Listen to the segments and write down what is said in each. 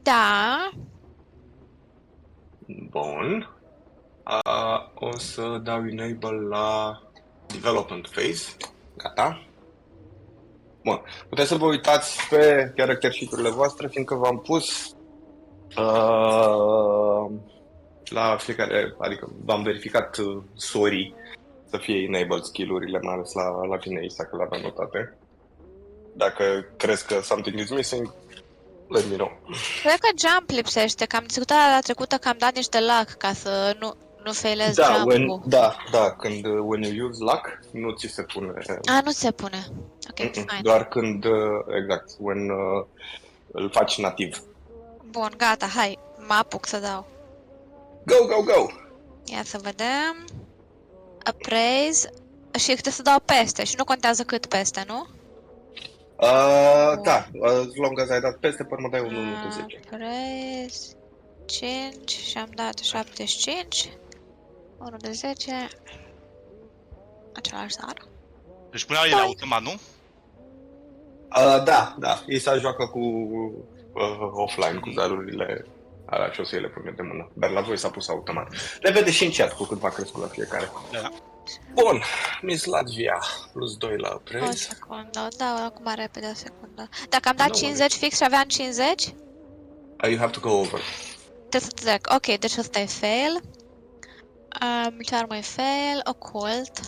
Da. Bun. O să dau enable la development phase. Gata. Bun. Puteți să vă uitați pe character sheet-urile voastre, fiindcă v-am pus la fiecare, adică v-am verificat sorii să fie enabled skill-urile, mai ales la tine, Isa, că le-aveam notate. Dacă crezi că something is missing, let me know. Cred că jump lipsește, că am discutat la trecută că am dat niște luck ca să nu failez jump-ul. Da, când when you use luck, nu ți se pune. Nu se pune. Ok, fine. Doar când, exact, when îl faci nativ. Bun, gata, hai, mă apuc să dau. Go! Ia să vedem. Appraise. Și trebuie să dau peste și nu contează cât peste, nu? Da, as long as ai dat peste, până dai 1 de 10. Appraise. 5 și am dat 75. 1 de 10. Același sar. Deci puneau ele automat, nu? Da. Isa joacă cu offline, cu zarurile alea și o să le pune de mână. Dar la voi s-a pus automat. Le vede și în chat cu cât va crescut la fiecare. Da. Bun, Miss Latvia, plus 2 la appraise. O secundă, da, acum repede o secundă. Dacă am dat 50 fix și aveam 50? You have to go over. Trebuie să trec. Ok, deci ăsta e fail. Charm e fail, occult.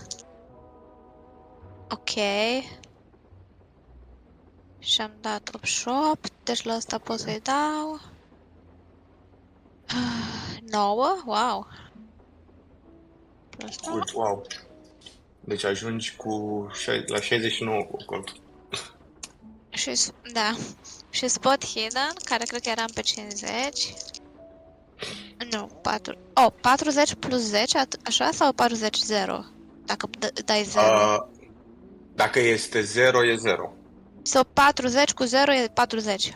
Ok. Și am dat 88, deci la ăsta pot să-i dau 9, wow. Good, wow. Deci ajungi la 69 cu occult. Și, da. Și spot hidden, care cred că eram pe 50. Nu, 40 plus 10, așa, sau 40 0? Dacă dai 0. Dacă este 0, e 0. Sau 40 cu 0 e 40.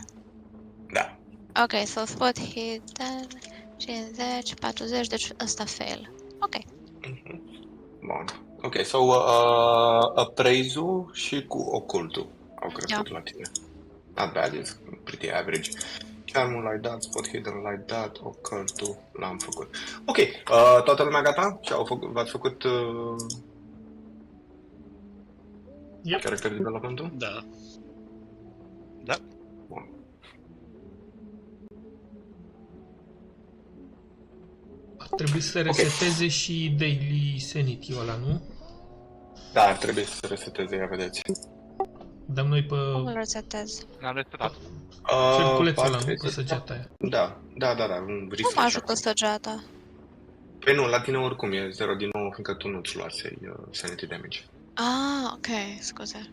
Da. Ok, so spot hidden, 50, 40, deci ăsta fail. Ok. Bun. Ok, so appraise-ul și cu occultul au crescut la tine. Not bad, it's pretty average. Charmul l-ai dat, spot hidden l-ai dat, occultul l-am făcut. Ok, toată lumea gata? Și v-ați făcut character development-ul? Da. Bun. Ar trebui să reseteze și daily sanity-ul ăla, nu? Da, ar trebui să se reseteze, ia vedeți. Dăm noi pe... Cum îl resetez? L-am resetat. Cerculețul ăla, nu? Pe săgeata aia. Da, un refresh. Cum ajută săgeata? Păi nu, la tine oricum e 0 din nou, fiindcă tu nu-ți luasei sanity damage. Ok, scuze.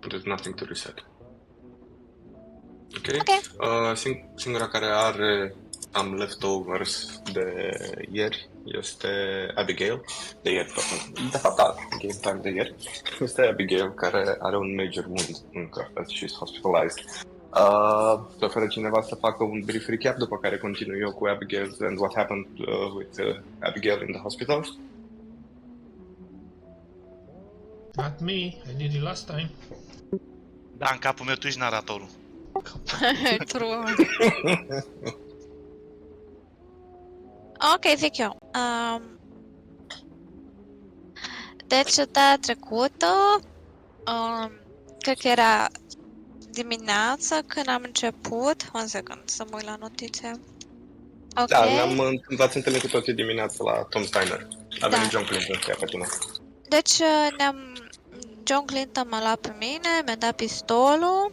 There's nothing to reset. Ok? Singura care are am leftovers de ieri este Abigail, de fapt game time de ieri, este Abigail care are un major wound încă, as she's hospitalized. Se oferă cineva să facă un brief recap, după care continui eu cu Abigail and what happened with Abigail in the hospital. Not me, I did it last time. Da, în capul meu tu ești naratorul. True. Ok, zic eu. Deci, data trecută, cred că era dimineața când am început. Un secund, să mă uit la notițe. Ok. Da, v-ați întâlnit cu toții dimineața la Tom's Diner. A venit John Clinton să ia pe tine. Deci, John Clinton m-a luat pe mine, mi-a dat pistolul.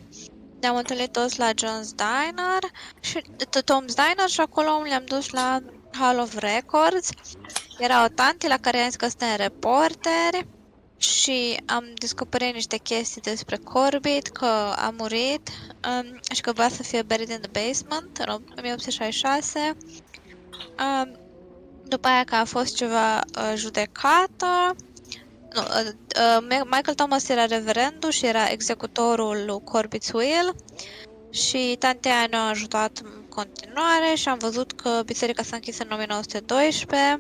Ne-am întâlnit toți la Tom's Diner și acolo le-am dus la Hall of Records. Era o tanti la care i-am zis că suntem reporteri și am descoperit niște chestii despre Corbitt, că a murit și că voia să fie buried in the basement în 1866. După aia că a fost ceva judecată. Nu, Michael Thomas era reverendul și era executorul lui Corbitt's Will și tantea ne-a ajutat în continuare și am văzut că biserica s-a închis în 1912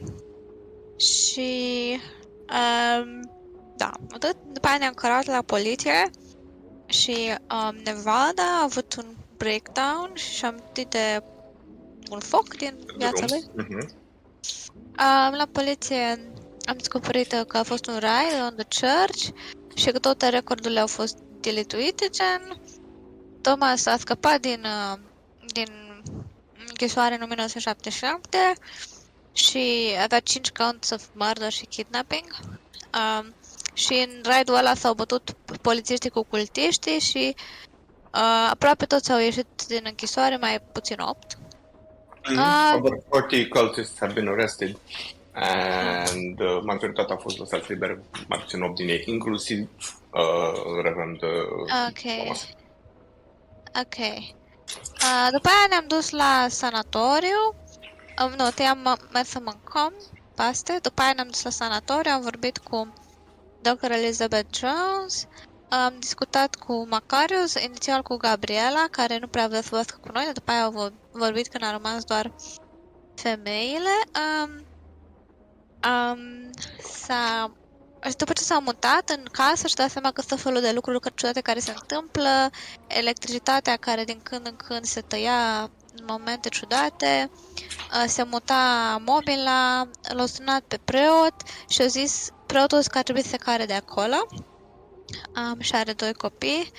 și da, atât. După aia ne-am cărat la poliție Și Nevada a avut un breakdown și a amintit de un foc din viața lui. La poliție am descoperit că a fost un raid on the church și că toate recordurile au fost delituite, gen. Thomas a scăpat din închisoare în 1977 și avea 5 counts of murder și kidnapping. Și în raidul ăla s-au bătut polițiștii cu cultiștii și aproape toți au ieșit din închisoare, mai puțin 8. Over 40 cultists have been arrested and majoritatea au fost lăsați liberi, mai puțin 8 din ei, inclusiv Reverend Thomas. Ok. După aia ne-am dus la sanatoriu. Nu, întâi am mers să mâncăm paste, după aia ne-am dus la sanatoriu, am vorbit cu Dr. Elizabeth Jones, am discutat cu Macarius, inițial cu Gabriela, care nu prea vrea să vorbească cu noi, dar după aia au vorbit când a rămas doar femeile. Și după ce s-au mutat în casă și dat seama că sunt felul de lucruri ciudate care se întâmplă, electricitatea care din când în când se tăia în momente ciudate, se muta mobila, l-au sunat pe preot și au zis preotul că ar trebui să se care de acolo. Și are 2 copii,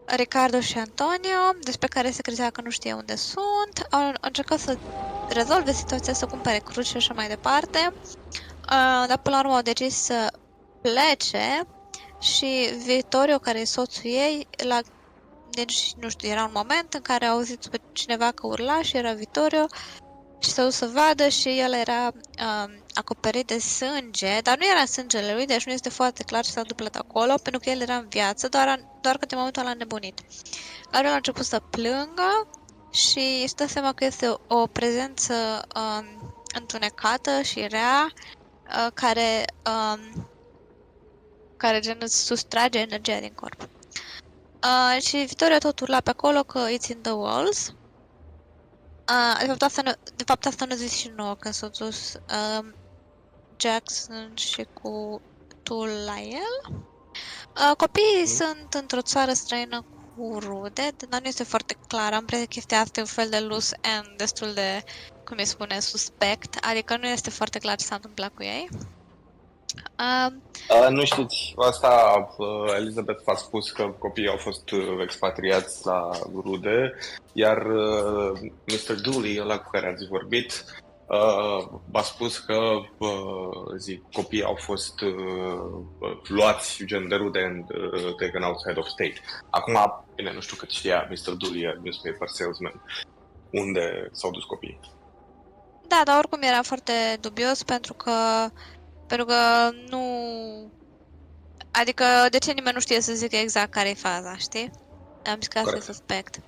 Ricardo și Antonio, despre care se credea că nu știe unde sunt. Au încercat să rezolve situația, să cumpere cruci și așa mai departe, dar până la urmă au decis să plece și Vittorio, care e soțul ei, deci, nu știu, era un moment în care a auzit pe cineva că urla și era Vittorio și s-a dus să vadă și el era acoperit de sânge, dar nu era sângele lui, deci nu este foarte clar ce s-a întâmplat acolo, pentru că el era în viață, doar că de momentul ăla a nebunit. Gabriel a început să plângă și își dă seama că este o prezență întunecată și rea, care gen îți sustrage energia din corp. Și Victoria tot urla pe acolo că it's in the walls. De fapt asta nu zis și nouă când s-a dus Jackson și cu Tul la el. Copiii sunt într-o țară străină cu rude, dar nu este foarte clar. Am impresia că chestia asta e un fel de loose end destul de, cum îi spune, suspect. Adică nu este foarte clar ce s-a întâmplat cu ei. Nu știți, asta Elizabeth a spus că copiii au fost expatriați la rude, iar Mr. Dooley, ăla cu care ați vorbit, a spus că copiii au fost luați gen de rude and taken outside of state. Acum, bine, nu știu cât știa Mr. Dooley, newspaper salesman, unde s-au dus copiii. Da, dar oricum era foarte dubios pentru că nu... Adică, de ce nimeni nu știe să zică exact care e faza, știi? Am zis că asta e suspect.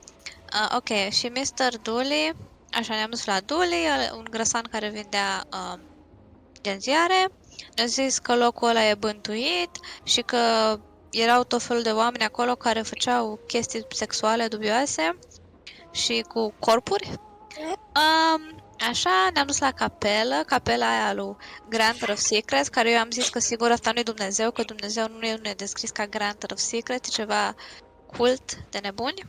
Ok, și Mr. Dooley, așa, ne-am dus la Dooley, un grăsan care vindea din ziare. Ne-a zis că locul ăla e bântuit și că erau tot felul de oameni acolo care făceau chestii sexuale dubioase și cu corpuri. Așa, ne-am dus la capela aia lui Granter of Secrets, care eu am zis că sigur asta nu-i Dumnezeu, că Dumnezeu nu e descris ca Granter of Secrets, e ceva cult de nebuni.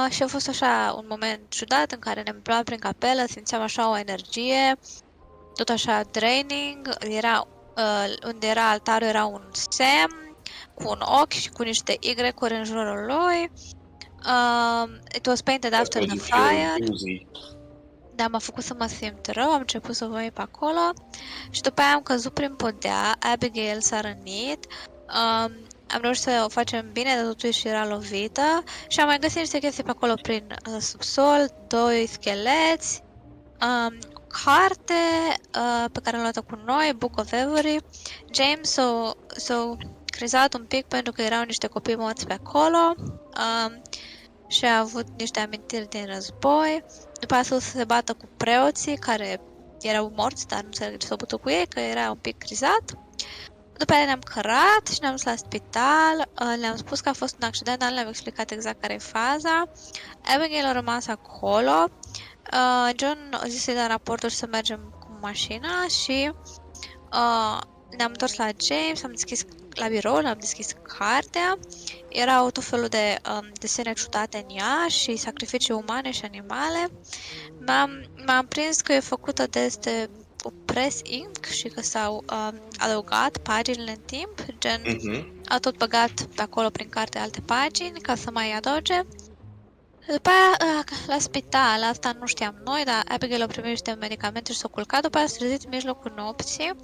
Și a fost așa un moment ciudat în care ne împleam prin capelă, simțeam așa o energie, tot așa draining, unde era altarul era un semn cu un ochi și cu niște Y-uri în jurul lui. It was painted after the fire. Da, m-a făcut să mă simt rău, am început să vă pe acolo și după aia am căzut prin podea, Abigail s-a rănit, am reușit să o facem bine, dar totuși era lovită și am mai găsit niște chestii pe acolo prin subsol, 2 scheleți, carte pe care am luat-o cu noi, Book of Avery. James s-a crizat un pic pentru că erau niște copii morți pe acolo și a avut niște amintiri din război. După aceea s-a să se bată cu preoții care erau morți, dar nu înțeleg ce s-a bătut cu ei, că era un pic crizat. După aia ne-am cărat și ne-am dus la spital, le-am spus că a fost un accident, dar nu le-am explicat exact care e faza. Abigail a rămas acolo. John a zis să-i dea raportul și să mergem cu mașina și ne-am întors la James, am deschis la birou, am deschis cartea, erau tot felul de desene ciudate în ea și sacrificii umane și animale. M-am prins că e făcută de o press ink și că s-au adăugat paginile în timp, gen a tot băgat pe acolo prin carte alte pagini ca să mai adauge. După aia, la spital, asta nu știam noi, dar Abigail a primit niște medicamente și s-a culcat, după aia s-a trezit în mijlocul nopții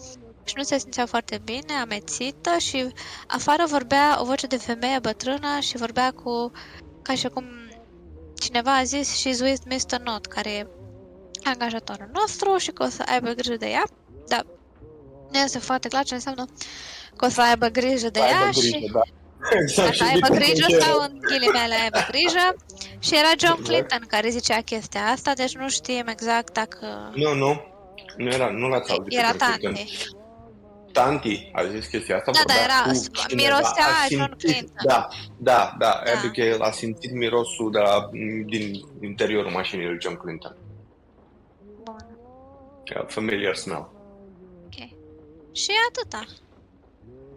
și nu se simțea foarte bine, amețită și afară vorbea o voce de femeie bătrână și vorbea ca și cum cineva a zis she's with Mr. Not, care e angajatorul nostru și că o să aibă grijă de ea, dar nu este foarte clar ce înseamnă că o să aibă grijă de ea și... Da. Exact, să aibă grijă sau în ghilimele aibă grijă și era John Clinton care zicea chestia asta, deci nu știm exact dacă... Nu l-ați auzit. Era tanti. Tanti a zis chestia asta. Da, era, mirosea John Clinton. Da, Abigail a simțit mirosul din interiorul mașinii lui John Clinton. Bun. Familiar smell. Ok. Și atâta.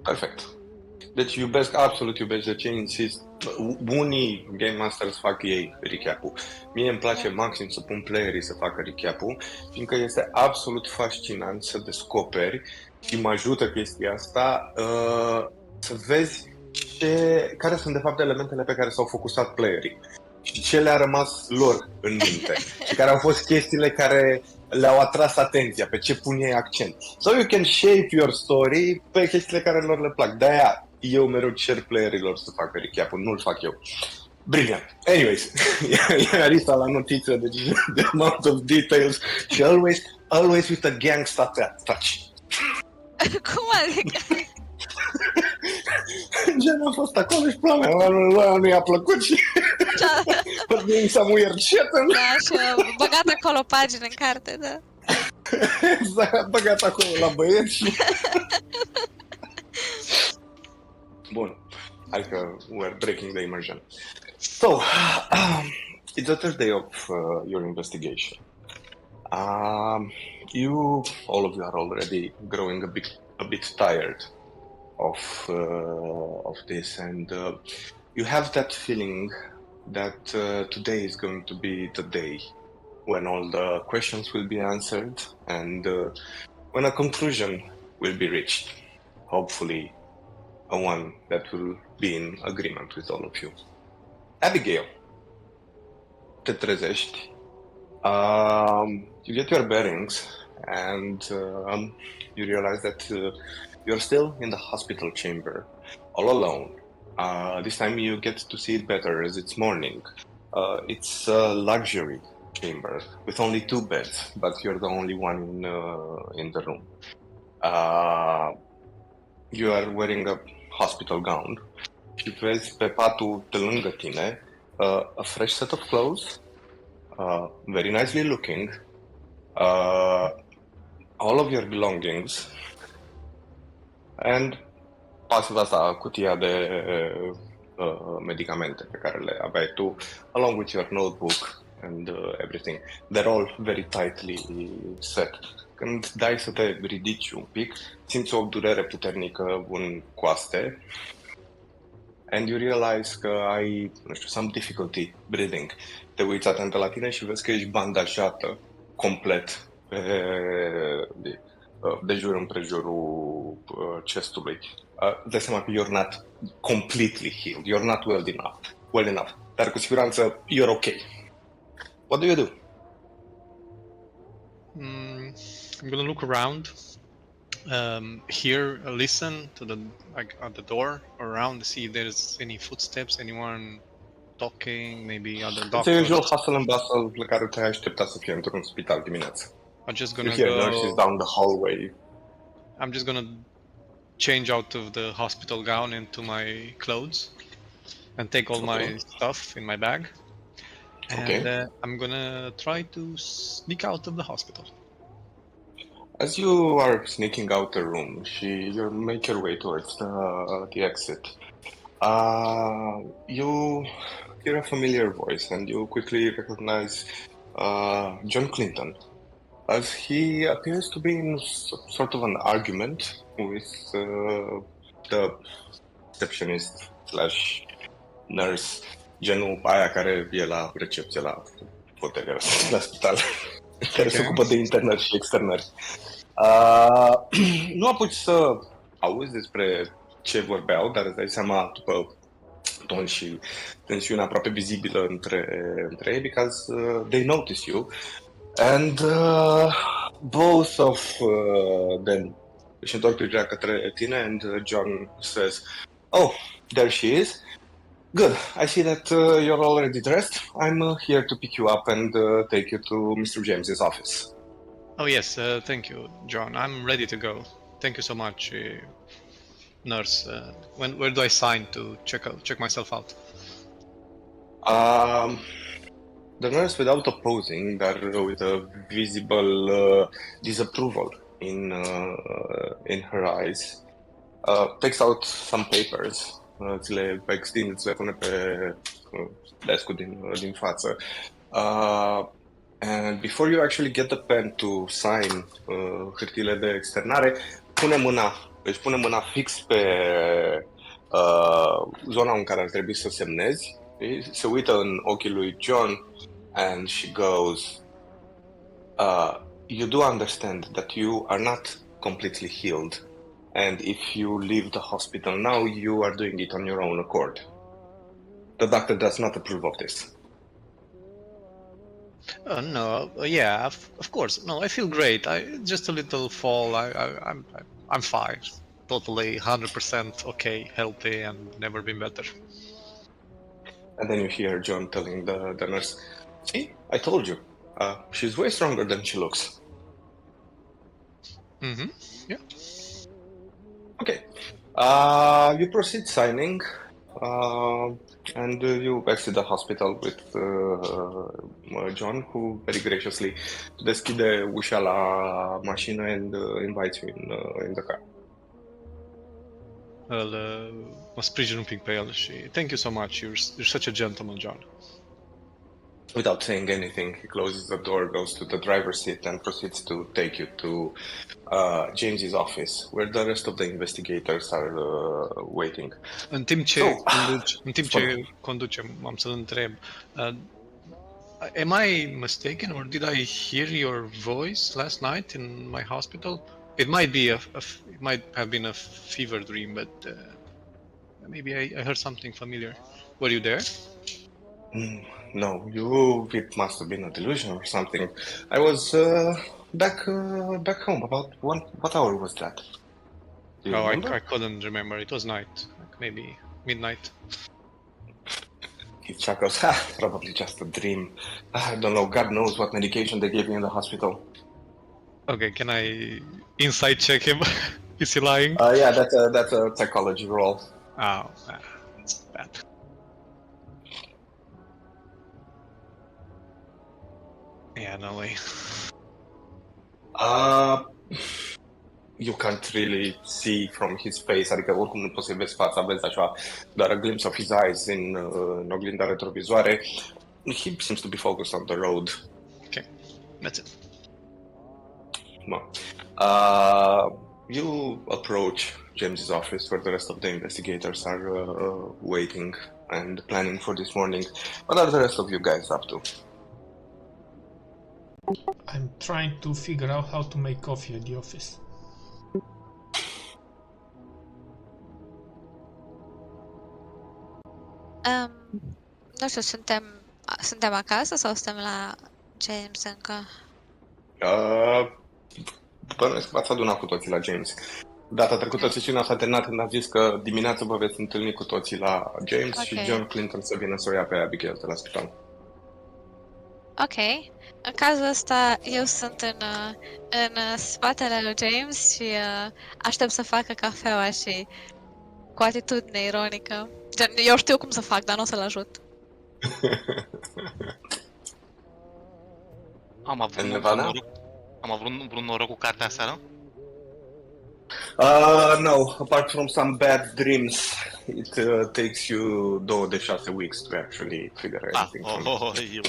Perfect. Deci absolut iubesc, de ce insist. Unii Game Masters fac ei recap-ul. Mie îmi place maxim să pun playerii să facă recap-ul, fiindcă este absolut fascinant să descoperi și mă ajută chestia asta să vezi care sunt de fapt elementele pe care s-au focusat playerii și ce le-a rămas lor în minte și care au fost chestiile care le-au atras atenția, pe ce pun ei accent. So you can shape your story pe chestiile care lor le plac. De-aia eu mereu cer playerilor să facă recap-ul, nu-l fac eu. Brilliant. Anyways, e Arista la notiță, deci the amount of details și always with a gangsta touch. Cum adică? Gen a fost acolo și până nu i-a plăcut și vorbim some weird shit. Da, și a băgat acolo pagini în carte, da. Exact, a băgat acolo la băieți și... Bun, adică we're breaking the immersion. So, it's the third day of your investigation. All of you are already growing a bit tired of this, and you have that feeling that today is going to be the day when all the questions will be answered and when a conclusion will be reached, hopefully a one that will be in agreement with all of you. Abigail, te trezești, you get your bearings and you realize that you're still in the hospital chamber, all alone. This time you get to see it better as it's morning. It's a luxury chamber with only 2 beds, but you're the only one in the room. You are wearing a hospital gown și vezi pe patul de lângă tine a fresh set of clothes, very nicely looking, all of your belongings, and pasiv asta, cutia de medicamente pe care le aveai tu, along with your notebook and everything. They're all very tightly set. Când dai să te ridici un pic, simți o durere puternică în coaste and you realize că ai, nu știu, some difficulty breathing. Te uiți atent la tine și vezi că ești bandajată complet de jur împrejurul chestului. Dai seama că you're not completely healed, you're not well enough, dar cu siguranță you're okay. What do you do? I'm gonna look around, hear, listen to at the door around to see if there's any footsteps, anyone talking, maybe other doctors. It's usual hustle and bustle la care te-ai aștepta să fie într-un spital dimineața. I'm just gonna you hear nurses down the hallway. I'm just gonna change out of the hospital gown into my clothes and take all my stuff in my bag. And I'm gonna try to sneak out of the hospital. As you are sneaking out the room, you make your way towards the exit. You hear a familiar voice and you quickly recognize John Clinton, as he appears to be in sort of an argument with the receptionist slash nurse, genul aia care e la recepție la hotel, la spital, care se ocupă de internări și externări. Nu apuci să auzi despre ce vorbeau, dar îți dai seama după ton și tensiunea aproape vizibilă între ei, because they notice you. And both of them își întorc privirea către tine and John says, "Oh, there she is. Good. I see that you're already dressed. I'm here to pick you up and take you to Mr. James's office." Oh yes, thank you, John. I'm ready to go. Thank you so much, nurse. Where do I sign to check myself out? The nurse, without opposing, but with a visible disapproval in her eyes, takes out some papers. Ți le extinde, ți le pune pe desk-ul din față. And before you actually get the pen to sign hârtiile de externare, își pune mâna fix pe zona în care ar trebui să semnezi. Se uită în ochii lui John and she goes, "You do understand that you are not completely healed, and if you leave the hospital now, you are doing it on your own accord. The doctor does not approve of this." No, yeah, of course. No, I feel great. Just a little fall. I'm fine. Totally 100% okay, healthy, and never been better. And then you hear John telling the nurse, "See, I told you. She's way stronger than she looks." Mm-hmm. Yeah. Okay. You proceed signing, and you exit the hospital with John, who very graciously deschide ușa la mașină and invites you in the car. Well, mă sprijin un pic pe el și thank you so much. You're such a gentleman, John. Without saying anything, he closes the door, goes to the driver's seat, and proceeds to take you to James's office, where the rest of the investigators are waiting. În timp ce conducem, am să-l întreb. Am I mistaken, or did I hear your voice last night in my hospital? It might be it might have been a fever dream, but maybe I heard something familiar. Were you there? No, it must have been a delusion or something. I was back home. About what hour was that? Do you remember? I couldn't remember. It was night, like maybe midnight. He chuckles. Ha, probably just a dream. I don't know. God knows what medication they gave me in the hospital. Okay, can I insight check him? Is he lying? Yeah, that's a psychology roll. Oh, that's bad. Yeah, no way. You can't really see from his face, adică oricum nu poți să-i vezi fața, vezi așa doar a glimpse of his eyes in oglinda retrovizoare. He seems to be focused on the road. Okay, that's it. No. You approach James's office where the rest of the investigators are waiting and planning for this morning. What are the rest of you guys up to? I'm trying to figure out how to make coffee at the office. Nu știu, suntem acasă sau suntem la James încă? Bănuiesc că v-ați adunat cu toții la James. Data trecută sesiunea s-a terminat când a zis că dimineața vă veți întâlni cu toții la James și John Clinton să vină să o ia pe Abigail de la spital. Ok. În cazul ăsta, eu sunt în spatele lui James și aștept să facă cafeaua și cu atitudine ironică. Gen, eu știu cum să fac, dar nu o să-l ajut. Am avut vreun noroc cu cartea seara? No, apart from some bad dreams, it takes you 2 de 6 weeks to actually figure anything from it.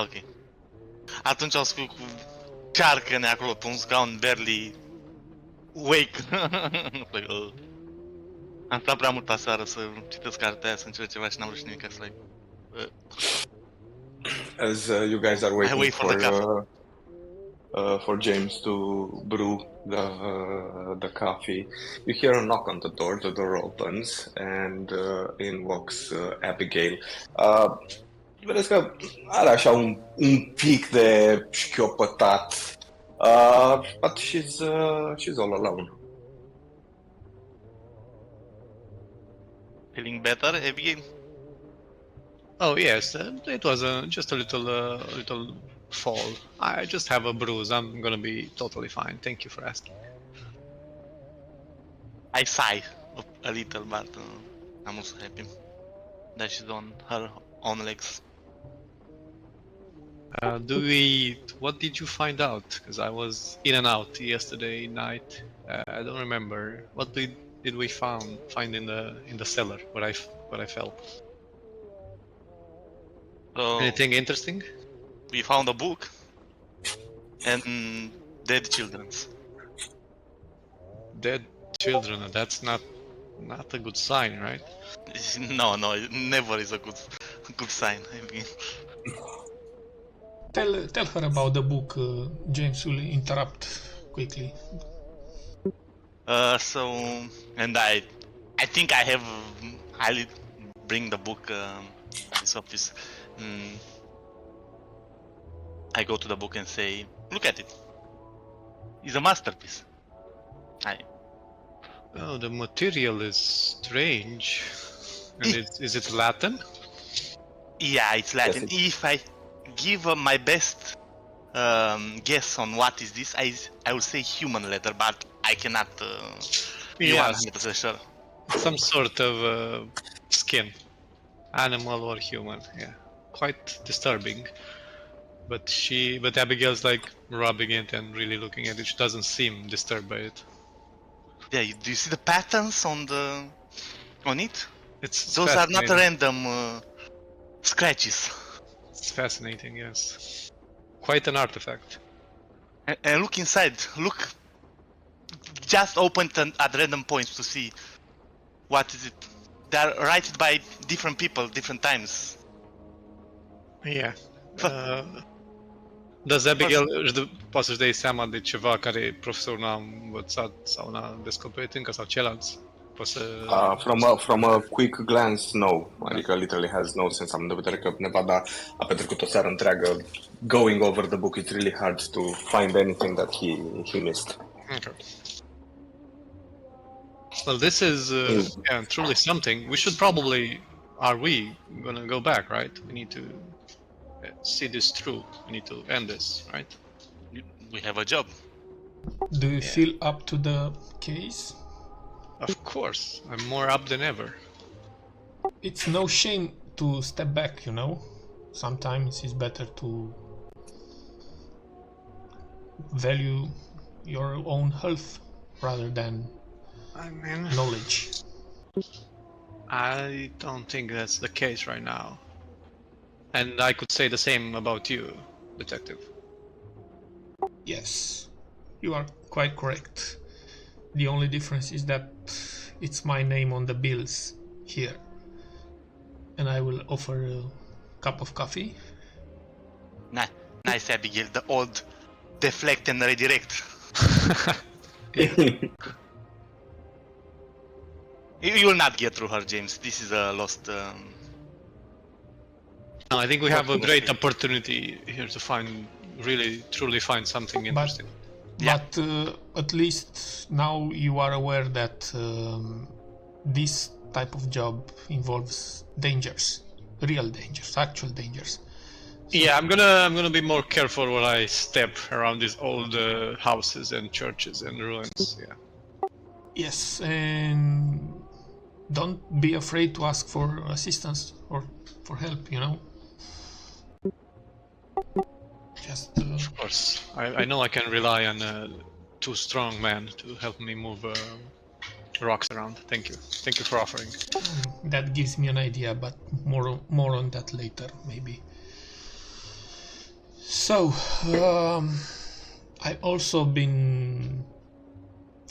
Ok. Atunci o să fiu cu cearcă-ne acolo pe un scaun barely Wake. Am stat prea mult aseară să citesc cartea aia, să încerc ceva și n-am reușit nimic. Like, As you guys are waiting wait for the for James to brew the coffee, you hear a knock on the door. The door opens and in walks Abigail. Vedeți că are așa un pic de șchiopătat, but she's all alone. Feeling better, Abigail? Oh yes, it was just a little fall. I just have a bruise. I'm gonna be totally fine. Thank you for asking. I sigh a little, but I'm also happy that she's on her own legs. What did you find out? Because I was in and out yesterday night. I don't remember. What did we find in the cellar? What I felt. So Anything interesting? we found a book and dead children. Dead children. That's not a good sign, right? No, it never is a good sign. I mean, Tell her about the book. James will interrupt quickly. and I think I'll bring the book to this office. I go to the book and say, look at it. It's a masterpiece. Oh, the material is strange. And is it Latin? Yeah, it's Latin. Yes, If I give my best guess on what is this, I will say human letter, but I cannot be Yes. 100% sure. Some sort of skin, animal or human. Yeah, quite disturbing. But Abigail's like rubbing it and really looking at it. She doesn't seem disturbed by it. Yeah, do you see the patterns on it? It's Those are not fascinating. random scratches. It's fascinating, yes. Quite an artifact. And look inside. Look, just open it at random points to see what is it. They are written by different people, different times. Yeah. Does Abigail poate să-și dea seama de ceva care profesorul n-a învățat sau n-a descoperit încă sau ceilalți? From a quick glance, no. Adică literally has no sense. Am de vedere că Nevada a petrecut o seară întreagă going over the book. It's really hard to find anything that he missed. Okay. Well, this is truly something. We should probably... Are we gonna go back, right? We need to see this through. We need to end this, right? We have a job. Do you feel up to the case? Of course. I'm more up than ever. It's no shame to step back, you know? Sometimes it's better to value your own health rather than I mean... knowledge. I don't think that's the case right now. And I could say the same about you, Detective. Yes, you are quite correct. The only difference is that it's my name on the bills here. And I will offer a cup of coffee. Nice, Abigail. The old deflect and redirect. You will not get through her, James. This is a lost... No, I think we have a great opportunity here to truly find something interesting. But at least now you are aware that this type of job involves dangers, real dangers, actual dangers. So Yeah, I'm gonna be more careful when I step around these old houses and churches and ruins. Yeah. yes, and don't be afraid to ask for assistance or for help, you know. Just Of course. I know I can rely on two strong men to help me move rocks around. Thank you. Thank you for offering. that gives me an idea, but more on that later, maybe. So, I also been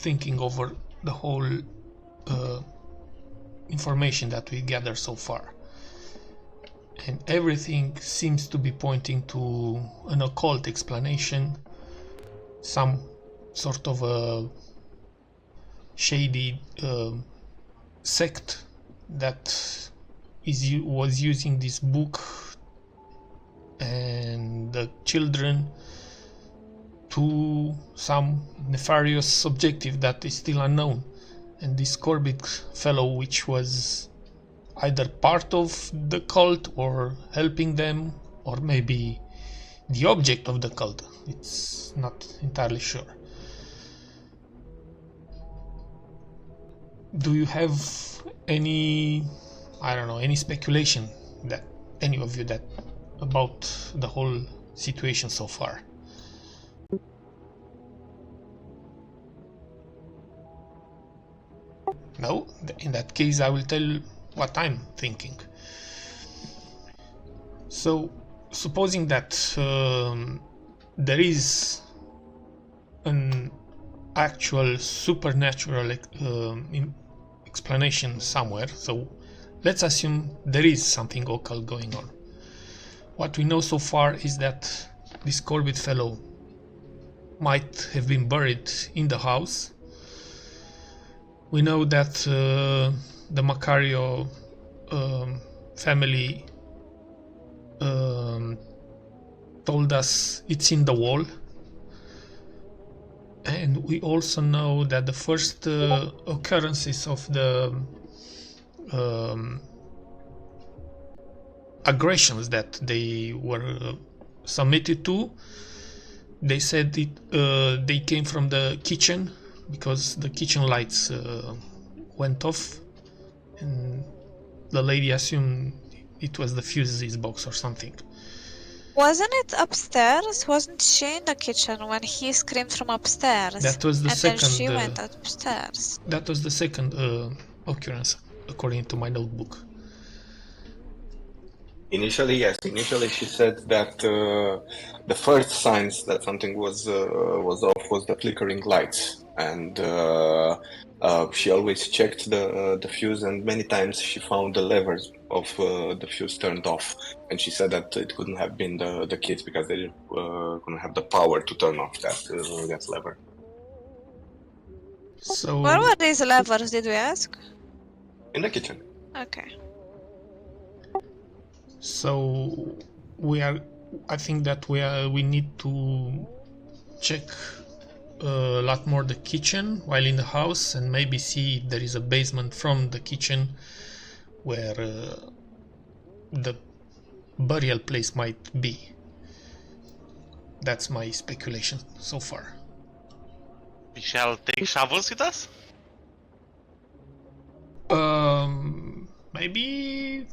thinking over the whole information that we gathered so far, and everything seems to be pointing to an occult explanation, some sort of a shady sect that was using this book and the children to some nefarious objective that is still unknown. And this Corbitt fellow, which was either part of the cult or helping them, or maybe the object of the cult, it's not entirely sure. Do you have any, I don't know, any speculation that any of you that about the whole situation so far? No? In that case, I will tell what I'm thinking. So, supposing that there is an actual supernatural explanation somewhere, so let's assume there is something occult going on. What we know so far is that this Corbitt fellow might have been buried in the house. We know that the Macario family told us it's in the wall, and we also know that the first occurrences of the aggressions that they were submitted to, they said they came from the kitchen, because the kitchen lights went off, and the lady assumed it was the fuses box or something. Wasn't it upstairs? Wasn't she in the kitchen when he screamed from upstairs? That was the second. And then she went upstairs. That was the second occurrence, according to my notebook. Initially, yes. Initially, she said that the first signs that something was off was the flickering lights, and she always checked the fuse, and many times she found the levers of the fuse turned off, and she said that it couldn't have been the kids because they couldn't have the power to turn off that lever. So, Where were these levers, did we ask? In the kitchen. Okay. So I think that we need to check a lot more the kitchen while in the house, and maybe see if there is a basement from the kitchen where the burial place might be. That's my speculation so far. We shall take shovels with us? Maybe.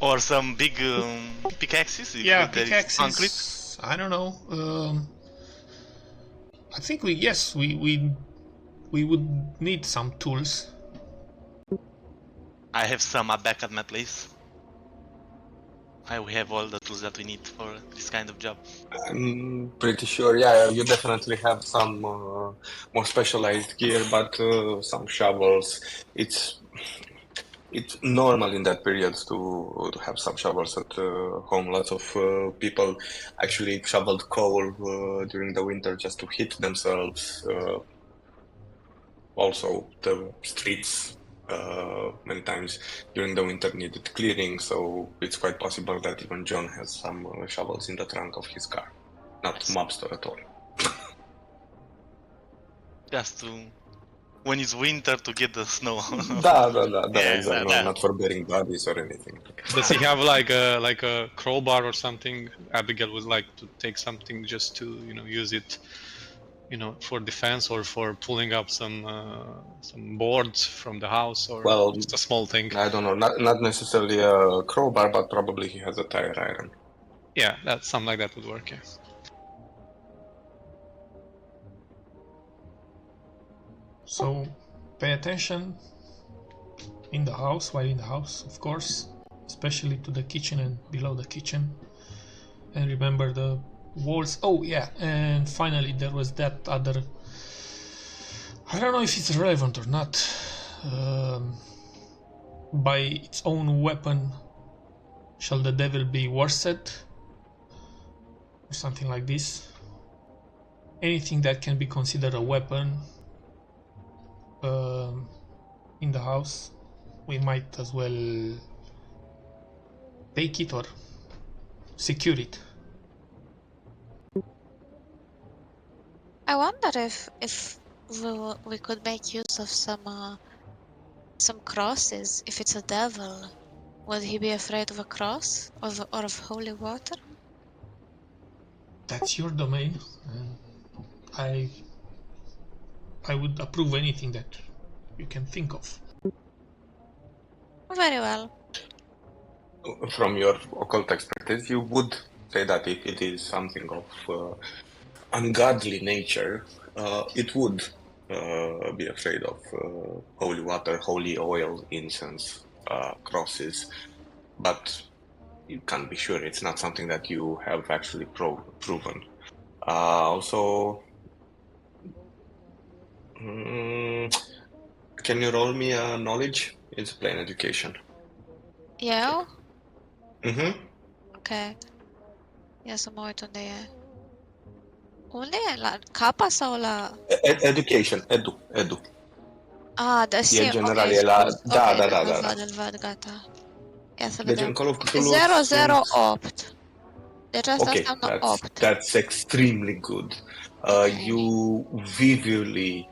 Or some big pickaxes? Yeah, there is pickaxes. concrete? I don't know. I think we would need some tools. I have some back at my place. We have all the tools that we need for this kind of job. I'm pretty sure, yeah, you definitely have some more specialized gear, but some shovels. It's normal in that period to have some shovels at home. Lots of people actually shoveled coal during the winter just to heat themselves. Also, the streets many times during the winter needed clearing, so it's quite possible that even John has some shovels in the trunk of his car. Not mobster at all. Just to... when it's winter, to get the snow. Exactly. Not for burying bodies or anything. Does he have like a crowbar or something? Abigail would like to take something just to use it, for defense or for pulling up some boards from the house, or just a small thing. I don't know, not necessarily a crowbar, but probably he has a tire iron. Yeah, something like that would work. Yeah. So pay attention while in the house, of course, especially to the kitchen and below the kitchen, and remember the walls. Oh yeah, and finally there was that other I don't know if it's relevant or not. By its own weapon shall the devil be worsted, or something like this. Anything that can be considered a weapon in the house, we might as well take it or secure it. I wonder if we could make use of some crosses. If it's a devil, would he be afraid of a cross or of holy water? That's your domain, and I would approve anything that you can think of. Very well. From your occult expertise, you would say that if it is something of ungodly nature, it would be afraid of holy water, holy oil, incense, crosses, but you can't be sure. It's not something that you have actually proven. Also, can you roll me a knowledge? It's plain education. Eu? Mm-hmm. Ok. Ia să mă uit unde e. Unde e? La capa sau la... Education, edu. Ah, da, sim, E general, ok, e la... scuze. Da, Ok, da. îl văd, gata. Ia să Deci vedem. în Call of Cthulhu 008. Deci asta înseamnă 8. that's extremely good. You vividly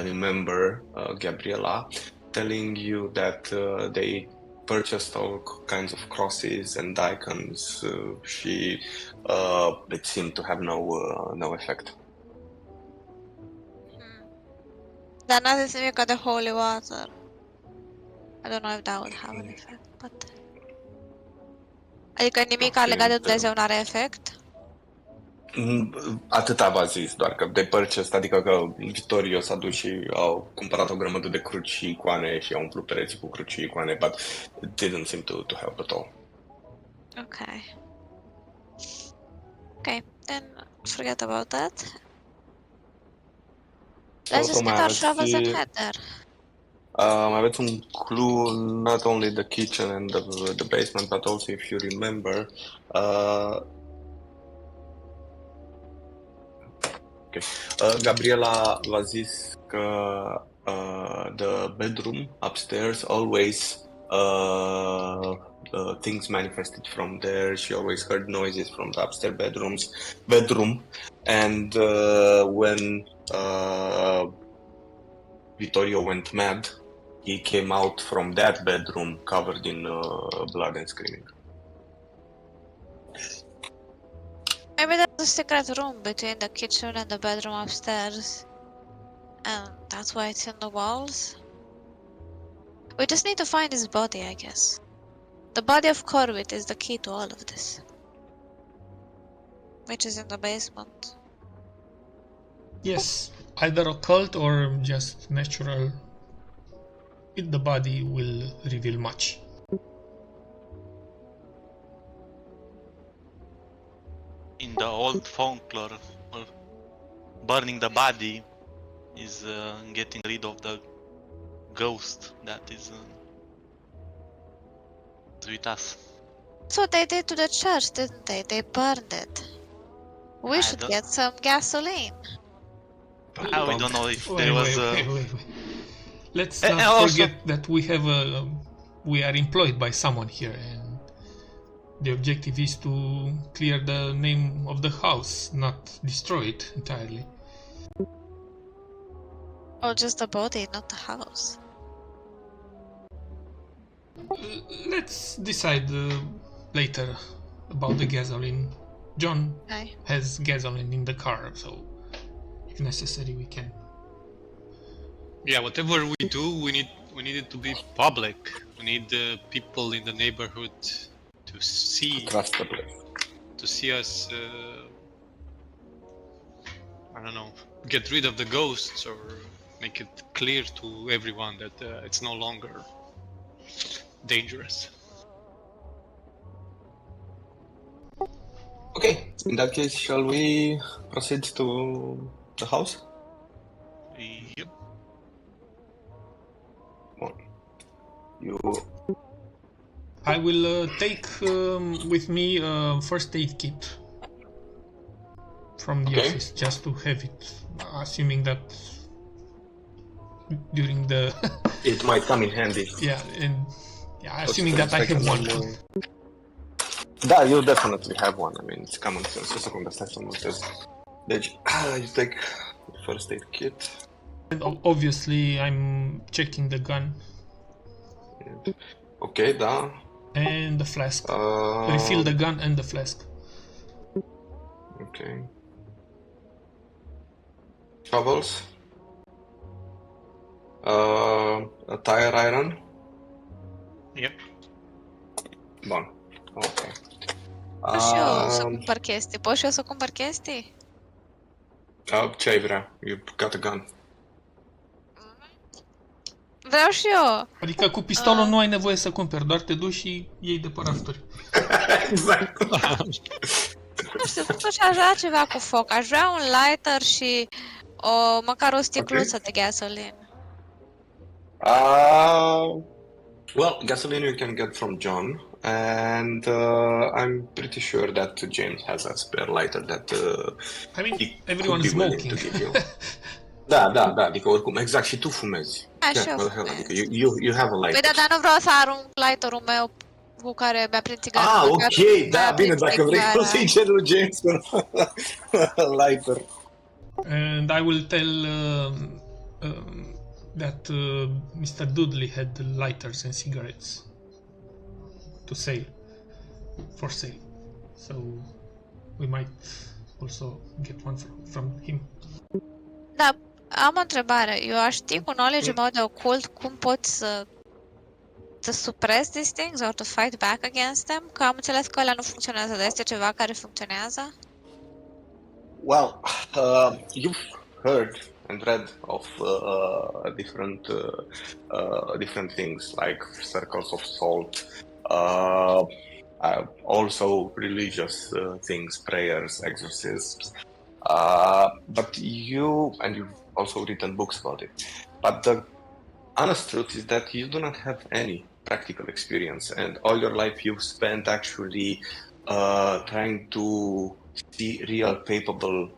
remember Gabriela telling you that they purchased all kinds of crosses and icons. It seemed to have no effect. Dar n-a zis nimic de holy water. I don't know if that would have an effect, but... Adică nimic legat de Dumnezeu n-are efect? Atâta v-a zis, doar că de purchased, adică că Vitorii o s-a dus și au cumpărat o grămadă de cruci și icoane și au umplut pereții cu cruci și icoane, but it didn't seem to help at all. Okay, then forget about that. Let's just get our shovels and head there. Mai aveți un clue, not only the kitchen and the basement, but also if you remember, Gabriela v-a zis că the bedroom upstairs always things manifested from there. She always heard noises from the upstairs bedroom, and when Vittorio went mad, he came out from that bedroom covered in blood and screaming. Maybe there's a secret room between the kitchen and the bedroom upstairs. And that's why it's in the walls. We just need to find his body, I guess. The body of Corbitt is the key to all of this. Which is in the basement. Yes, either occult or just natural. The body will reveal much. In the old folklore, burning the body is getting rid of the ghost that is with us. That's what they did to the church, didn't they? They burned it. We should get some gasoline. We don't know if Wait. there was Wait. Let's not forget that we are employed by someone here, and the objective is to clear the name of the house, not destroy it entirely. Or just the body, not the house. Let's decide later about the gasoline. John has gasoline in the car, so if necessary we can. Yeah, whatever we do, we need it to be public. We need the people in the neighborhood to see us. I don't know, get rid of the ghosts or make it clear to everyone that it's no longer dangerous. Okay, in that case, shall we proceed to the house? Yep. You... I will take with me a first aid kit from the office, just to have it, assuming that during the... It might come in handy. Assuming that I have one. Da, you definitely have one. I mean, it's common sense. O secundă, stai să notez. Deci, you take the first aid kit. And obviously, I'm checking the gun. Okay, da. And the flask. Refill the gun and the flask. Okay. Shovels. A tire iron. Yep. Bun. Ok. Pot și eu să cumpăr chestii. Pot și eu să cumpăr chestii? Ce ai vrea? You got a gun. Vreau și eu. Adică cu pistolul nu ai nevoie să cumperi, doar te duci și iei de pe rafturi. Exact. Nu știu, totuși aș vrea ceva cu foc. Aș vrea un lighter și măcar o sticluță de gasoline. Well, gasoline you can get from John, and I'm pretty sure that James has a spare lighter that I mean, he everyone could be willing smoking. to give you. Da, adică oricum, exact, și tu fumezi. Așa, Adică you have a lighter. Păi da, dar nu vreau să arunc lighterul meu cu care mi-a prins țigara. Ok, da, bine, dacă vrei să-i cer lui James un lighter. And I will tell that Mr. Dudley had lighters and cigarettes for sale. So we might also get one from him. Da, am o întrebare. Eu aș ști cu knowledge-ul meu de ocult cum pot să suppress these things or to fight back against them? Că am înțeles că ăla nu funcționează, dar este ceva care funcționează? Well, you've heard and read of different things like circles of salt, also religious things, prayers, exorcisms. But you've also written books about it. But the honest truth is that you do not have any practical experience, and all your life you've spent actually trying to see real palpable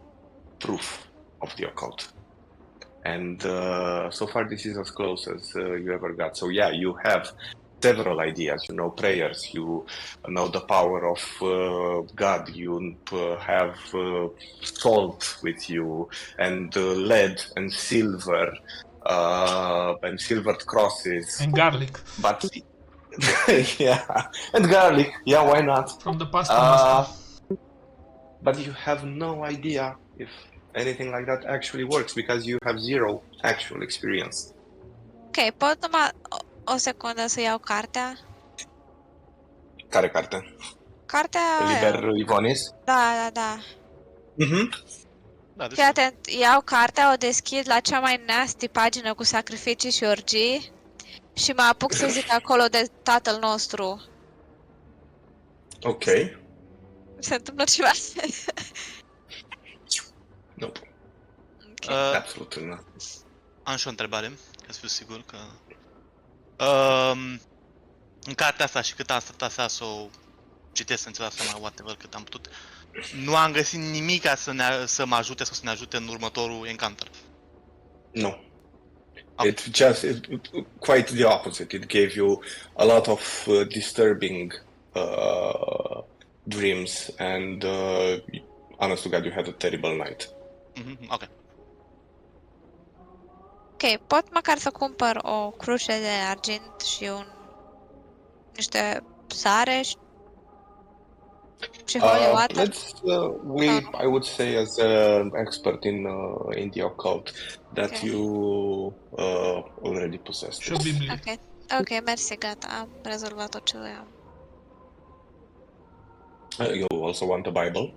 proof of the occult. And so far this is as close as you ever got. So yeah, you have several ideas, you know, prayers, you know the power of God, you have salt with you, and lead and silver, and silvered crosses. And garlic. But yeah, and garlic, yeah, why not? From the past. But you have no idea if anything like that actually works because you have zero actual experience. Ok, pot numai o secundă să iau cartea? Care carte? Cartea Liber Ivonis? Da. Mhm. Da, deci Fii atent, iau cartea, o deschid la cea mai nasty pagină cu sacrificii și orgii și mă apuc să zic acolo de Tatăl nostru. Ok. Se întâmplă ceva? Nope. Okay. Absolut nu. am și o întrebare, ca să fiu sigur că... în cartea asta și cât am stat așa să o citesc, să înțeleg seama, whatever, cât am putut, nu am găsit nimic ca să mă ajute sau să ne ajute în următorul encounter. No. It just quite the opposite. It gave you a lot of disturbing dreams, and honest to God, you had a terrible night. Ok. Ok, pot măcar să cumpăr o cruce de argint și niște sare și holy water? I would say as an expert in the occult that Okay. you already possess Și o this. Biblie. Ok, mersi, gata, am rezolvat tot ce voiam. You also want a Bible?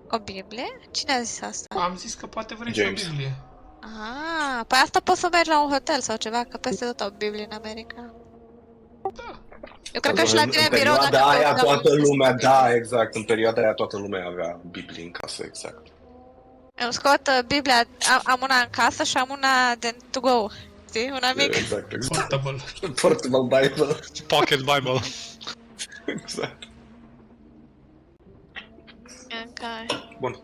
O Biblie? Cine a zis asta? Am zis că poate vrei și o James. Biblie. Ah, păi asta poți să mergi la un hotel sau ceva, că peste tot au Biblie în America. Da. Eu cred că și la tine în birou, dacă perioada te aia uiți la toată multe lumea, Biblie. da, exact, în perioada aia toată lumea avea Biblie în casă, exact. Îmi scot Biblia, am una în casă și am una de to go. Știi, un amic. Exact. Portable. Portable Bible. Pocket Bible. Exact. Ok. Bun.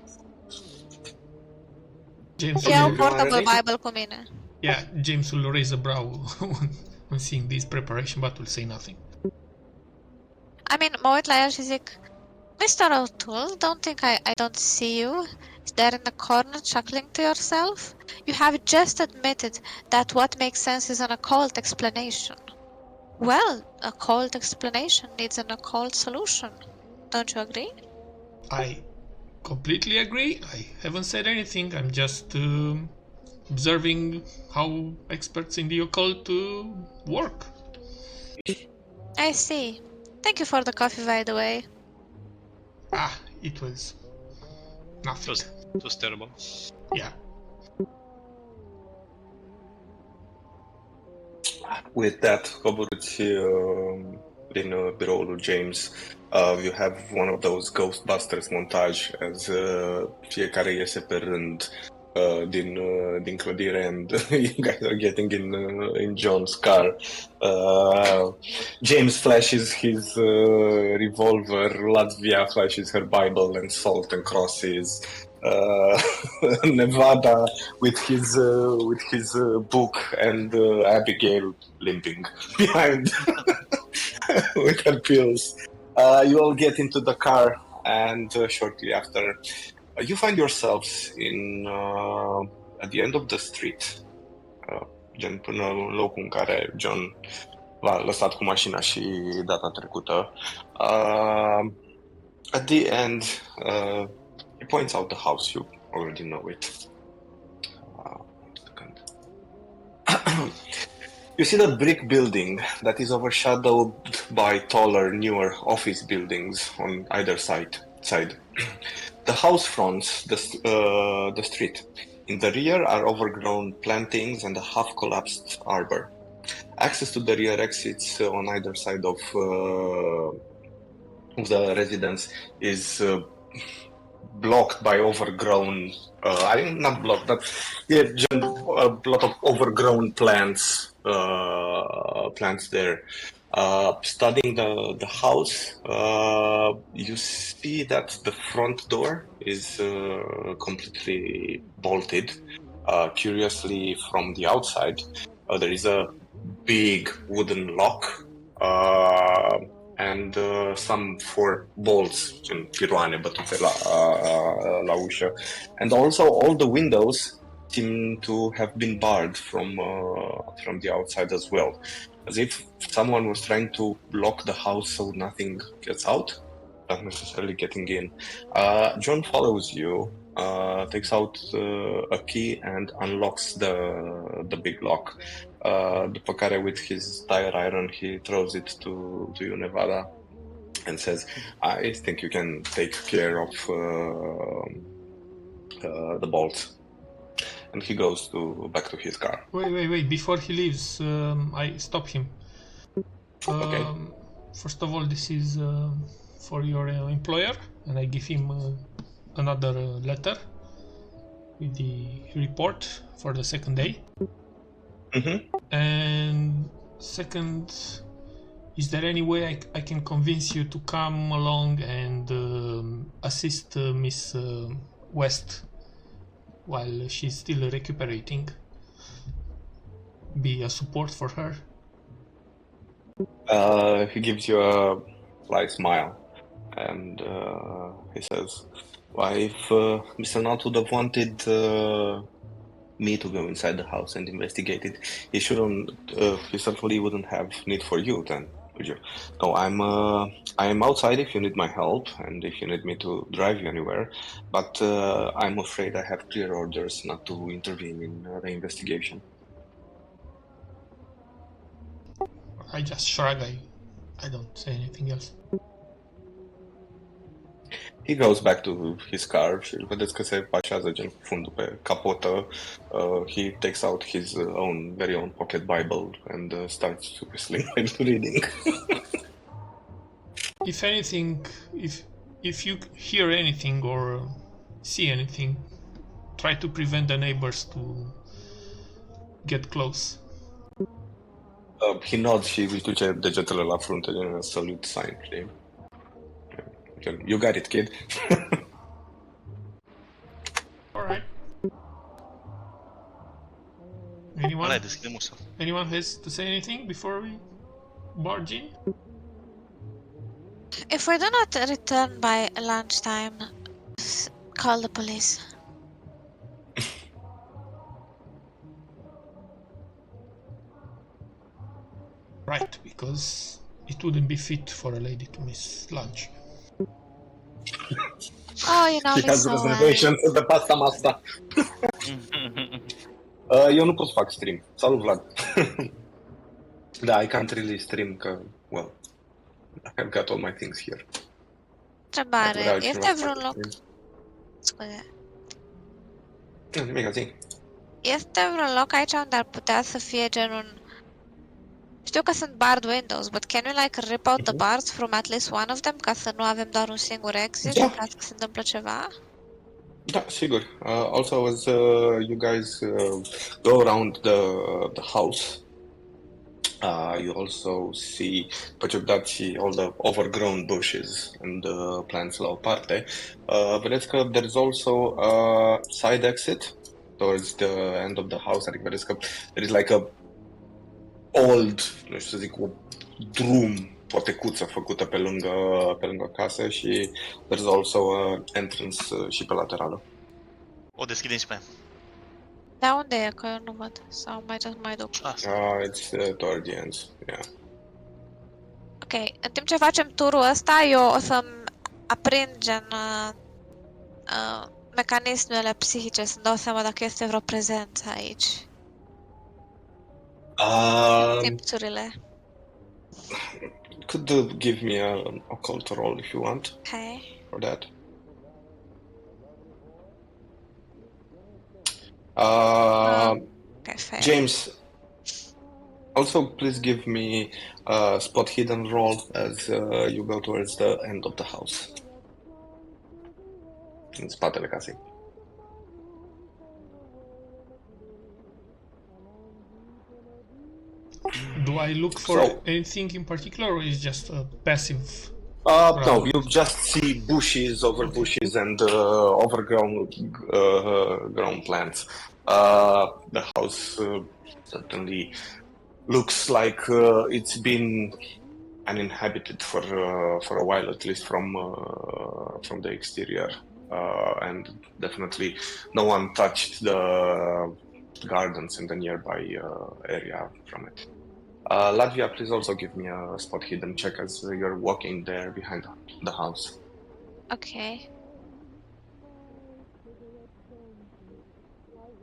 James Iau will, Portable anything? Bible cu mine. yeah, James will raise a brow when seeing this preparation, but will say nothing. I mean, mă uit la el și zic, Mr. O'Toole, don't think I don't see you there in the corner chuckling to yourself. You have just admitted that what makes sense is an occult explanation. Well, a cold explanation needs an occult solution. Don't you agree? I completely agree. I haven't said anything. I'm just observing how experts in the occult work. I see. Thank you for the coffee, by the way. Ah, it was nothing. It was terrible. Yeah. With that, coborâți din biroul lui James. You have one of those Ghostbusters montage as fiecare iese pe rând din clădire and you guys are getting in John's car. James flashes his revolver, Latvia flashes her Bible and salt and crosses. Nevada with his book and Abigail limping behind with her pills. You all get into the car and shortly after you find yourselves in at the end of the street, gen până în locul în care John v-a lăsat cu mașina și data trecută. At the end, he points out the house. You already know it. You see the brick building that is overshadowed by taller, newer office buildings on either side. The house fronts the street. In the rear are overgrown plantings and a half-collapsed arbor. Access to the rear exits on either side of the residence is blocked by overgrown. Not blocked, but a lot of overgrown plants. Plants there. Studying the house, you see that the front door is completely bolted. Curiously, from the outside, there is a big wooden lock and some 4 bolts, piroane bătute la ușă. And also all the windows seem to have been barred from the outside as well, as if someone was trying to lock the house so nothing gets out, not necessarily getting in. John follows you, takes out a key and unlocks the big lock. După care, with his tire iron, he throws it to you, Nevada, and says, I think you can take care of the bolts. And he goes back to his car. Wait. Before he leaves, I stop him. Okay. First of all, this is for your employer, and I give him another letter with the report for the second day. Mm-hmm. And second, is there any way I can convince you to come along and assist Miss West while she's still recuperating? Be a support for her? He gives you a slight smile and he says, well, if Mr. Nutt would have wanted me to go inside the house and investigate it, he certainly wouldn't have need for you then, would you? No, I am outside if you need my help and if you need me to drive you anywhere, but I'm afraid I have clear orders not to intervene in the investigation. I just shrug. I don't say anything else. He goes back to his car și vedeți că se așează gen cu fundul pe capotă. He takes out his very own pocket Bible and starts whistling and reading. If anything, if you hear anything or see anything, try to prevent the neighbors to get close. He nods și își duce degetele la frunte, gen salute sign, știi? You got it, kid. Alright. Ăla deschidem ușa. Anyone has to say anything before we barge in? If we do not return by lunchtime, call the police. Right, because it wouldn't be fit for a lady to miss lunch. Oh, you know He me has so well. reservations de pasta masta. Eu nu pot să fac stream. Salut, Vlad. Da, I can't really stream, că, well, I've got all my things here. Întrebare, Vreau este cineva să vreun facă loc... stream. Scuze. Nimic, zi. Este vreun loc aici unde ar putea să fie genul... Știu că sunt barred windows, but can we like rip out the bars from at least one of them ca să nu avem doar un singur exit Da. în caz că se întâmplă ceva? Da, sigur. Also, as you guys go around the house, you also see, perceptați și all the overgrown bushes and plants la o parte. Vedeți că there's also a side exit towards the end of the house, adică vedeți că there is like a old, nu știu să zic, o drum, potecuță făcută pe lângă casă și there's also a entrance și pe laterală. O deschidem și pe aia. Da, unde e? Că eu nu văd. Sau mai duc. It's toward the end, yeah. Ok, în timp ce facem turul ăsta, eu o să-mi aprind gen mecanismele psihice, să-mi dau seama dacă este vreo prezență aici. Simțurile. Could give me a occult roll if you want Ok. for that. Ok, fair. James, also please give me a spot hidden roll as you go towards the end of the house. În spatele casei. Do I look for anything in particular, or is just a passive? No, you just see bushes over bushes and overgrown grown plants. The house certainly looks like it's been uninhabited for a while, at least from the exterior, and definitely no one touched the gardens in the nearby area from it. Latvia, please also give me a spot hidden check as you're walking there behind the house. Ok.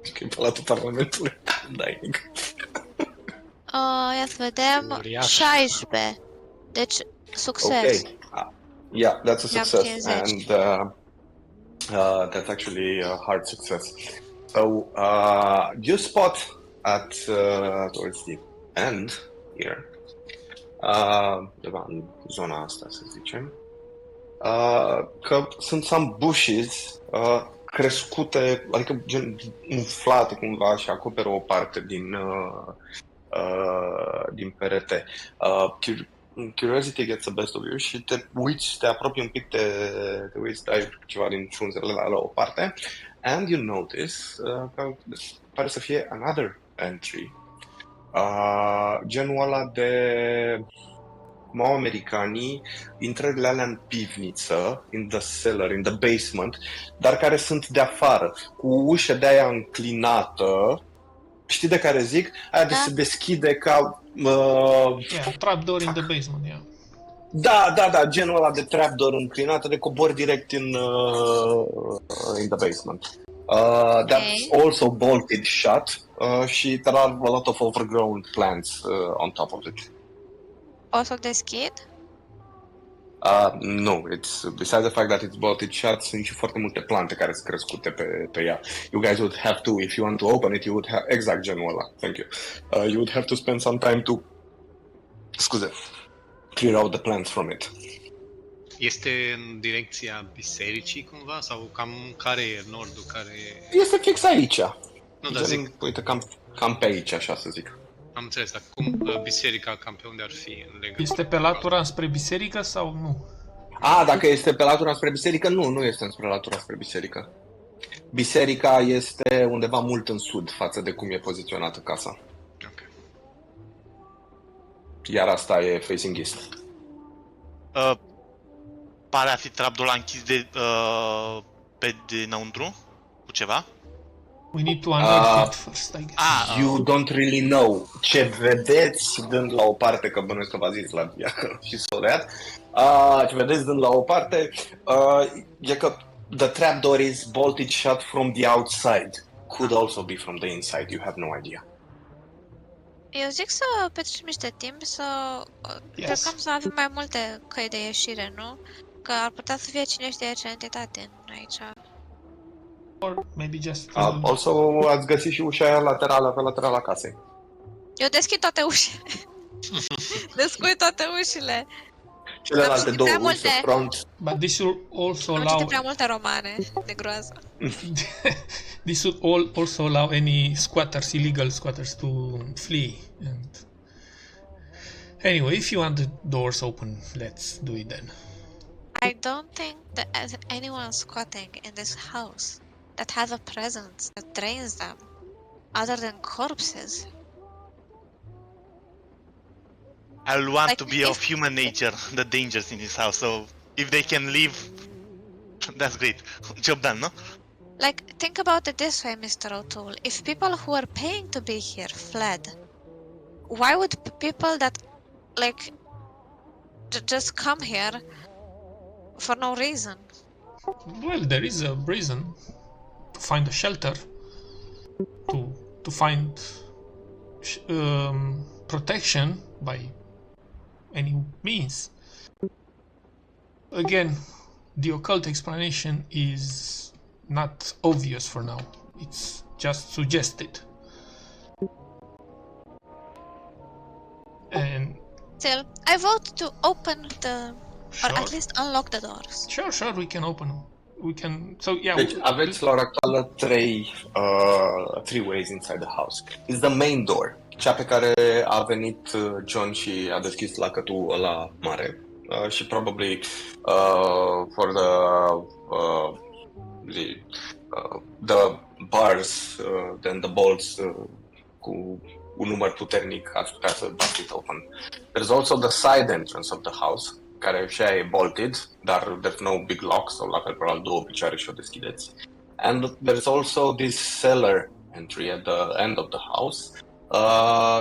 Ok, Palatul Parlamentului. Dai. Ia să vedem. Uriaș. 16. Deci, succes. Okay. Yeah, that's a I-am success, 50. and that's actually a hard success. So you spot at towards the end here, undeva în zona asta, să zicem, că sunt some bushes crescute, adică gen umflate cumva și acoperă o parte din perete. Curiosity gets the best of you și te apropii un pic, te uiți, dai ceva din frunzele la o parte, and you notice că pare să fie another entry. Genul ăla de cum au americanii, intrările alea în pivniță, in the cellar, in the basement, dar care sunt de afară, cu ușa de aia înclinată. Știi de care zic? Aia de se deschide ca... Yeah, trapdoor in the basement, yeah. Da, genul ăla de trapdoor înclinată, de cobor direct in the basement. That's also bolted shut și there are a lot of overgrown plants on top of it. O să-l deschid? No, it's besides the fact that it's bolted shut, sunt și foarte multe plante care sunt crescute pe ea. You guys would have to, if you want to open it, you would have, exact genul ăla, thank you. You would have to spend some time to, clear out the plants from it. Este în direcția bisericii cumva? Sau cam care e nordul, care e... Este fix aici. Nu, dar zic... Uite, cam pe aici, așa să zic. Am înțeles, dar cum biserica cam pe unde ar fi în legătură? Este pe latura spre biserică sau nu? Dacă este pe latura spre biserică, nu este spre latura spre biserică. Biserica este undeva mult în sud față de cum e poziționată casa. Ok. Iar asta e facing east. Pare a fi trapdoor închis pe dinăuntru cu ceva? We need to unearth it first, I guess. You don't really know. Ce vedeți dând la o parte, că bănuiesc că v-a zis la diacon și soleat, ce vedeți dând la o parte, e că the trapdoor is bolted shut from the outside. Could also be from the inside, you have no idea. Eu zic să petrecem niște timp, să Yes. să avem mai multe căi de ieșire, nu? Că ar putea să fie cine știe ce entitate aici. Or maybe just... Also, ați găsit și ușa aia laterală, pe laterala casei. Eu deschid toate ușile. Descui toate ușile. Celelalte Am două citit prea uși, multe. front. But this will also Am allow... citit prea multe romane de groază. This would also allow any squatters, illegal squatters, to flee. And anyway, if you want the doors open, let's do it then. I don't think that anyone squatting in this house that has a presence that drains them, other than corpses. I'll want Like, to be of human nature, the dangers in this house, so if they can leave, that's great. Job done, no? Like, think about it this way, Mr. O'Toole. If people who are paying to be here fled, why would people that, like, just come here for no reason? Well, there is a reason to find a shelter, to find protection by any means. Again, the occult explanation is not obvious for now. It's just suggested. And Still, I vote to open the, or Sure. at least unlock the doors. sure, we can open them. We can. So yeah. Deci aveți la ora actuală three ways inside the house. It's the main door, cea pe care a venit John și a deschis lacătul ăla mare. Și probably for the bars, then the bolts cu un număr puternic ați putea să dați it open. There's also the side entrance of the house, care și aia e bolted, dar there's no big lock, so la fel probabil două picioare și o deschideți. And there's also this cellar entry at the end of the house,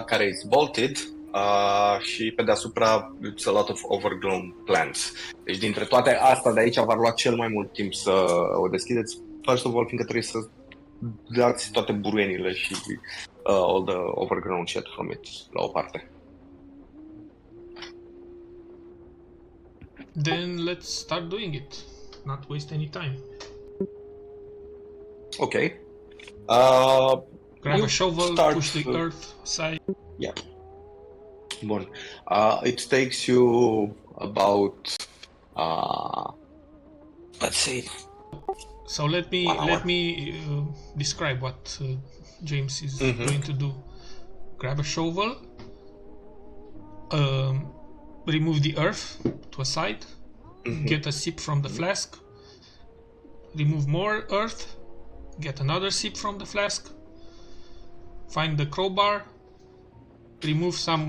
care is bolted, și pe deasupra it's a lot of overgrown plants. Deci dintre toate astea de aici v-ar lua cel mai mult timp să o deschideți, first of all, fiindcă trebuie să dați toate buruienile și all the overgrown shit from it la o parte. Then let's start doing it. Not waste any time. Ok. Grab You a shovel, start push the to- earth aside. Yeah. Bun. It takes you about let's say So let me 1 hour. describe what James is Mhm. going to do. Grab a shovel, remove the earth to a side, get a sip from the flask, remove more earth, get another sip from the flask, find the crowbar, remove some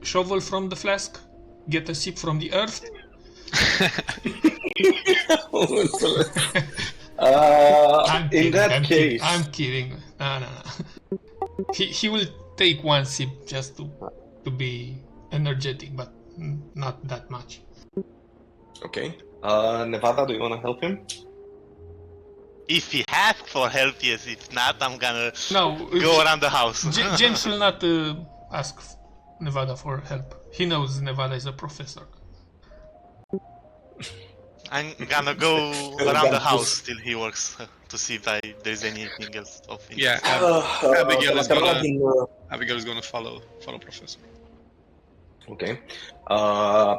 shovel from the flask, get a sip from the earth. In that case, I'm kidding. No. He will take one sip just to be energetic, but not that much. okay. Nevada, do you want to help him? If he asks for help, yes. If not, I'm gonna No, go around the house. James will not ask Nevada for help. He knows Nevada is a professor. I'm gonna go around the house till he works to see if there's anything else of interest. Yeah, Abigail is laterala gonna din, Abigail is gonna follow professor. ok.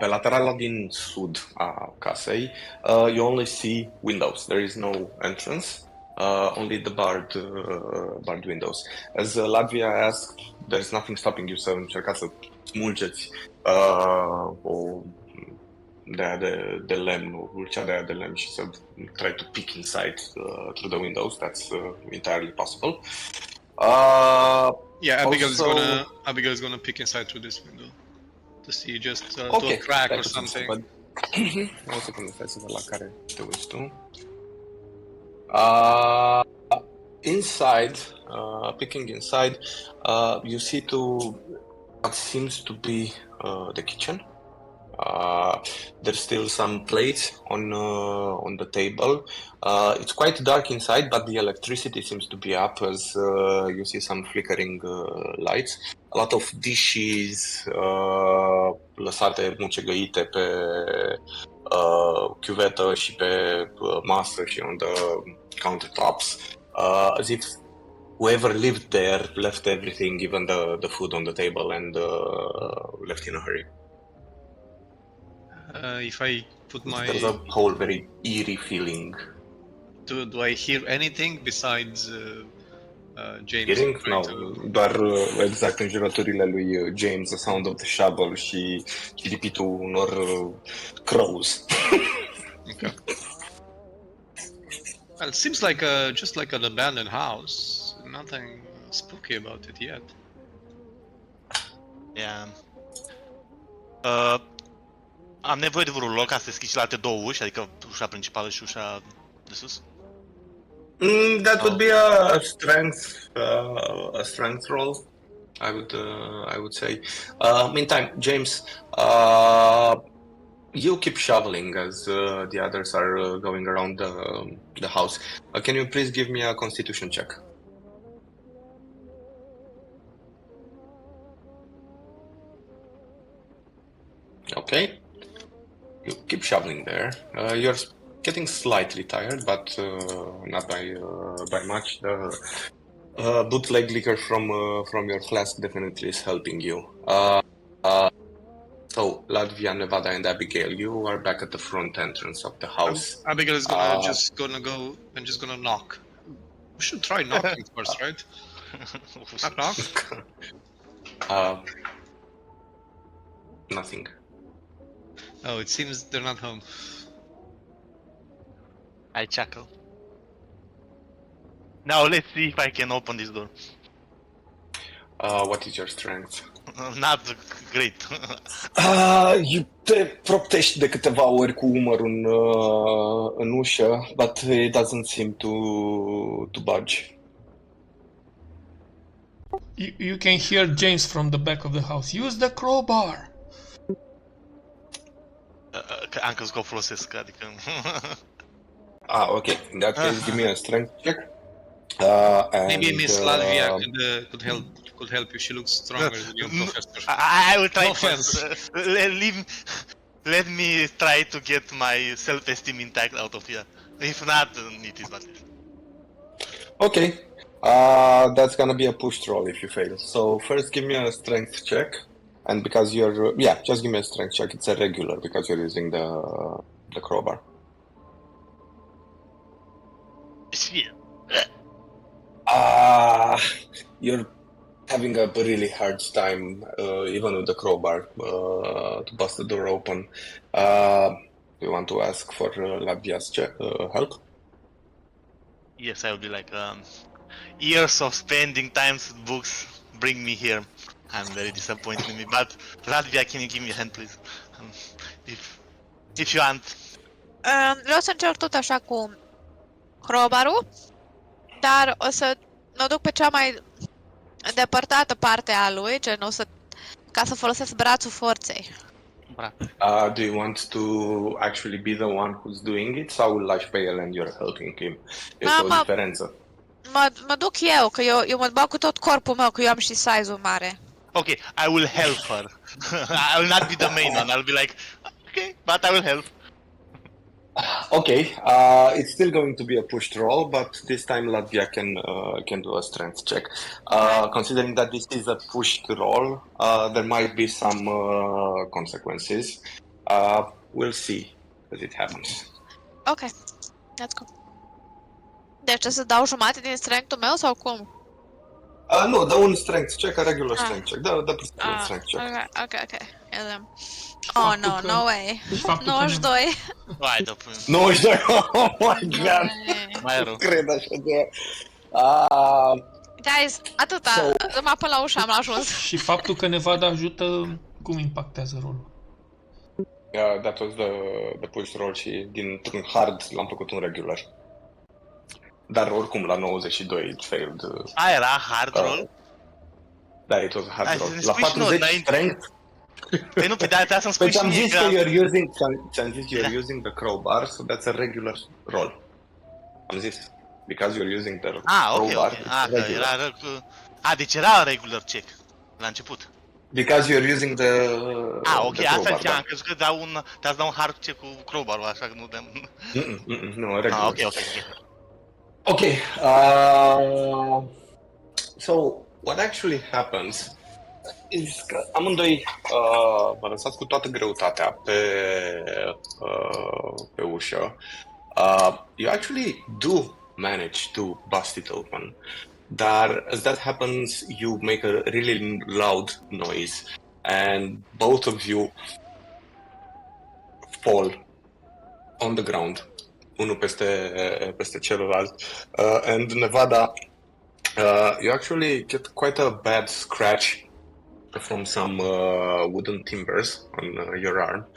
Pe laterala din sud a casei, you only see windows. There is no entrance. only the barred windows. As Latvia asked, there's nothing stopping you să încercați să smulgeți o de lemn, o vârcea de aia de lemn și să try to peek inside through the windows. That's entirely possible. Yeah, also- Abigail's gonna peek inside through this window to see just to Okay, a crack or stai something. O secundă, stai să văd la care te uiți tu. Inside, peeking inside, you see what seems to be the kitchen. There's still some plates on the table. It's quite dark inside, but the electricity seems to be up as you see some flickering lights. A lot of dishes lăsate mucegăite pe chiuvetă și pe masă și on the countertops, as if whoever lived there left everything, even the food on the table, and left in a hurry. If I put my... There's a whole very eerie feeling. Do I hear anything besides James? Hearing? No, trying to- doar exact înjurăturile lui James, the sound of the shovel și chiripitul unor crows. Okay. Well, it seems like just like an abandoned house. Nothing spooky about it yet. Yeah. Am nevoie de vreun loc ca să deschid și la alte două uși, adică ușa principală și ușa de sus. That would be a strength roll. I would say. Meantime, James, you keep shoveling as the others are going around the house. Can you please give me a Constitution check? Okay. You keep shoveling there. You're getting slightly tired, but not by much. The bootleg liquor from your flask definitely is helping you. So, Latvia, Nevada, and Abigail, you are back at the front entrance of the house. Abigail is just gonna go and just gonna knock. We should try knocking first, right? Knock, knock. Nothing. Oh, it seems they're not home. I chuckle. Now let's see if I can open this door. What is your strength? Not great. Te proptești de câteva ori cu umărul în ușă, but it doesn't seem to budge. You can hear James from the back of the house. Use the crowbar. Am crezut că o folosesc, adică... Okay. In that case, give me a strength check. Maybe Miss Latvia could help you. She looks stronger than you, Professor. I will try No first. Let me try to get my self-esteem intact out of here. If not, it is what it is. Okay. That's gonna be a push roll if you fail. So first give me a strength check. And because you're... just give me a strength check. It's a regular because you're using the crowbar. You're having a really hard time, even with the crowbar, to bust the door open. Do you want to ask for Latvia's help? Yes, I will be like, years of spending time with books bring me here. I'm very disappointed in me, but Latvia, can you give me a hand, please? If you want. Vreau să încerc tot așa cu crowbar-ul, dar o să mă duc pe cea mai îndepărtată parte a lui, ca să folosesc brațul forței. Do you want to actually be the one who's doing it sau îl lași pe el and you're helping him? Este o diferență. Mă duc eu, că eu mă bag cu tot corpul meu, că eu am și size-ul mare. Okay, I will help her. I will not be the main one. I'll be like, okay, but I will help. Okay, it's still going to be a pushed roll, but this time Latvia can do a strength check. Considering that this is a pushed roll, there might be some consequences. We'll see as it happens. Okay, let's go. Deci să dau jumate din strength-ul meu sau cum? Nu, dă un strength check, regular strength check. Da, un strength check. Ok. Oh, no way. Și faptul că 92. Hai, dă până. 92, oh my god! Mai rău. Cred așa de... Guys, atâta. Numai până la ușă am ajuns. Și faptul că Nevada ajută, cum impactează rolul? That was the push roll și dintr-un hard l-am făcut un regular. Dar oricum la 92 it failed. Era hard roll? Da, it was a hard Hai roll. să ne La spui și nouă 40 înainte. strength. Păi nu, pe de-aia trebuia să-mi spui Păi și mie că... ți-am zis you're using the crowbar, so that's a regular roll. Am zis, because you're using the crowbar, ok. it's regular. Deci era regular check la început. Because you're using the Ok, the asta crowbar, ziceam, da. am crezut că te-ați dat un hard check cu crowbar-ul, așa că nu dăm... Nu, regular. Ok. Okay, so what actually happens is că amândoi vă lăsați cu toată greutatea pe ușă. You actually do manage to bust it open, dar as that happens, you make a really loud noise and both of you fall on the ground, unul peste celălalt, and Nevada, you actually get quite a bad scratch from some wooden timbers on your arm,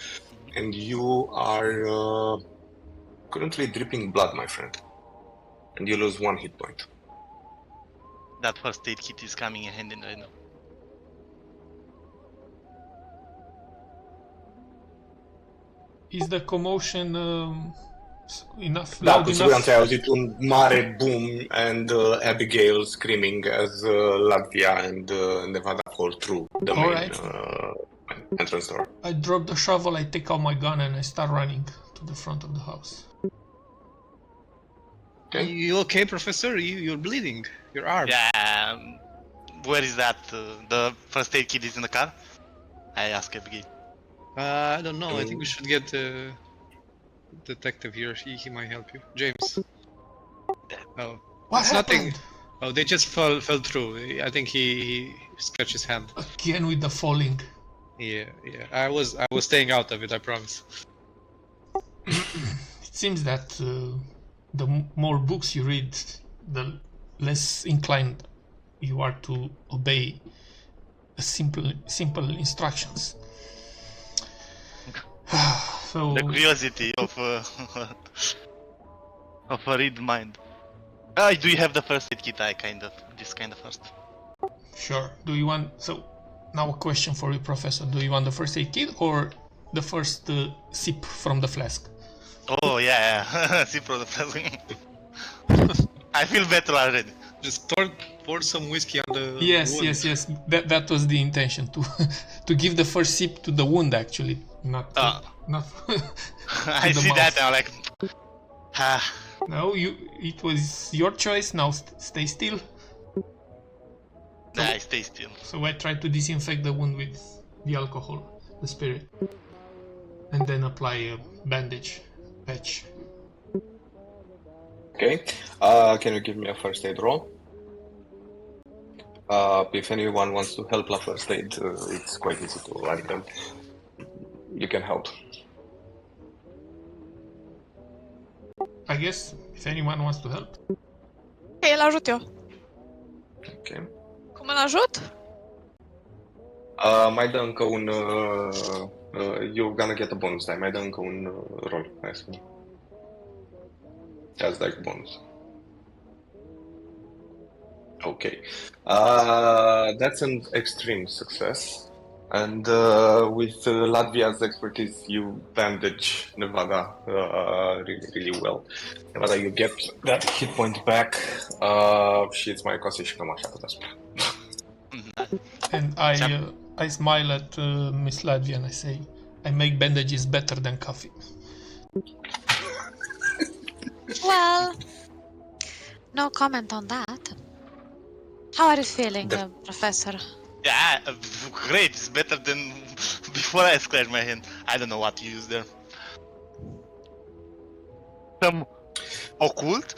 and you are currently dripping blood, my friend, and you lose 1 hit point. That first aid kit is coming in handy right now. Is the commotion enough? Da, Loud cu siguranță ai enough? auzit un mare boom and Abigail screaming as Latvia and Nevada fall through the main Alright. entrance door. I drop the shovel, I take out my gun, and I start running to the front of the house. Okay. You okay, Professor? You're bleeding. Your arm. Yeah, where is that? The first aid kit is in the car? I ask Abigail. I don't know. I think we should get the detective here. He might help you. James. Oh, What it's happened? nothing. Oh, they just fell through. I think he scratched his hand. Again with the falling. Yeah. I was staying out of it. I promise. It seems that the more books you read, the less inclined you are to obey simple instructions. So The curiosity of a read mind. Do you have the first aid kit? This kind of first. sure. Do you want? So now a question for you, Professor. Do you want the first aid kit or the first sip from the flask? Oh yeah. See from the flask. I feel better already. Just pour some whiskey on the Yes, wound. yes. That was the intention to give the first sip to the wound, actually, not. I the see mouth. that. I'm like, No, it was your choice. Now stay still. I stay still. So I try to disinfect the wound with the alcohol, the spirit, and then apply a bandage patch. Okay. Can you give me a first aid roll? If anyone wants to help la first aid, it's quite easy to like them. You can help. I guess if anyone wants to help. Ok, îl ajut eu. Ok. Cum îl ajut? Mai dă încă un... you're gonna get a bonus die. Mai dă încă un roll. Hai să... That's like bonus. Okay. That's an extreme success. And with Latvia's expertise, you bandage Nevada really well. Nevada, you get that hit point back. She's my cosi și cam așa pe deasupra. And I smile at Miss Latvia and I say, I make bandages better than coffee. Well, no comment on that. How are you feeling, Professor? Yeah, great. It's better than before I scratched my hand. I don't know what to use there. Some occult?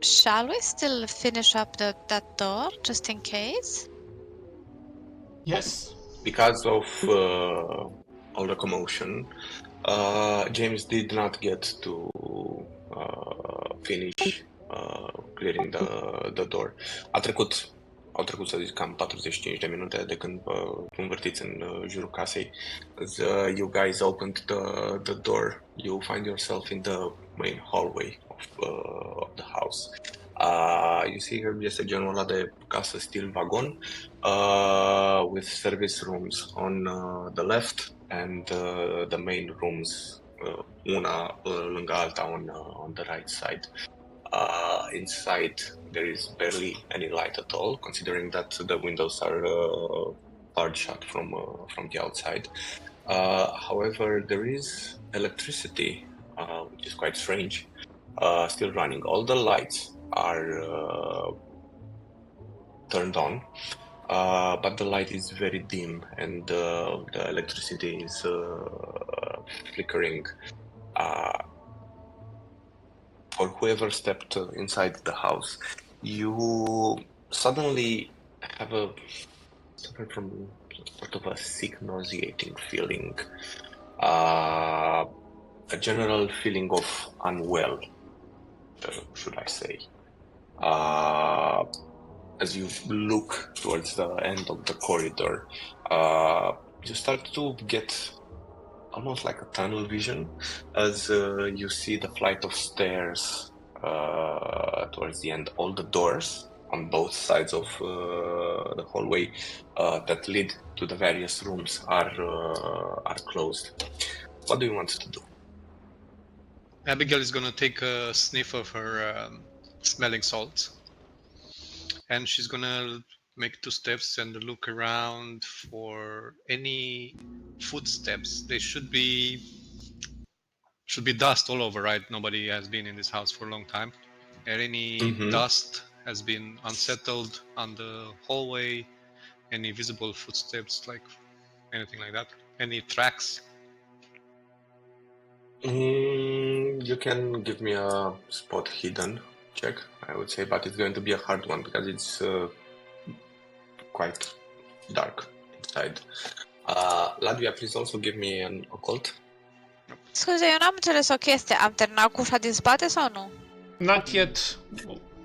Shall we still finish up that door, just in case? Yes. Because of all the commotion, James did not get to finish clearing the door. Au trecut, să zic, cam 45 de minute de când vă învârtiți în jurul casei. As you guys opened the door, you find yourself in the main hallway of the house. You see here este genul ăla de casă stil vagon, with service rooms on the left and the main rooms, una lângă alta on the right side. Inside there is barely any light at all, considering that the windows are hard shut from the outside. However, there is electricity, which is quite strange, still running. All the lights are turned on, but the light is very dim and the electricity is flickering. For whoever stepped inside the house, you suddenly have suffer from sort of a sick, nauseating feeling, a general feeling of unwell, should I say. As you look towards the end of the corridor, you start to get almost like a tunnel vision as you see the flight of stairs towards the end. All the doors on both sides of the hallway that lead to the various rooms are closed. What do you want to do? Abigail is gonna take a sniff of her smelling salts, and she's gonna make 2 steps and look around for any footsteps. They should be dust all over, right? Nobody has been in this house for a long time. And any dust has been unsettled on the hallway, any visible footsteps, like anything like that, any tracks. You can give me a spot hidden check, I would say, but it's going to be a hard one because it's quite dark inside. Ladvia, please also give me an occult. Scuze, eu n-am înțeles o chestie. Am terminat cu ușa din spate sau nu? Not yet.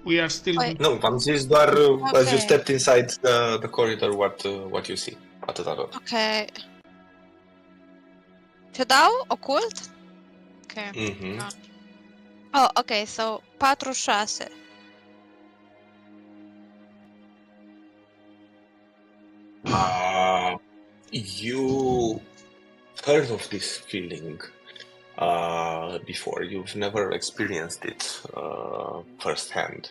We are still. Oi. No, v-am zis doar as you stepped inside the corridor what you see. Atâta tot. Ok. Ce dau? Ocult? Ok. Oh, ok, so 4-6. You heard of this feeling before. You've never experienced it firsthand.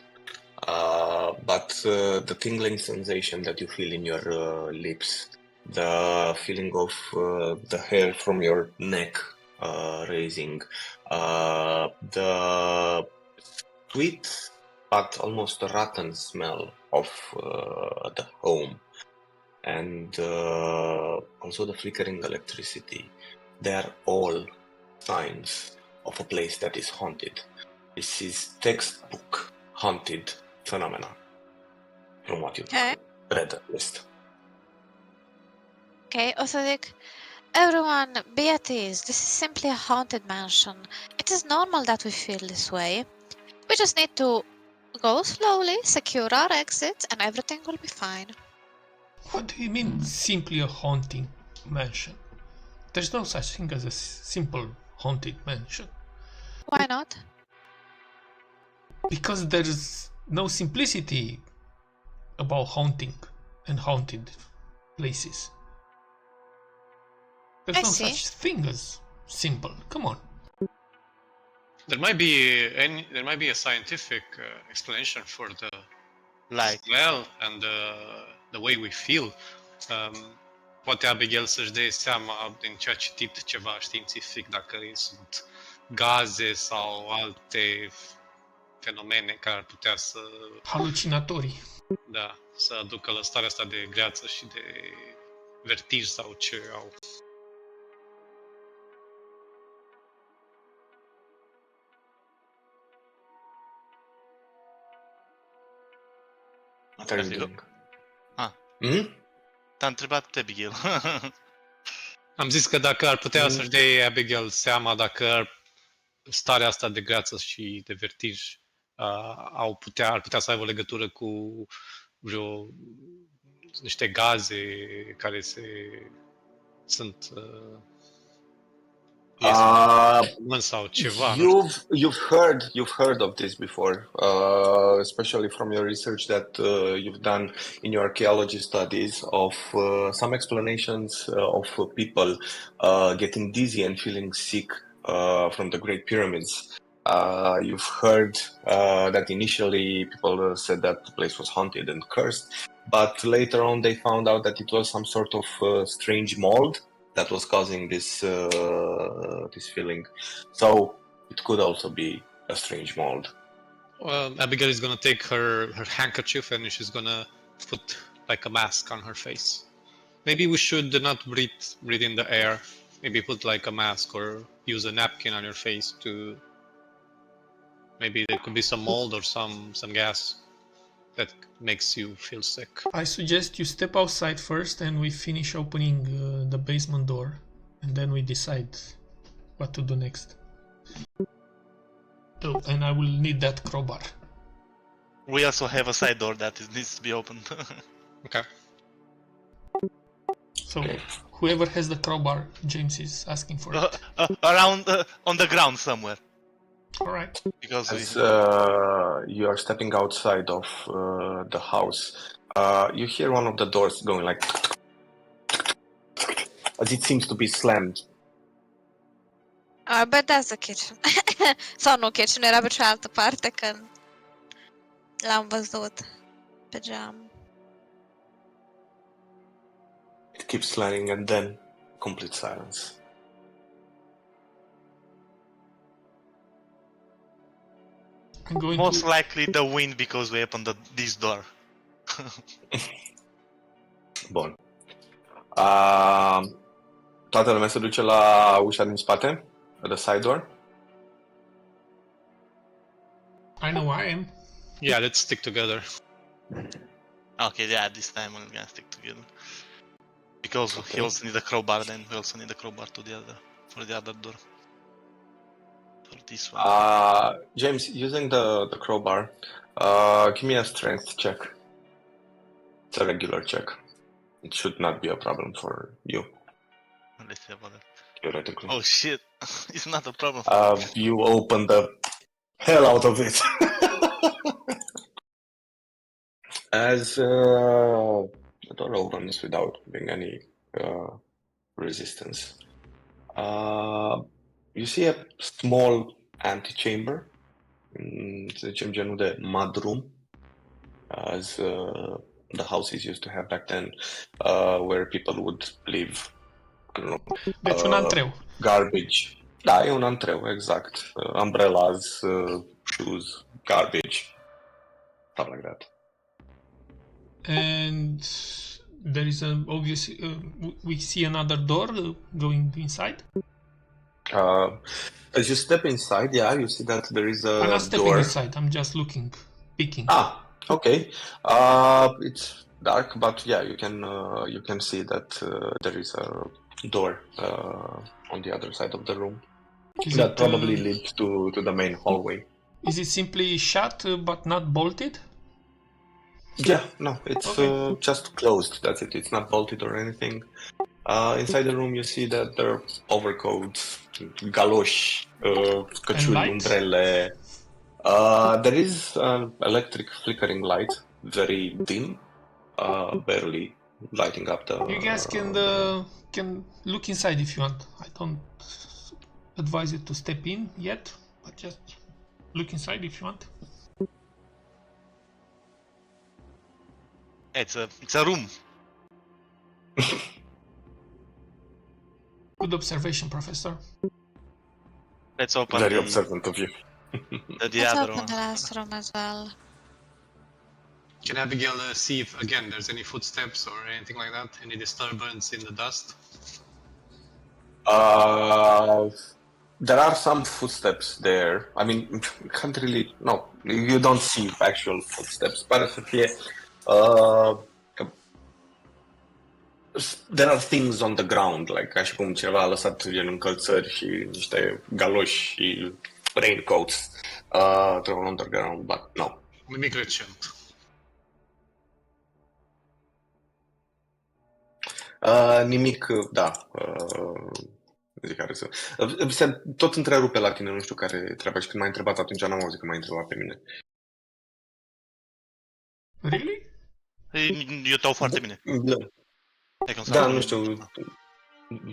But the tingling sensation that you feel in your lips, the feeling of the hair from your neck raising, the sweet but almost rotten smell of the home, and also the flickering electricity, they are all signs of a place that is haunted. This is textbook haunted phenomena, from what you read at least. Okay, o să zic, everyone, be at ease. This is simply a haunted mansion. It is normal that we feel this way. We just need to go slowly, secure our exits, and everything will be fine. What do you mean, simply a haunting mansion? There's no such thing as a simple haunted mansion. Why not? Because there's no simplicity about haunting and haunted places. There's no such thing as simple. Come on. There might be a scientific explanation for the smell and the way we feel. Poate Abigail să-și dea seama din ce a citit ceva științific dacă sunt gaze sau alte fenomene care ar putea să... Halucinatorii. Da, să aducă la starea asta de greață și de vertij sau ce au. What are you Abigail? doing? Ah. Hmm? Te-a întrebat Abigail. Am zis că dacă ar putea să-și dea Abigail seama dacă starea asta de greață și de vertij ar putea să aibă legătură cu niște gaze care sunt sau ceva. You've heard of this before, especially from your research that you've done in your archaeology studies of some explanations of people getting dizzy and feeling sick from the Great Pyramids. You've heard that initially people said that the place was haunted and cursed, but later on they found out that it was some sort of strange mold that was causing this this feeling. So it could also be a strange mold. Abigail is gonna take her handkerchief and she's gonna put like a mask on her face. Maybe we should not breathe in the air. Maybe put like a mask or use a napkin on your face to. Maybe there could be some mold or some gas that makes you feel sick. I suggest you step outside first and we finish opening the basement door, and then we decide what to do next. Oh, and I will need that crowbar. We also have a side door that needs to be opened. Okay. So whoever has the crowbar, James is asking for it. Around on the ground somewhere. All right. Because As you are stepping outside of the house, you hear one of the doors going like as it seems to be slammed. I bet that's the kitchen. Sau nu, kitchen era pe cealaltă parte când l-am văzut pe geam. It keeps slamming and then complete silence. I'm going most to... likely the wind because we opened this door. Bun. Toată lumea se duce la ușa din spate? The side door? I know I am. Yeah, let's stick together. Okay, yeah, this time we're gonna stick together. Because he also need a crowbar, then we also need a crowbar for the other door. For this one. James, using the crowbar, give me a strength check. It's a regular check. It should not be a problem for you, Let's see about that. theoretically. Oh shit, it's not a problem. You open the hell out of it. As the door opens without being any resistance. You see a small antechamber, să zicem genul de mudroom, as the houses used to have back then, where people would live. I don't know. Deci un antreu. Garbage. Da, e un antreu, exact. Umbrellas, shoes, garbage, stuff like that. And there is an obvious... we see another door going inside. As you step inside, yeah, you see that there is a I'm not stepping door. inside, I'm just looking, peeking. Okay. It's dark, but yeah, you can see that there is a door on the other side of the room that probably leads to the main hallway. Is it simply shut but not bolted? Yeah, no, it's just closed. That's it. It's not bolted or anything. Inside the room, you see that there are overcoats, galoși, căciuli, umbrele. There is an electric flickering light, very dim, barely lighting up the... You guys can look inside if you want. I don't advise you to step in yet, but just look inside if you want. It's a room. Good observation, Professor. Let's open Very observant of you. the Let's other open one. the last room as well. Can Abigail see if again there's any footsteps or anything like that? Any disturbance in the dust? There are some footsteps there. I mean, you can't really... No, you don't see actual footsteps. Pare să fie There are things on the ground, like ca și cum cineva a lăsat gen încălțări și niște galoși și raincoats thrown on the ground, but no. Nimic recent. Nimic, da. Zic care se tot întrerupe la tine, nu știu care treaba și când m-ai întrebat atunci n-am auzit că m-ai întrebat pe mine. Really? Eu te au foarte bine. Da, nu știu.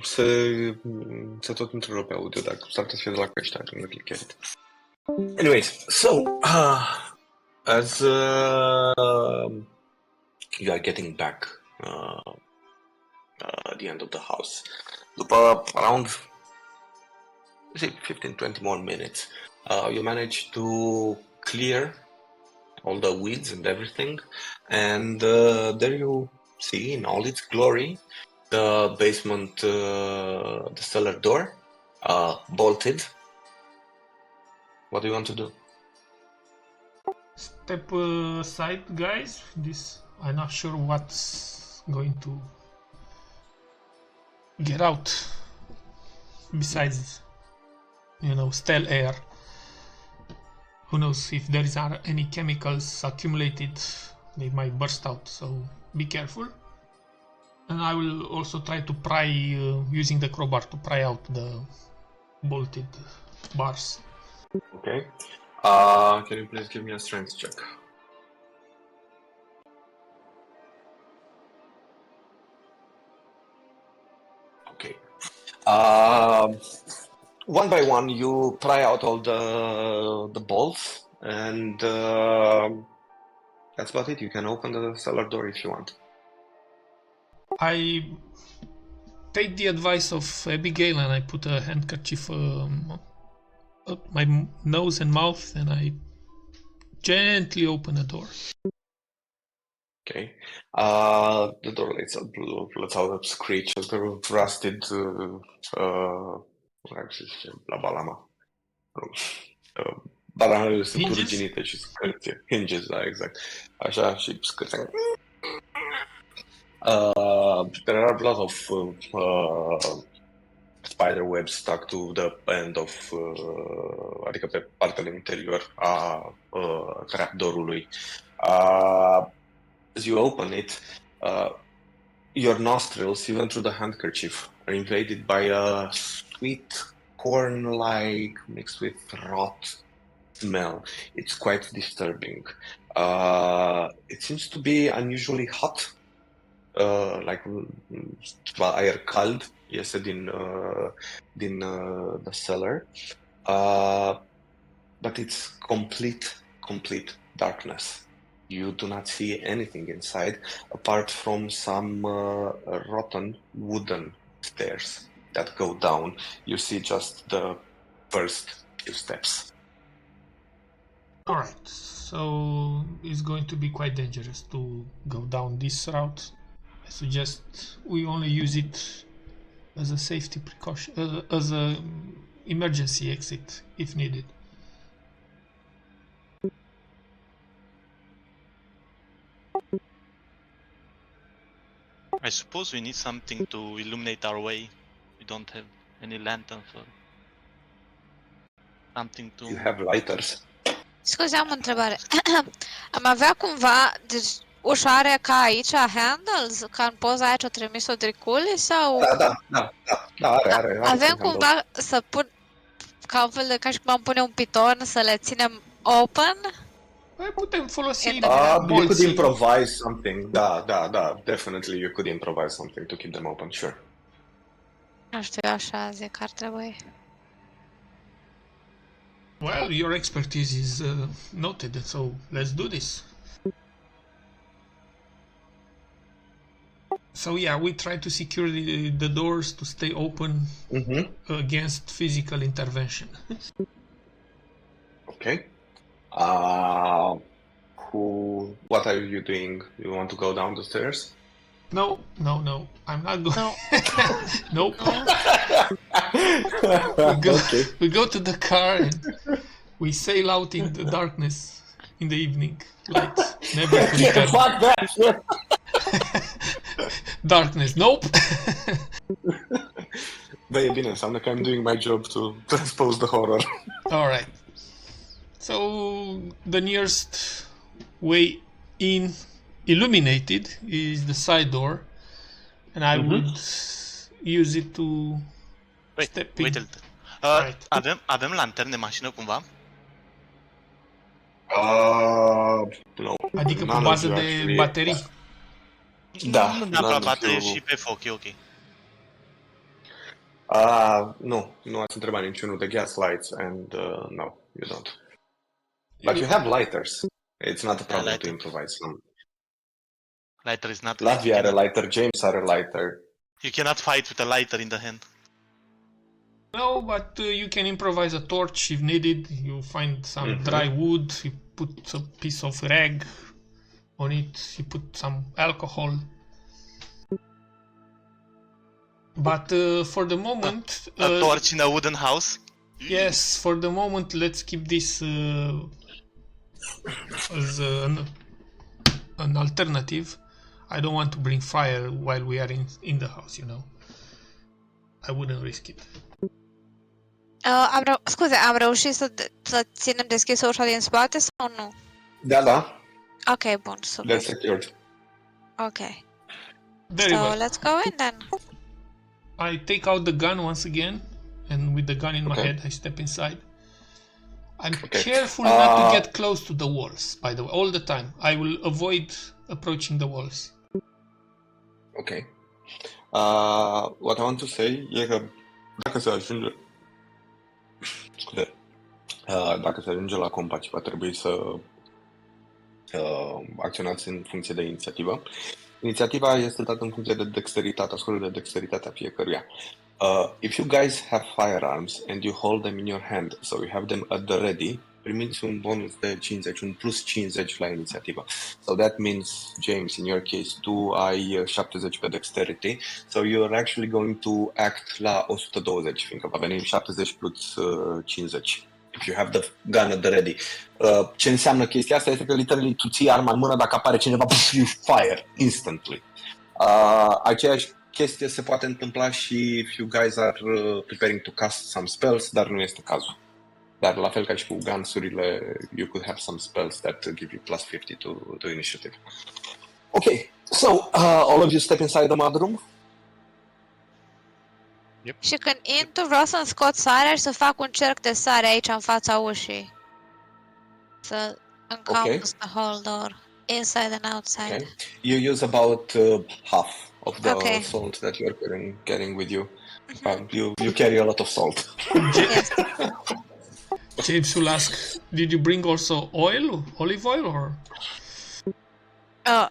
Se tot întrerupe audio, dacă s-ar putea să fie de la căști, nu click it. Anyways, so as you are getting back at the end of the house, după around, say, 15-20 more minutes, you manage to clear all the weeds and everything, and there you see in all its glory the basement, the cellar door, bolted. What do you want to do? Step aside, guys. I'm not sure what's going to get out besides, stale air. Who knows if there are any chemicals accumulated, they might burst out, so be careful. And I will also try to pry, using the crowbar, to pry out the bolted bars. Okay. Can you please give me a strength check? Okay. One by one, you pry out all the bolts, and that's about it. You can open the cellar door if you want. I take the advice of Abigail and I put a handkerchief up my nose and mouth, and I gently open the door. Okay. The door lets out a screech, a sort of rusted, blabalama. Balanele sunt ruginite și scârție. Hinges, da, exact. Așa, și scârție. There are a lot of spider webs stuck to the end of, adică pe partele interior a trapdoorului. As you open it, your nostrils, even through the handkerchief, are invaded by a sweet corn-like mixed with rot smell. It's quite disturbing. It seems to be unusually hot. Like aer cald iese din the cellar, but it's complete darkness. You do not see anything inside apart from some rotten wooden stairs that go down. You see just the first few steps. Alright, so it's going to be quite dangerous to go down this route. I suggest we only use it as a safety precaution, as a emergency exit if needed. I suppose we need something to illuminate our way. We don't have any lanterns or something to... You have lighters. Scuze, am o întrebare. Am avea cumva, deci ușa are ca aici handles? Ca în poza aia ce-o trimis-o Driculi? Sau... Da, are. Avem cumva să pun, ca un fel de, ca și cum am pune un piton să le ținem open? Mai putem folosi you could improvise something. Da, definitely you could improvise something to keep them open, sure. Nu știu, eu așa zic că ar trebui. Well, your expertise is noted, so let's do this. So yeah, we try to secure the doors to stay open against physical intervention. Okay. What are you doing? You want to go down the stairs? No. I'm not going. No. Nope. We go to the car and we sail out in the darkness in the evening. Light, never to return. Fuck that shit! Darkness, nope. Dar e bine, înseamnă că I'm doing my job to transpose the horror. Alright. So, the nearest way in illuminated is the side door. And I would use it to step in. Uite-l. Right. Avem lanterne mașină cumva? No. Adică pe None bază of you de actually- baterii. Da. Nu neapărat none of baterii you- și pe foc, e ok. Nu ați întrebat niciunul de gas lights and no, you don't. But you have lighters. It's not a problem to lighter. improvise. No. Lighter is not... Latvia are a lighter, James are a lighter. You cannot fight with a lighter in the hand. No, but you can improvise a torch if needed. You find some dry wood, you put a piece of rag on it, you put some alcohol. But for the moment... A torch in a wooden house? Yes, for the moment, let's keep this as an alternative. I don't want to bring fire while we are in the house, you know. I wouldn't risk it. Scuze, am reușit să ținem deschisă ușa din spate sau nu? Da. Ok, bun, super. They're secured. Ok. Very So, well. let's go in then. I take out the gun once again, and with the gun in my Okay. head, I step inside. I'm Okay. careful not to get close to the walls, by the way, all the time. I will avoid approaching the walls. Ok. What I want to say e că dacă se ajunge... Scuze. Dacă se ajunge la combat, va trebui să acționați în funcție de inițiativă. Inițiativa este dată în funcție de dexteritate, scorul de dexteritate a fiecăruia. If you guys have firearms and you hold them in your hand, so you have them at the ready, primiți un bonus de 50, un plus 50 la inițiativă. So that means, James, in your case, tu ai 70 pe dexterity, so you're actually going to act la 120, fiindcă va veni 70 plus 50. If you have the gun at the ready. Ce înseamnă chestia asta este că literally tu ții arma în mână, dacă apare cineva, you fire instantly. Aceeași chestie se poate întâmpla și if you guys are preparing to cast some spells, dar nu este cazul. Dar la fel ca și cu gunsurile, you could have some spells that give you plus 50 to initiative. Okay, so all of you step inside the mudroom. Și când intru, vreau să-mi scot sarea și să fac un cerc de sare aici în fața ușii. Să encompass the whole door, inside and outside. Okay. You use about half of the Okay. salt that you are carrying with you. You carry a lot of salt. Yes. James will ask, did you bring also oil, olive oil, or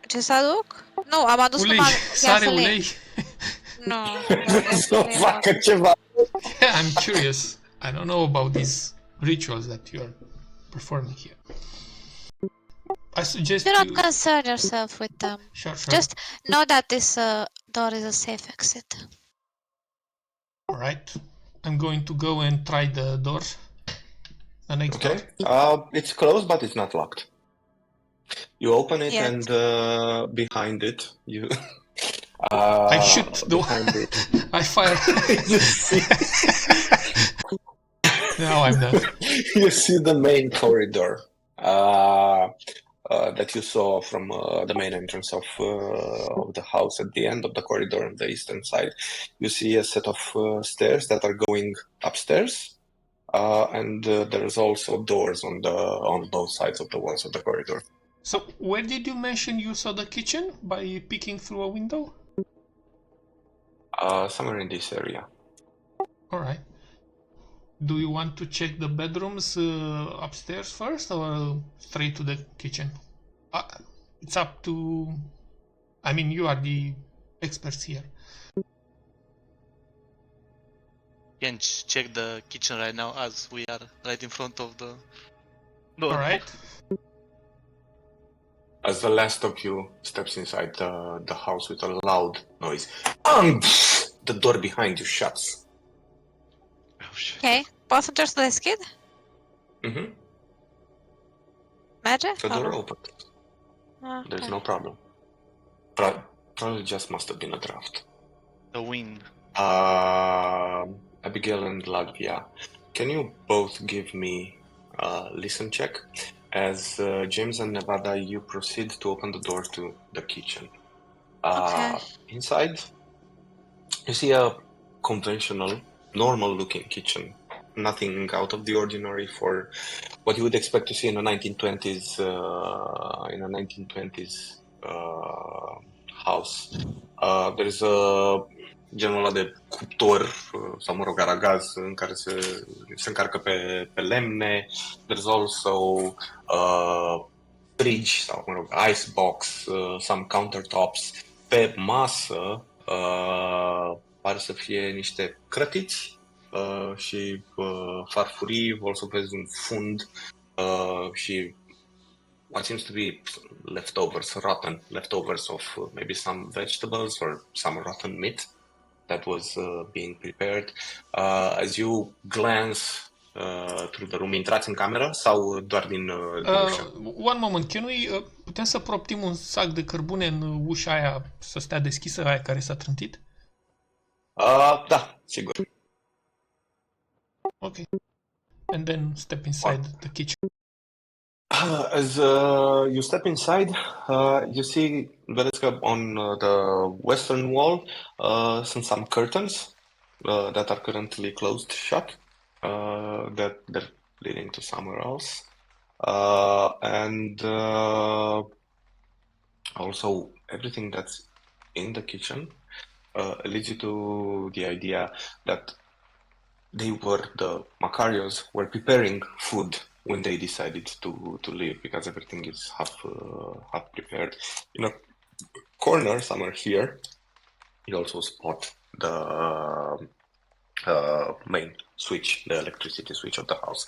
Ce să aduc? Nu, am adus ulei? numai Sare, gasoline. ulei? Nu. Să facă ceva. Yeah, I'm curious. I don't know about these rituals that you are performing here. I suggest Do you... not concern yourself with them. Sure. Just know that this door is a safe exit. Alright. I'm going to go and try the door. The next door. Okay. It's closed, but it's not locked. You open it, Yes. and behind it, you. I shoot the behind it. I fire. You see, No, I'm not. you see the main corridor that you saw from the main entrance of the house. At the end of the corridor on the eastern side, you see a set of stairs that are going upstairs, and there's also doors on both sides of the walls of the corridor. So, where did you mention you saw the kitchen? By peeking through a window? Somewhere in this area. Alright. Do you want to check the bedrooms upstairs first or straight to the kitchen? It's up to... I mean, you are the experts here. Can check the kitchen right now as we are right in front of the door. Alright. As the last of you steps inside the house with a loud noise, the door behind you shuts. Oh shit. Ok. Poți să încerci să deschid? Mhm. Merge? The Sau door nu? opened. Ah, There's ok. no problem. Probably just must have been a draft. The wind. Abigail and Latvia, can you both give me a listen check? As James and Nevada, you proceed to open the door to the kitchen. Okay. Inside, you see a conventional, normal-looking kitchen. Nothing out of the ordinary for what you would expect to see in a 1920s house. There's a genul ăla de cuptor sau, mă rog, aragaz în care se încarcă pe lemne. There's also fridge sau, mă rog, ice box, some countertops. Pe masă pare să fie niște crătiți și farfurii. Also vezi un fund și what seems to be rotten leftovers of maybe some vegetables or some rotten meat that was being prepared. As you glance through the room, intrați în cameră sau doar din ușă? One moment, putem să proptim un sac de cărbune în ușa aia să stea deschisă, aia care s-a trântit? Da, sigur. Ok. And then step inside the kitchen. As you step inside, you see, vedeți că on the western wall sunt some curtains that are currently closed shut, that they're leading to somewhere else. And also everything that's in the kitchen leads you to the idea that the Macarios were preparing food when they decided to leave, because everything is half prepared. In a corner somewhere here, you also spot the main switch, the electricity switch of the house,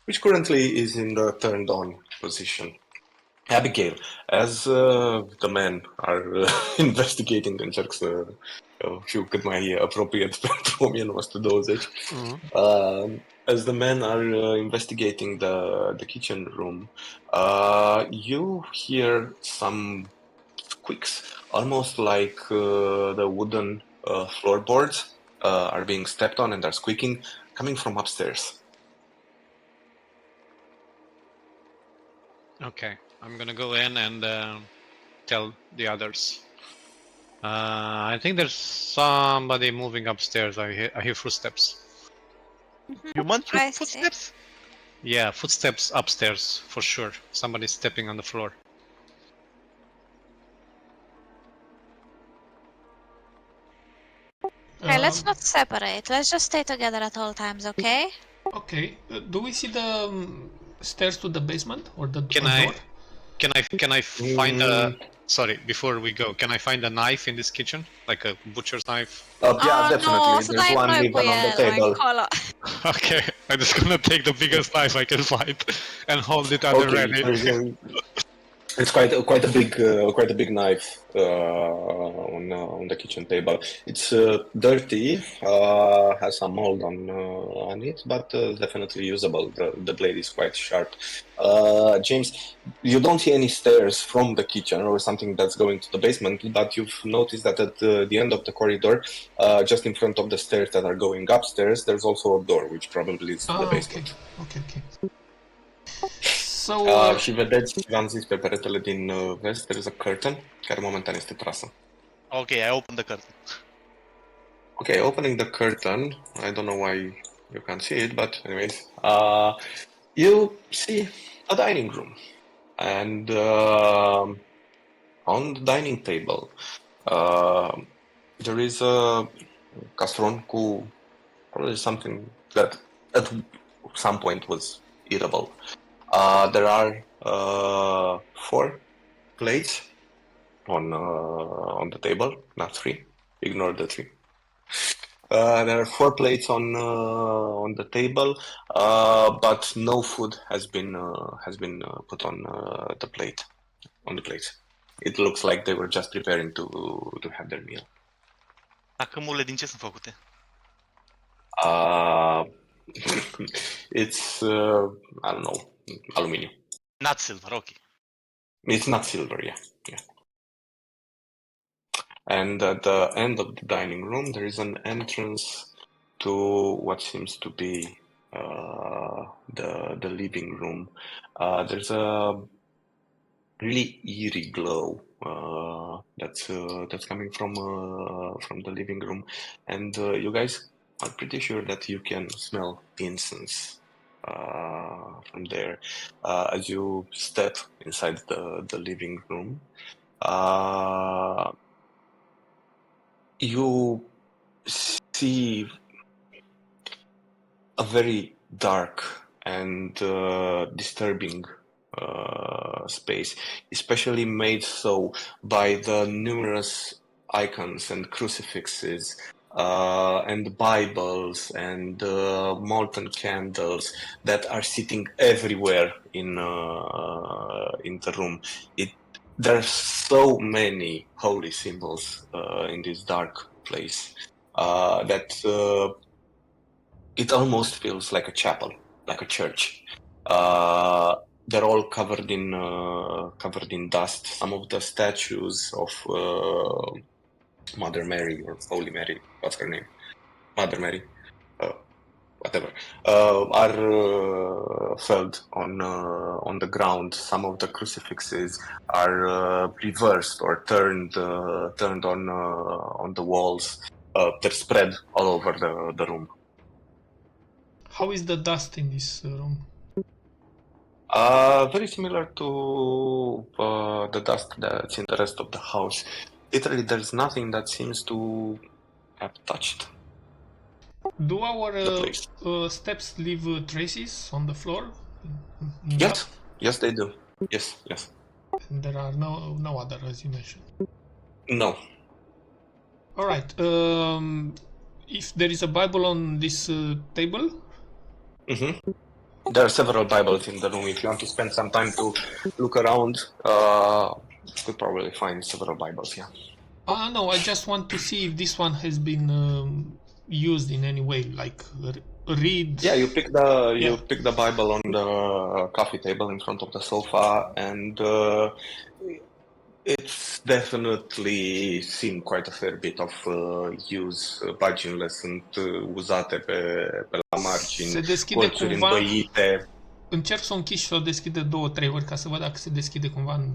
which currently is in the turned on position. Abigail, as the men are investigating, încerc să fiu cât mai apropiat pentru 1920, as the men are investigating the kitchen room, you hear some squeaks, almost like the wooden floorboards are being stepped on and are squeaking, coming from upstairs. Okay, I'm gonna go in and tell the others. I think there's somebody moving upstairs. I hear footsteps. Human I see. footsteps? Yeah, footsteps upstairs for sure. Somebody's stepping on the floor. Okay, let's not separate. Let's just stay together at all times, okay? Okay. Do we see the stairs to the basement or the Can door? Can I find a... Sorry, before we go, can I find a knife in this kitchen? Like a butcher's knife? Yeah, definitely. să There's dai one noi cu even on the el table. acolo. Okay, I'm just gonna take the biggest knife I can find and hold it at the ready. It's quite a big knife on the kitchen table. It's dirty, has some mold on it, but definitely usable. The blade is quite sharp. James, you don't see any stairs from the kitchen or something that's going to the basement, but you've noticed that at the end of the corridor, just in front of the stairs that are going upstairs, there's also a door, which probably is the basement. Okay. So, și vedeți, v-am zis, pe peretele din vest, there is a curtain, care momentan este trasă. Okay, I open the curtain. Okay, opening the curtain, I don't know why you can't see it, but anyways, you see a dining room. And on the dining table, there is a castron cu probably something that at some point was eatable. There are 4 plates on the table, not 3. Ignore the 3. There are 4 plates on the table, but no food has been put on the plate. On the plates, it looks like they were just preparing to have their meal. Acămurile din ce sunt făcute? It's I don't know, aluminiu. Not silver, okay. It's not silver, yeah. And at the end of the dining room, there is an entrance to what seems to be the living room. There's a really eerie glow that's coming from the living room, and you guys are pretty sure that you can smell incense from there as you step inside the living room. You see a very dark and disturbing space, especially made so by the numerous icons and crucifixes and Bibles and molten candles that are sitting everywhere in the room. There are so many holy symbols in this dark place that it almost feels like a chapel, like a church. They're all covered in dust. Some of the statues of Mother Mary or Holy Mary, what's her name? Mother Mary, whatever, are felled on the ground. Some of the crucifixes are reversed or turned on the walls. They're spread all over the room. How is the dust in this room? Very similar to the dust that's in the rest of the house. Literally, there's nothing that seems to have touched Do our the place. steps leave traces on the floor? Yes, yes, they do. Yes. And there are no other, as you mentioned. No. All right. If there is a Bible on this table. Mm-hmm. There are several Bibles in the room. If you want to spend some time to look around, you could probably find several Bibles. Yeah. No, I just want to see if this one has been used in any way, like read. Yeah, you pick the Bible on the coffee table in front of the sofa, and it's definitely seen quite a fair bit of use. Paginile sunt uzate pe la margini, Se deschide colțuri cumva. îndoite. Încerc să o închid și să o deschide 2-3 ori ca să văd dacă se deschide cumva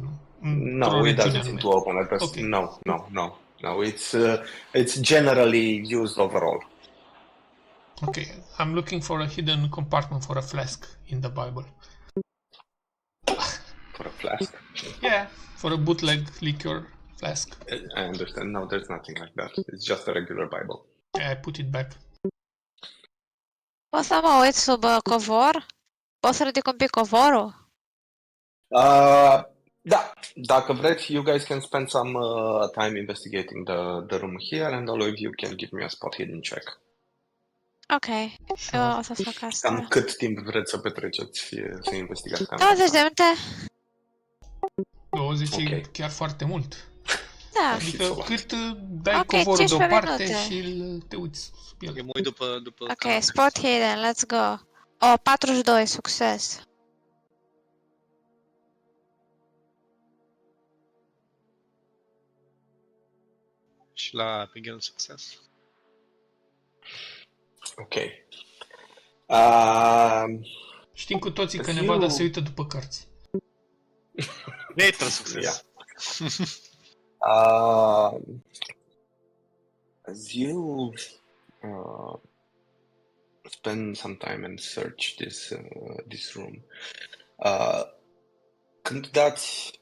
No, it doesn't seem to open at this. Okay. No. It's generally used overall. Okay, I'm looking for a hidden compartment for a flask in the Bible. For a flask? Yeah, for a bootleg liquor flask. I understand. No, there's nothing like that. It's just a regular Bible. Yeah, I put it back. Poți să mă uit sub covor? Poți să ridic un pic covorul? Da, dacă vreți, you guys can spend some time investigating the room here, and all of you can give me a spot hidden check. Ok, eu o să fac asta. Cam cât timp vreți să petreceți să investigați? 20 de minute? 20 Ok. e chiar foarte mult. Da. Adică cât dai Ok, covorul 15 deoparte minute. și te uiți sub el. Eu mă uit după Ok, spot hidden, let's go. 42, succes. și la Abigail succes. Ok. Știm cu toții că Nevada se uită după cărți. Later succes. As you spend some time and search this room, când dați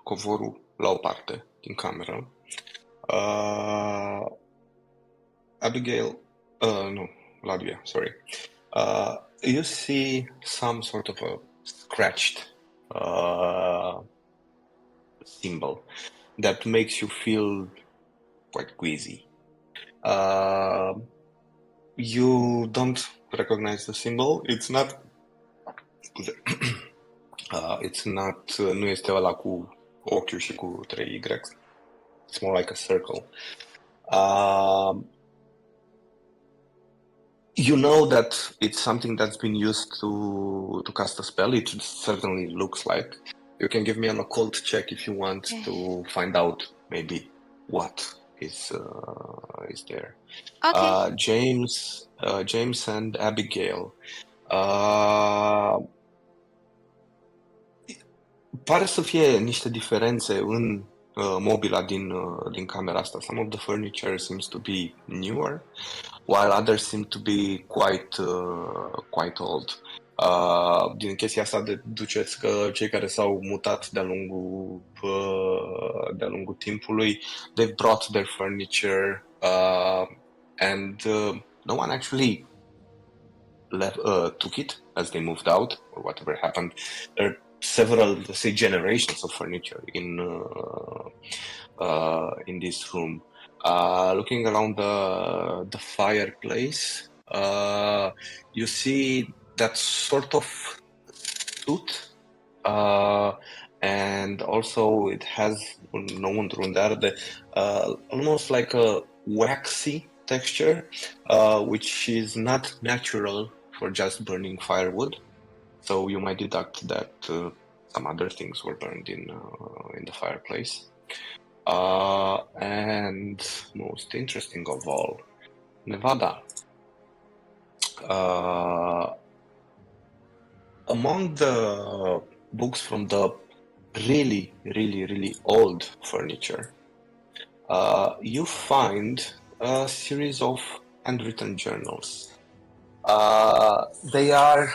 covorul la o parte din cameră, Latvia, sorry. You see some sort of a scratched symbol that makes you feel quite queasy. You don't recognize the symbol. It's not. Nu este ăla cu ochiul și cu 3 Y. It's more like a circle. You know that it's something that's been used to cast a spell. It certainly looks like. You can give me an occult check if you want to find out maybe what is there. Ok. James and Abigail. Pare să fie niște diferențe în mobila din camera asta. Some of the furniture seems to be newer, while others seem to be quite old. Din chestia asta deduceți că cei care s-au mutat de-a lungul timpului, they've brought their furniture and no one actually took it as they moved out or whatever happened. There are several, let's say, generations of furniture in this room. Looking around the fireplace, you see that sort of soot, and also it has almost like a waxy texture, which is not natural for just burning firewood. So you might deduct that some other things were burned in the fireplace. And most interesting of all, Nevada. Among the books from the really, really, really old furniture, you find a series of handwritten journals. They are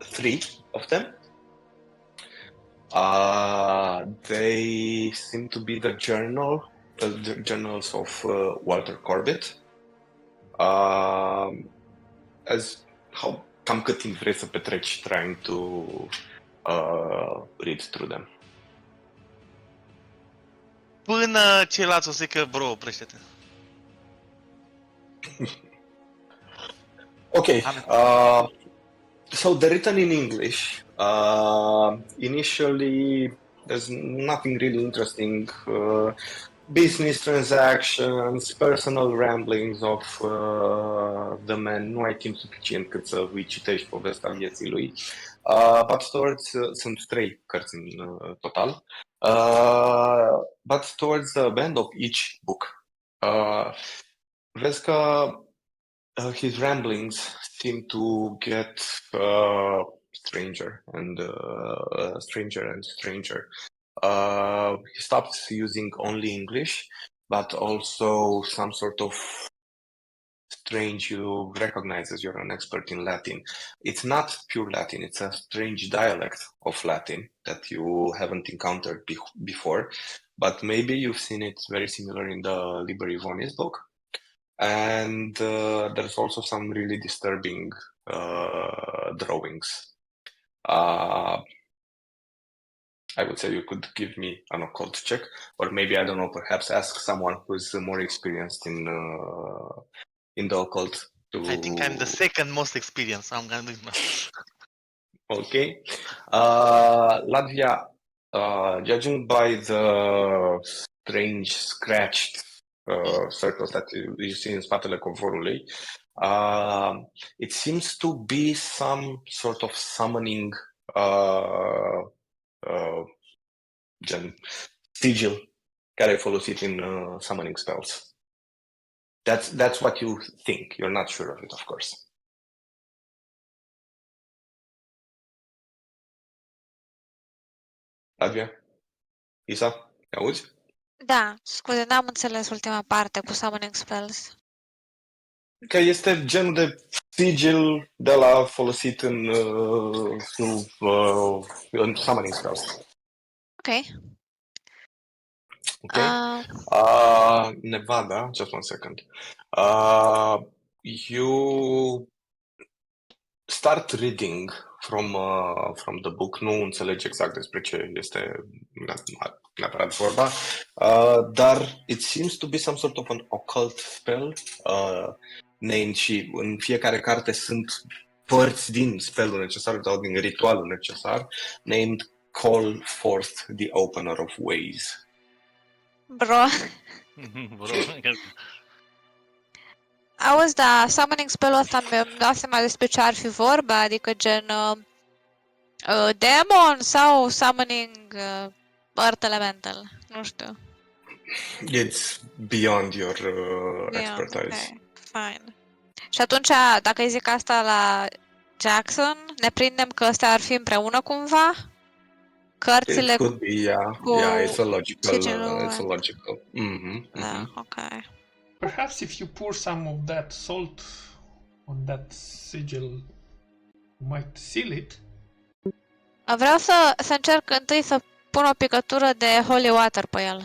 3 of them. They seem to be the journals of Walter Corbitt. Cam cât timp vrei să petreci trying to read through them? Până ceilalți o să zică, bro, oprește-te. Okay. So they're written in English. Initially, there's nothing really interesting. Business transactions, personal ramblings of the man. Nu ai timp suficient cât să îi citești povestea vieții lui. But sunt 3 cărți în total. But towards the end of each book, vezi că his ramblings seem to get stranger and stranger. He stops using only English, but also some sort of strange, you recognize as you're an expert in Latin. It's not pure Latin, it's a strange dialect of Latin that you haven't encountered before, but maybe you've seen it very similar in the Liber Ivonis book. And there's also some really disturbing drawings. I would say you could give me an occult check, or maybe, I don't know, perhaps ask someone who's more experienced in the occult. I think I'm the second most experienced, so I'm gonna do it now. Okay. Latvia, judging by the strange scratched circles that you see in spatele covorului, it seems to be some sort of summoning gen sigil care e folosit in summoning spells. That's what you think. You're not sure of it, of course. Latvia? Isa? Me auzi? Da, scuze, n-am înțeles ultima parte cu summoning spells. Că este genul de sigil de la folosit în summoning spells. Ok. Okay. Nevada, just one second. You start reading from the book. Nu înțelegi exact despre ce este neapărat vorba, dar it seems to be some sort of an occult spell named, și în fiecare carte sunt părți din spellul necesar sau din ritualul necesar, named Call Forth the Opener of Ways. Bro. Auzi, da, summoning spell-ul ăsta mi-am dat seama despre ce ar fi vorba, adică gen demon sau summoning earth elemental, nu știu. It's beyond your Beyond, expertise. ok, fine. Și atunci, dacă îi zic asta la Jackson, ne prindem că ăstea ar fi împreună cumva? Cărțile It could be, yeah. cu Yeah, it's a logical. sigilul. It's a logical. Da, ok. Perhaps if you pour some of that salt on that sigil, you might seal it. Vreau să încerc întâi să pun o picătură de holy water pe el.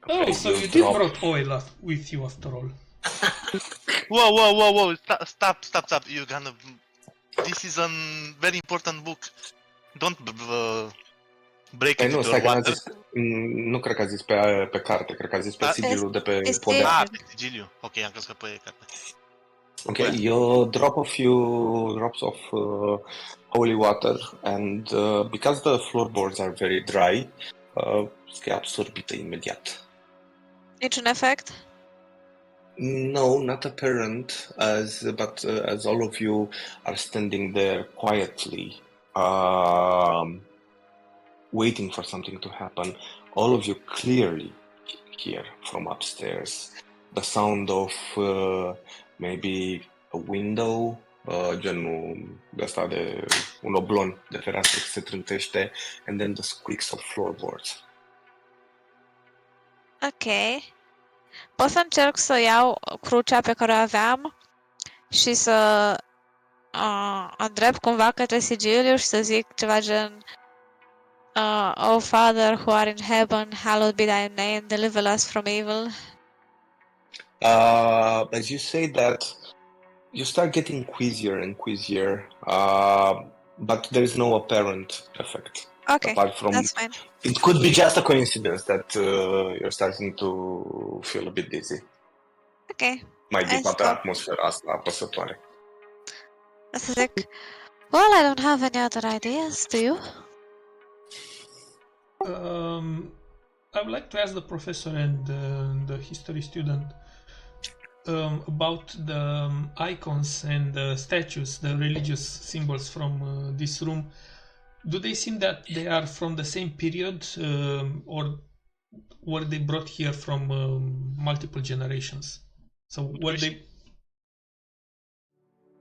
Oh, so you did brought oil with you after all. Whoa! Stop! You're gonna. This is a very important book. Don't break it Nu, with stai your că n-a water. zis, nu cred că a zis pe carte, cred că a zis pe sigilul de pe Este- podea. Ah, pe sigiliu. Ok, am crezut că pe carte. Okay, you drop a few drops of holy water, and because the floorboards are very dry, e absorbită imediat. Niciun efect? No, not apparent, but as all of you are standing there quietly, waiting for something to happen, all of you clearly hear from upstairs the sound of maybe a window, genul ăsta de un oblon de fereastră ce se trântește, and then the squeaks of floorboards. Ok. Pot să încerc să iau crucea pe care o aveam și să îndrept cumva către sigiliu și să zic ceva gen Oh Father who art in heaven, hallowed be thy name, deliver us from evil. As you say that, you start getting queasier and queasier, but there is no apparent effect. Ok, Apart from, that's fine. it could be just a coincidence that you're starting to feel a bit dizzy. Ok. Mai I din toată stop. atmosfera asta apăsătoare. O să zic Well, I don't have any other ideas, do you? I would like to ask the professor and the history student about the icons and the statues, the religious symbols from this room. Do they seem that they are from the same period, or were they brought here from multiple generations? So were they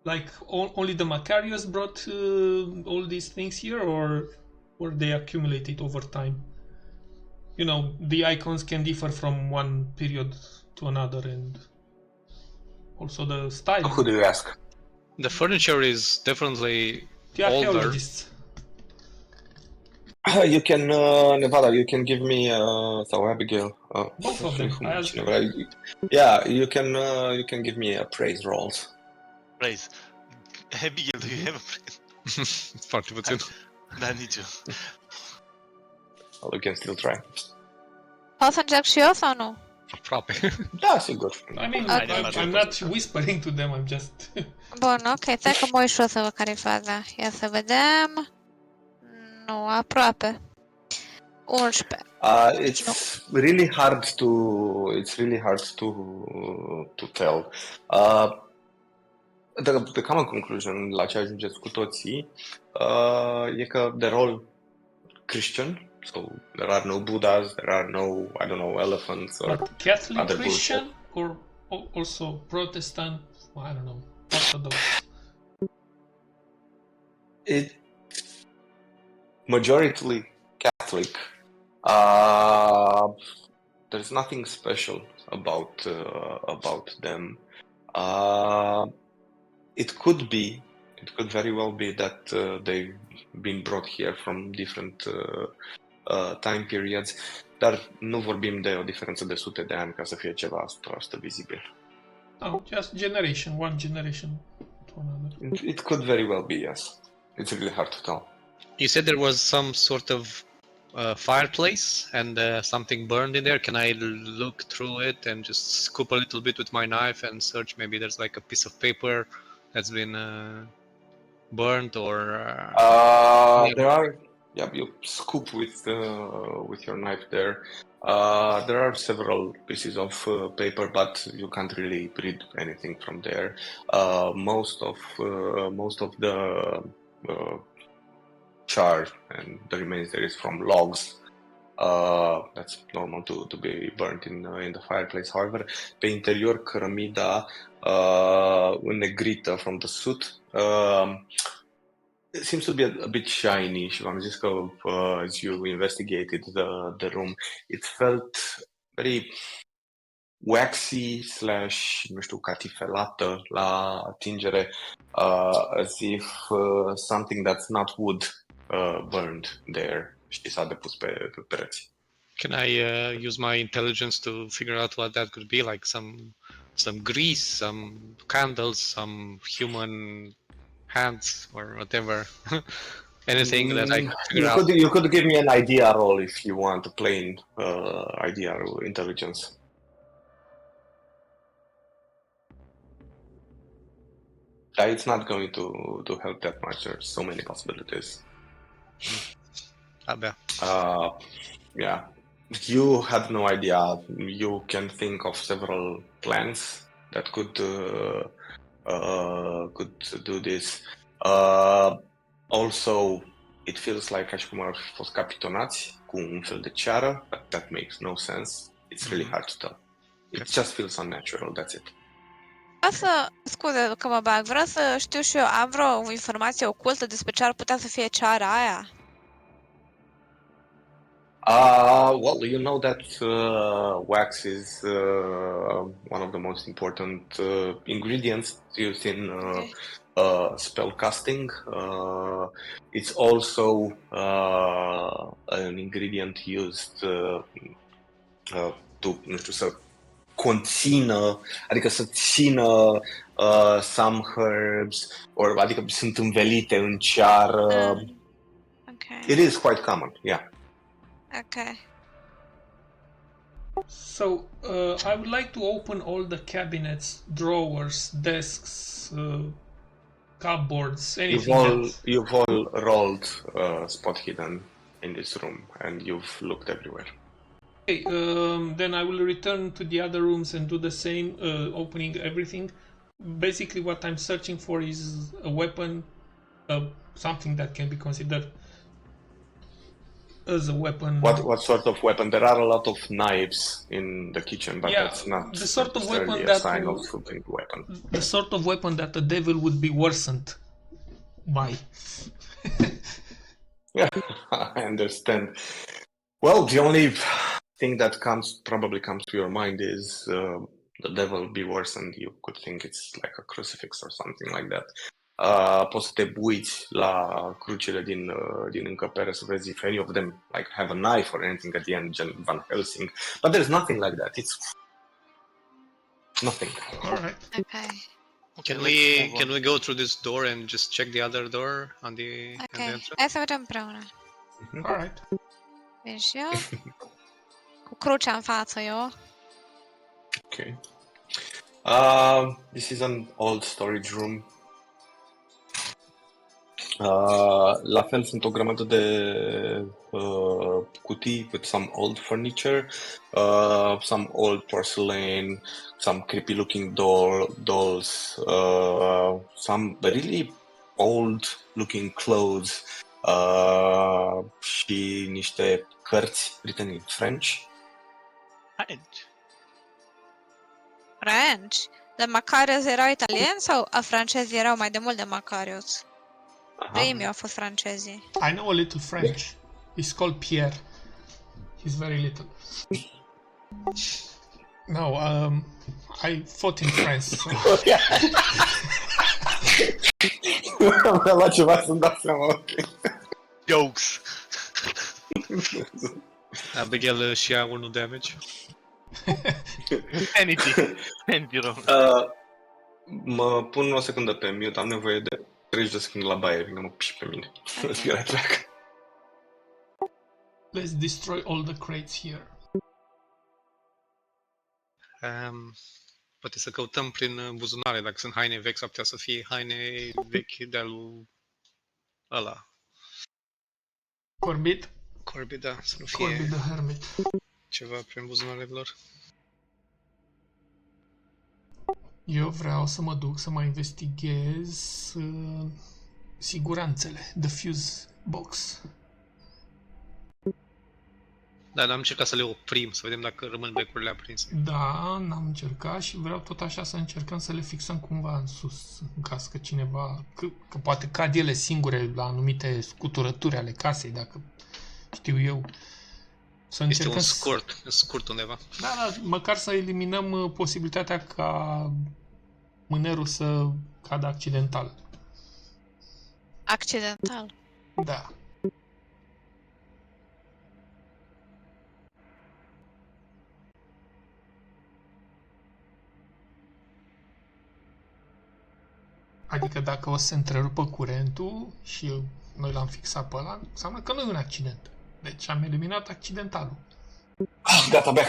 like only the Macarius brought all these things here, or were they accumulated over time? You know, the icons can differ from one period to another, and also the style. Who do you ask? The furniture is definitely The older. archaeologists. You can, Nevada, you can give me, sau Abigail. Both of them. Yeah, you can give me a praise rolls. Praise. Abigail, do you have a praise? Foarte puțin. Da, nici eu. Well, you can still try. Pot să încerc și eu sau nu? Aproape. Da, sigur. I mean, Okay. I'm not whispering to them, I'm just... Bun, ok, stai că mă uit și eu să văd care-i faza. Ia să vedem. Nu, aproape. 11. It's really hard to tell. The common conclusion la ce ajungeți cu toții e că they're all Christian, so there are no Buddhas, there are no, I don't know, elephants or But Catholic other Christian, or also Protestant, I don't know, Orthodox? It majority Catholic. There's nothing special about them. It could very well be that they've been brought here from different time periods, dar nu vorbim de o diferență de sute de ani ca să fie ceva 100% vizibil. Oh, just one generation to another. It could very well be, yes. It's really hard to tell. You said there was some sort of fireplace and something burned in there. Can I look through it and just scoop a little bit with my knife and search? Maybe there's like a piece of paper that's been burnt or... you scoop with your knife there. There are several pieces of paper, but you can't really read anything from there. Most of the char and the remains there is from logs. That's normal to be burnt in the fireplace. However, pe interior cărămida înnegrită from the soot it seems to be a bit shiny. Și v-am zis că as you investigated the room, it felt very waxy / nu știu, catifelată la atingere, as if something that's not wood burned there și s-a depus pe pereți. Can I use my intelligence to figure out what that could be? Like some grease, some candles, some human hands or whatever. Anything that I could figure out. You could give me an idea roll if you want, a plain idea intelligence. It's not going to help that much. There's so many possibilities. Abia. Yeah. You had no idea. You can think of several plans that could do this. Also, it feels like ca și cum ar fi fost capitonați cu un fel de ceară, but that makes no sense. It's really hard to tell. It just feels unnatural, that's it. Scuze că mă bag, vreau să știu și eu, am vreo informație ocultă despre ce ar putea să fie ceara aia? Well, you know that wax is one of the most important ingredients used in spell casting. It's also an ingredient used to, nu știu, să conțină, adică să țină some herbs, adică sunt învelite în ceară. Okay. It is quite common, yeah. Okay. So, I would like to open all the cabinets, drawers, desks, cupboards, anything You've all rolled spot hidden in this room, and you've looked everywhere. Okay, then I will return to the other rooms and do the same, opening everything. Basically, what I'm searching for is a weapon, something that can be considered as a weapon. What sort of weapon? There are a lot of knives in the kitchen, but Yeah, that's not the sort of weapon necessarily a that sign will- of a big weapon. The sort of weapon that the devil would be worsened by. Yeah, I understand. Well, the only thing that probably comes to your mind is the devil be worsened. You could think it's like a crucifix or something like that. Poți să te uiți la crucile din încăpere să vezi if any of them like have a knife or anything at the end, Gen Van Helsing. But there's nothing like that. It's nothing. All right. Okay. Can we go through this door and just check the other door on the Ok. Hai să vedem împreună. All right. Vin și eu. Cu crucea în față, eu. Okay. This is an old storage room. La fel sunt o grămadă de cutii with some old furniture, some old porcelain, some creepy looking dolls, some really old looking clothes și niște cărți written in French. French? Dar Macarius erau italieni sau francezii erau mai de mult de Macarius? Primii au fost francezii. I know a little French. He's called Pierre. He's very little. No, I fought in France. So. Am luat ceva să-mi dau seama, ok. Jokes. Abigail și ia 1 damage. Anything wrong. Mă pun o secundă pe mute, am nevoie de 30 de secunde la baie, vine mă piși pe mine. Let's be right back. Let's destroy all the crates here. Poate să căutăm prin buzunare, dacă sunt haine vechi, s-ar putea să fie haine vechi de-al ăla. Corbitt? Corbitt, da, să nu fie Corbitt the Hermit. ceva prin buzunarele lor. Eu vreau să mă duc să mai investighez siguranțele. The fuse box. Da, dar am încercat să le oprim, să vedem dacă rămân becurile aprinse. Da, n-am încercat și vreau tot așa să încercăm să le fixăm cumva în sus, în caz că cineva, că poate cad ele singure la anumite scuturături ale casei, dacă știu eu. Să Este încercăm un scurt undeva. Da, măcar să eliminăm posibilitatea ca mânerul să cadă accidental. Accidental. Da. Adică dacă o să se întrerupă curentul și noi l-am fixat pe ăla, înseamnă că nu e un accident. Deci am eliminat accidentalul. Gata, back.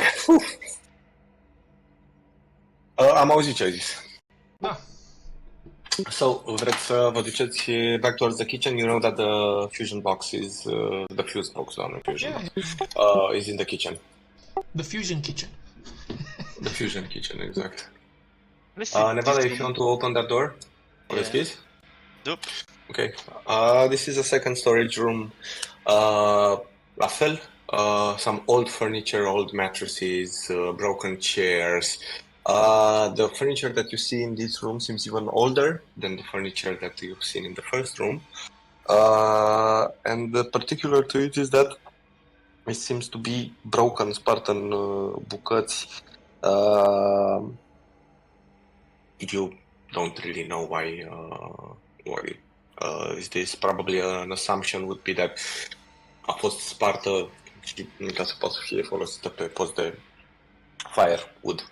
Am auzit ce ai zis. Da. So, vreți să vă duceți back towards the kitchen? You know that the fusion box is... the fuse box, doamne, fusion box. Is in the kitchen. The fusion kitchen. The fusion kitchen, exact. Listen, Nevada, if you want to open that door, Yeah. please. Yep. Okay. This is a second storage room. La fel, some old furniture, old mattresses, broken chairs. The furniture that you see in this room seems even older than the furniture that you've seen in the first room. And the particular to it is that it seems to be broken, spart în bucăți. You don't really know why is this. Probably an assumption would be that a fost spartă și ca să poată fi folosită pe post de firewood.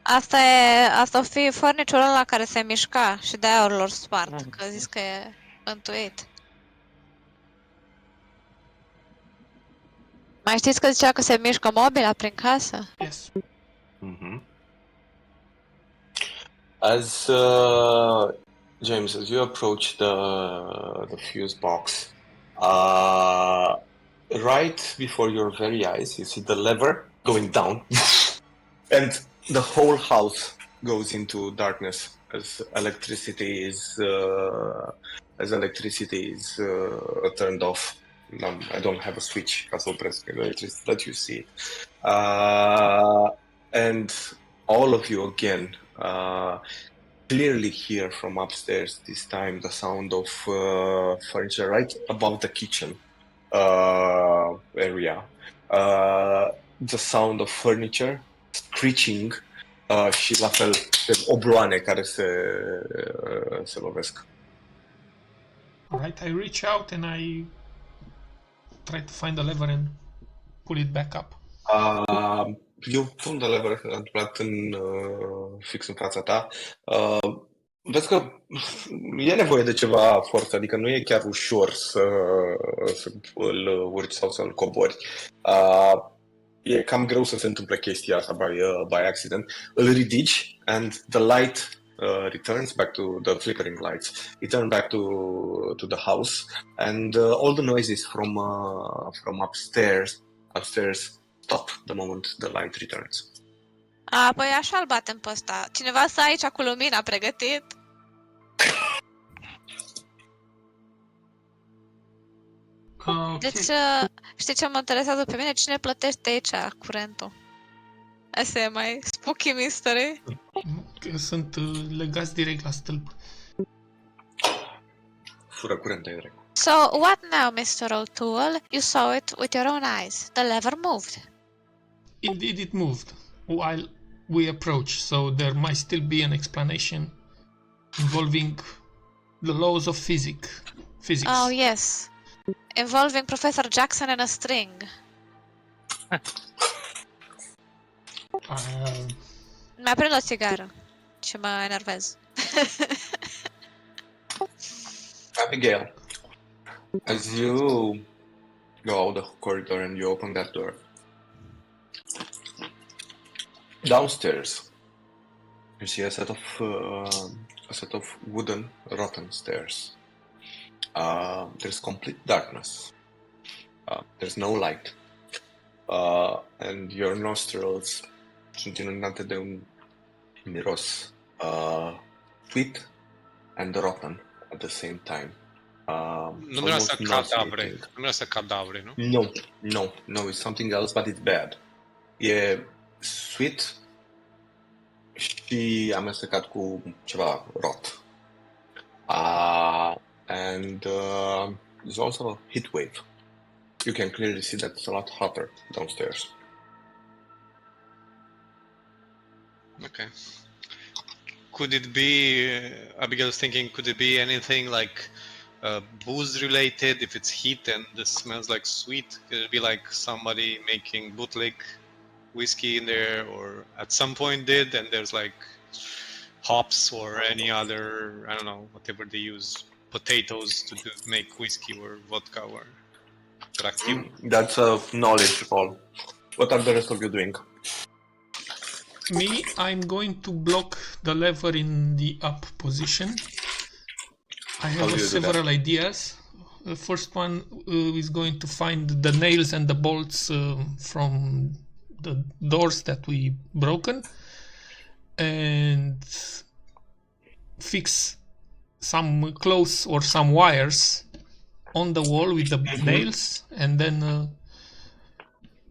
Asta o fi furniture-ul ăla care se mișca și de-aia lor spart, că zis că e întuit. Mai știți că zicea că se mișcă mobila prin casă? Yes. Mm-hmm. As James, as you approach the fuse box, right before your very eyes, you see the lever going down, and the whole house goes into darkness as electricity is turned off. I don't have a switch ca să opresc electricity that you see, and all of you again clearly hear from upstairs this time the sound of furniture right above the kitchen area. The sound of furniture screeching și la fel de obloane care se lovesc. Alright, I reach out and I try to find the lever and pull it back up. Eu pun de lever întâmplat fix în fața ta. Vezi că e nevoie de ceva forță, adică nu e chiar ușor să îl urci sau să-l cobori. E cam greu să se întâmple chestia asta by accident. Îl ridici and the light returns back to the flickering lights. Return back to the house and all the noises from upstairs stop the moment the light returns. Păi așa-l batem pe ăsta. Cineva stă aici cu lumina pregătit? Okay. Deci, știi ce mă interesează pe mine? Cine plătește aici curentul? Asta e mai spooky mystery. Că sunt legați direct la stâlp. Fură curent aici. So, what now, Mr. O'Toole? You saw it with your own eyes. The lever moved. Indeed, it moved while we approach, so there might still be an explanation involving the laws of physics. Oh, yes. Involving Professor Jackson and a string. Mi-a prins o țigară și mă enervez. Abigail, as you go out the corridor and you open that door, downstairs you see a set of wooden rotten stairs. there's complete darkness. There's no light. And your nostrils sunt inundate de un miros sweet and rotten at the same time. Nu miroase a cadavre. Nu miroase a cadavre, nu? No, it's something else, but it's bad. E sweet și amestecat cu ceva rot. And there's also a heat wave. You can clearly see that it's a lot hotter downstairs. Okay. Could it be, Abigail's thinking, could it be anything like booze related? If it's heat and this smells like sweet, could it be like somebody making bootleg whiskey in there, or at some point did, and there's like hops or any other, I don't know, whatever they use, potatoes to make whiskey or vodka or tractive? That's a knowledge roll. What are the rest of you doing? Me, I'm going to block the lever in the up position. I How have do you do several that? ideas. The first one is going to find the nails and the bolts from the doors that we broken and fix some clothes or some wires on the wall with the nails, and then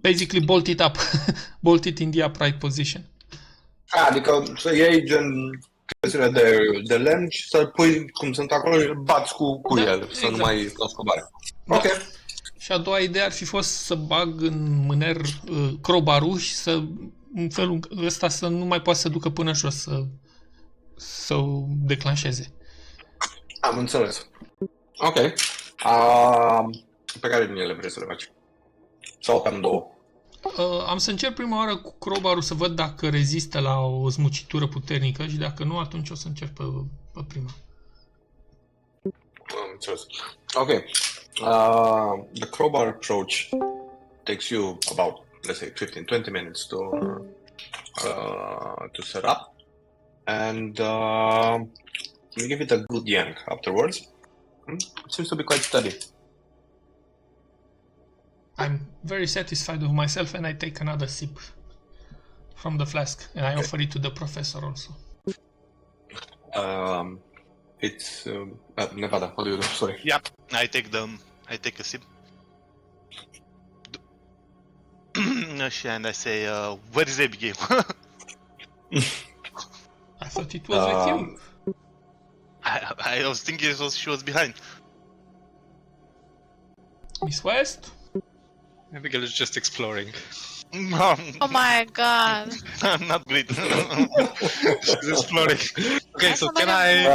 basically bolt it up, bolt it in the upright position. Adică să iei gen chestiile de lemn și să pui cum sunt acolo și bați cu el, să nu mai scobare. Da. Ok. Și a doua idee ar fi fost să bag în mâner crowbar-ul și să, în felul ăsta, să nu mai poată să ducă până jos, să o declanșeze. Am înțeles. Ok. Pe care din ele vrei să le faci? Sau pe amândouă? Am să încerc prima oară cu crowbar-ul să văd dacă rezistă la o smucitură puternică și dacă nu, atunci o să încerc pe prima. Am înțeles. Ok. The crowbar approach takes you about, let's say, 15-20 minutes to set up, and you give it a good yank afterwards. It seems to be quite steady. I'm very satisfied with myself, and I take another sip from the flask, and I offer it to the professor also. It's Nevada. What do you do? Sorry. Yeah, I take a sip. And I say, where is Abigail? I thought it was with you. I was thinking she was behind. Miss West? Abigail is just exploring. Oh my god. Not great. She's exploring. Okay, so can I...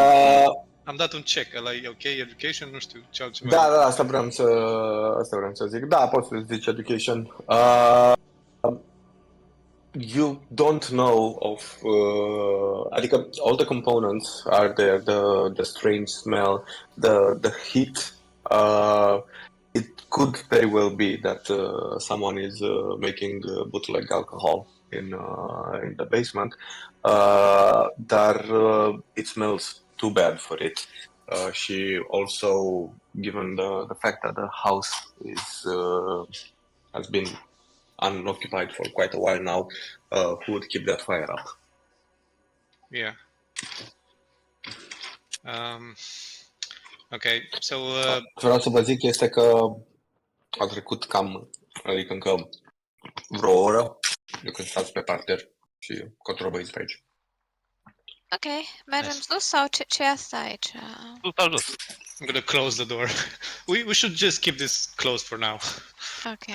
Am dat un check, ăla e ok, education, nu știu, ce altceva. Da, asta vreau să zic. Da, poți să zici education. You don't know of, adică all the components are there, the strange smell, the heat. It could very well be that someone is making bootleg alcohol in the basement, dar it smells too bad for it. She also, given the fact that the house has been unoccupied for quite a while now, who would keep that fire up? Yeah. Okay, so... Vreau să vă zic este că a trecut adică încă vreo oră de când stați pe parter și controlăiți pe aici. Ok, mergem sus sau ce e asta aici? I'm gonna close the door. We should just keep this closed for now. Ok,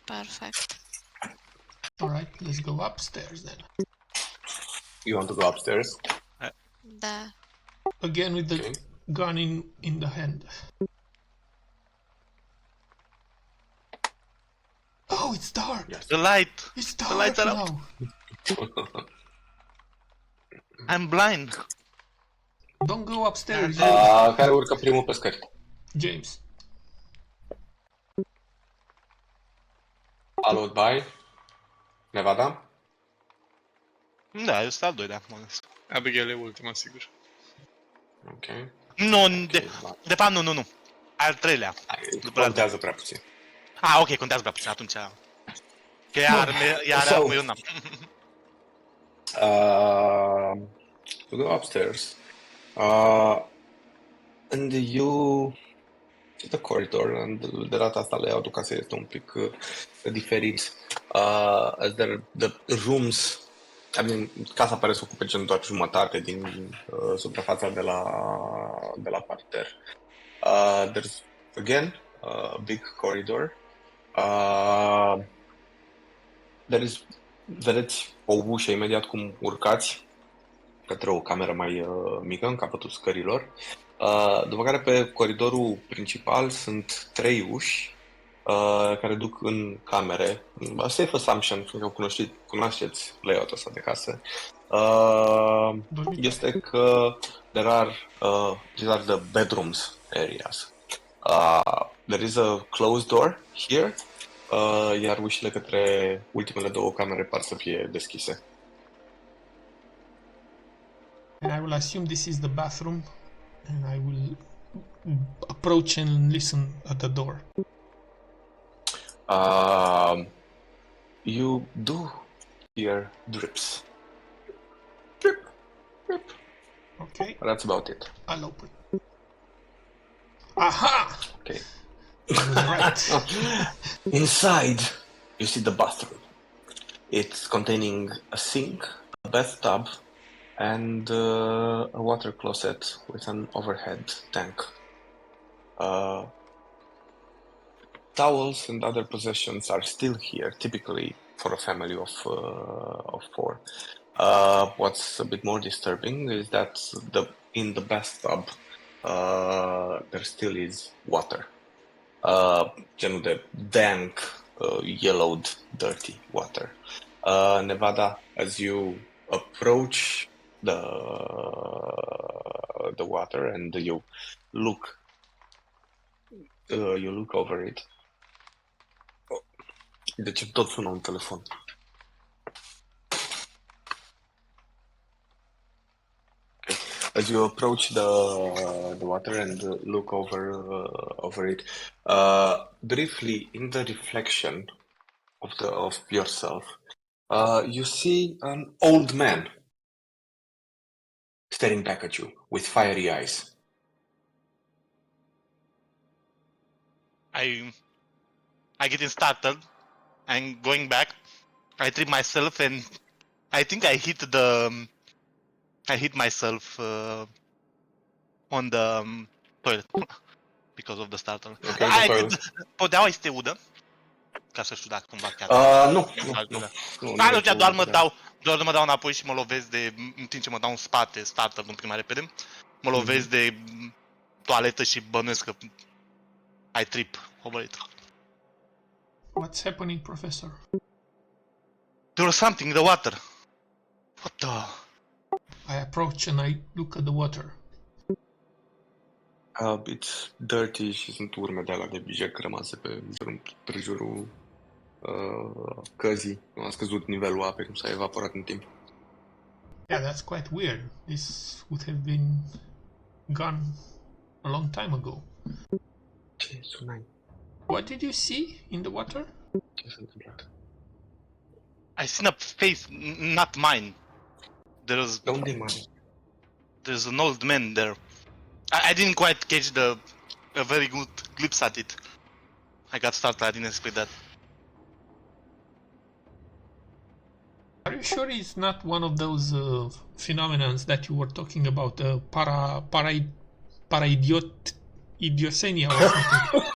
perfect. Alright, let's go upstairs then. You want to go upstairs? Da. Again with the gun in the hand. Oh, it's dark! Yes. The light! It's The dark lights are now! I'm blind! Don't go upstairs, Care urcă primul pe scări? James. Followed by Nevada? Da, eu sunt al doilea. Abigail e ultima, sigur. Ok. Nu, de fapt nu. Al treilea. Contează prea puțin. Ok, contează prea puțin atunci. Că ea are armă, eu n-am. To go upstairs. And you see the corridor, and de data asta layout-ul casei este un pic diferit. As the rooms, I mean, casa pare să ocupe gen doar jumătate din suprafața de la parter. There's again a big corridor. Vedeți o ușă imediat cum urcați către o cameră mai mică în capătul scărilor. După care pe coridorul principal sunt 3 uși care duc în camere. A safe assumption, fiindcă cunoașteți layout-ul ăsta de casă, este că these are the bedrooms areas. There is a closed door here, iar ușile către ultimele 2 camere par să fie deschise. And I will assume this is the bathroom, and I will approach and listen at the door. You do hear drips. Drip, drip. Okay, That's about it. I'll open. Aha! Okay. I was right. Inside, you see the bathroom. It's containing a sink, a bathtub, and a water closet with an overhead tank. Towels and other possessions are still here, typically for a family of 4. What's a bit more disturbing is that in the bathtub there still is water. Genul de dank, yellowed, dirty water. Nevada, as you approach the water and you look over it. Deci tot sună un telefon. Okay. As you approach the water and look over it, briefly in the reflection of yourself, you see an old man staring back at you with fiery eyes. I get startled and going back. I trip myself and I think I hit myself on the toilet because of the startle. Okay, Podeaua este udă, ca să știu dacă cumva chiar. Nu. Atunci doar mă dau înapoi și mă lovesc în timp ce mă dau în spate, startled un pic mai repede, mă lovesc de toaletă și bănuiesc că I trip over it. What's happening, Professor? There was something in the water. What the? I approach and I look at the water. It's dirty și sunt urme de alea de bijec rămase pe jurul căzii. A scăzut nivelul apei, cum s-a evaporat în timp. Yeah, that's quite weird. This would have been gone a long time ago. Ce sunai? What did you see in the water? Ce s-a întâmplat? I seen a face, not mine. There's an old man there. I didn't quite catch a very good glimpse at it. I got started, I didn't expect that. Are you sure it's not one of those phenomenons that you were talking about, idiosenia or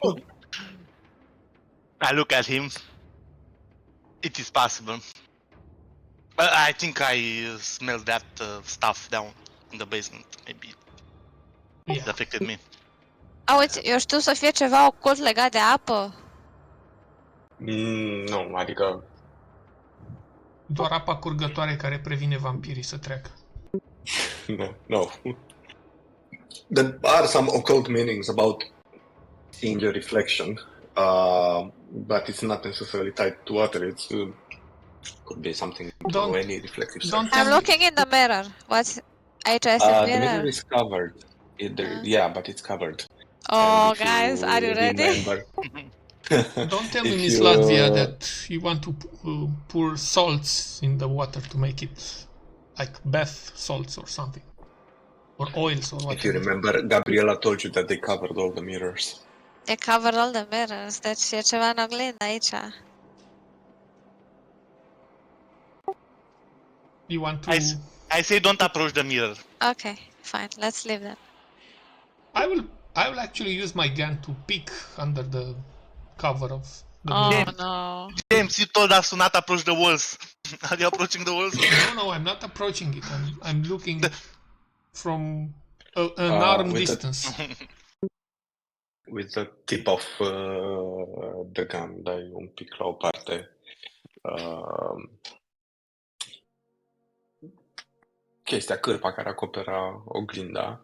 something? I look at him. It is possible. I think I smelled that stuff down in the basement. Maybe it affected me. Auzi, eu știu să fie ceva ocult legat de apă? Nu, adică... Doar apa curgătoare care previne vampirii să treacă. No. There are some occult meanings about seeing your reflection, but it's not necessarily tied to water. It could be something to any reflective surface. I'm looking in the mirror. Aici este The mirror? mirror is covered. Yeah, but it's covered. Oh, And if guys, are you ready? remember, Don't tell me, if Miss you, Latvia, that you want to pour salts in the water to make it like bath salts or something. Or oils or if you whatever. remember, Gabriela told you that they covered all the mirrors. They cover all the mirrors, deci e ceva în oglindă aici. You want to... I say don't approach the mirror. Okay, fine, let's leave them. I will actually use my gun to peek under the cover of the Oh mirror. no. James, you told us to not approach the walls. Are you approaching the walls? No, I'm not approaching it. I'm looking from an arm with distance. With the tip of the gun, dai un pic la o parte. Chestia, cârpa care acoperă oglinda.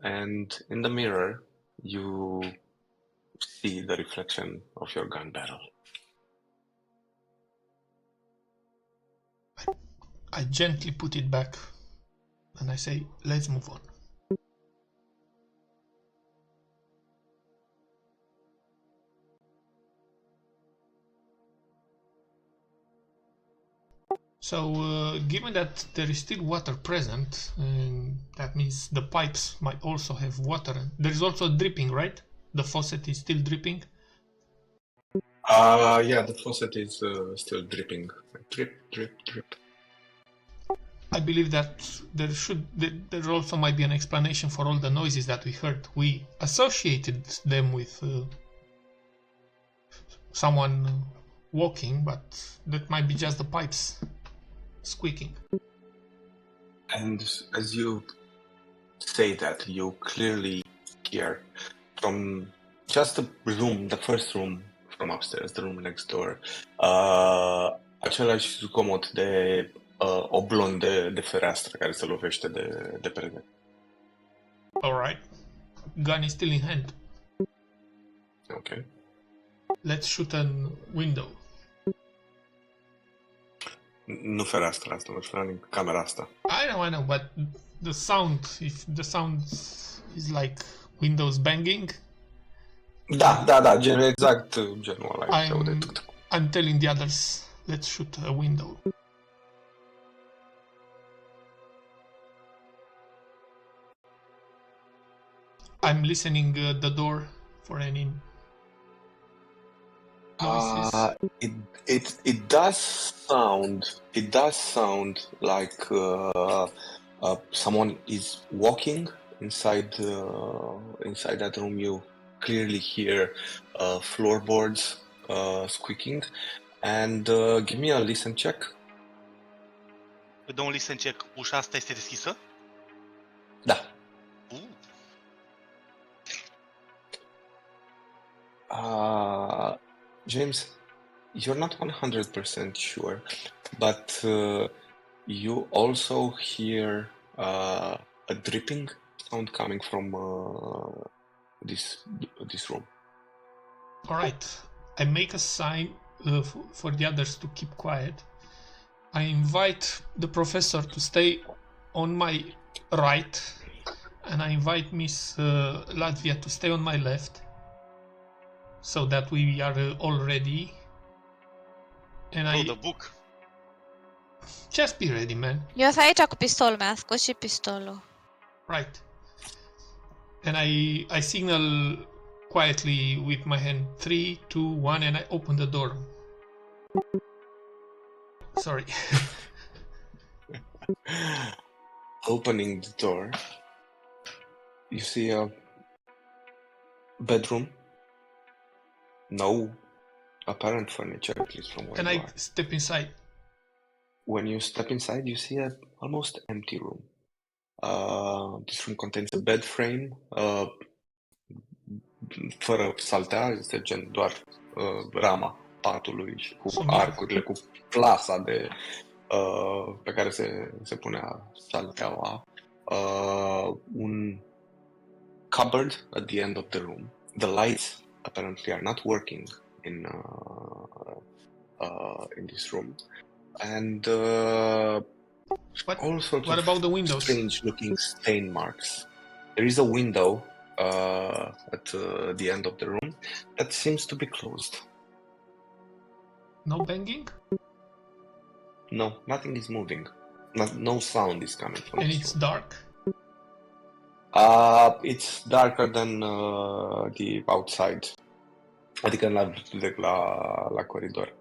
And in the mirror, you see the reflection of your gun barrel. I gently put it back and I say, let's move on. So, given that there is still water present, that means the pipes might also have water. There is also dripping, right? The faucet is still dripping? Yeah, the faucet is still dripping. Drip, drip, drip. I believe that there also might be an explanation for all the noises that we heard. We associated them with someone walking, but that might be just the pipes squeaking. And as you say that, you clearly hear from just the room, the first room from upstairs, the room next door, același zgomot de oblon de fereastră care se lovește de perete. Alright. Gun is still in hand. Okay. Let's shoot a window. Nu fereastra asta, mă referam în camera asta. I know, but the sound, if the sound is like windows banging. Da, exact genul ăla. I'm telling the others, let's shoot a window. I'm listening the door for any noises. It does sound like someone is walking inside that room. You clearly hear floorboards squeaking, and give me a listen check. We don't listen check. Ușa asta este deschisă? Da. James, you're not 100% sure, but you also hear a dripping sound coming from this room. Alright, I make a sign for the others to keep quiet. I invite the professor to stay on my right, and I invite Miss Latvia to stay on my left, so that we are all ready. And the book. Just be ready, man. Eu sunt aici cu pistolul, mi-a scos și pistolul. Right. And I signal quietly with my hand 3, 2, 1, and I open the door. Sorry. Opening the door, you see a bedroom. No apparent furniture, at least from where And you I are. step inside. When you step inside, you see an almost empty room. This room contains a bed frame, fără saltea, este gen doar rama patului și cu arcurile, cu plasa de pe care se punea salteaua. Un cupboard at the end of the room. The lights apparently are not working in this room, and all sorts What of about the windows? strange-looking stain marks. There is a window at the end of the room that seems to be closed. No banging? No, nothing is moving. No sound is coming from And this it's room. dark? It's darker than the outside. Adică la coridor.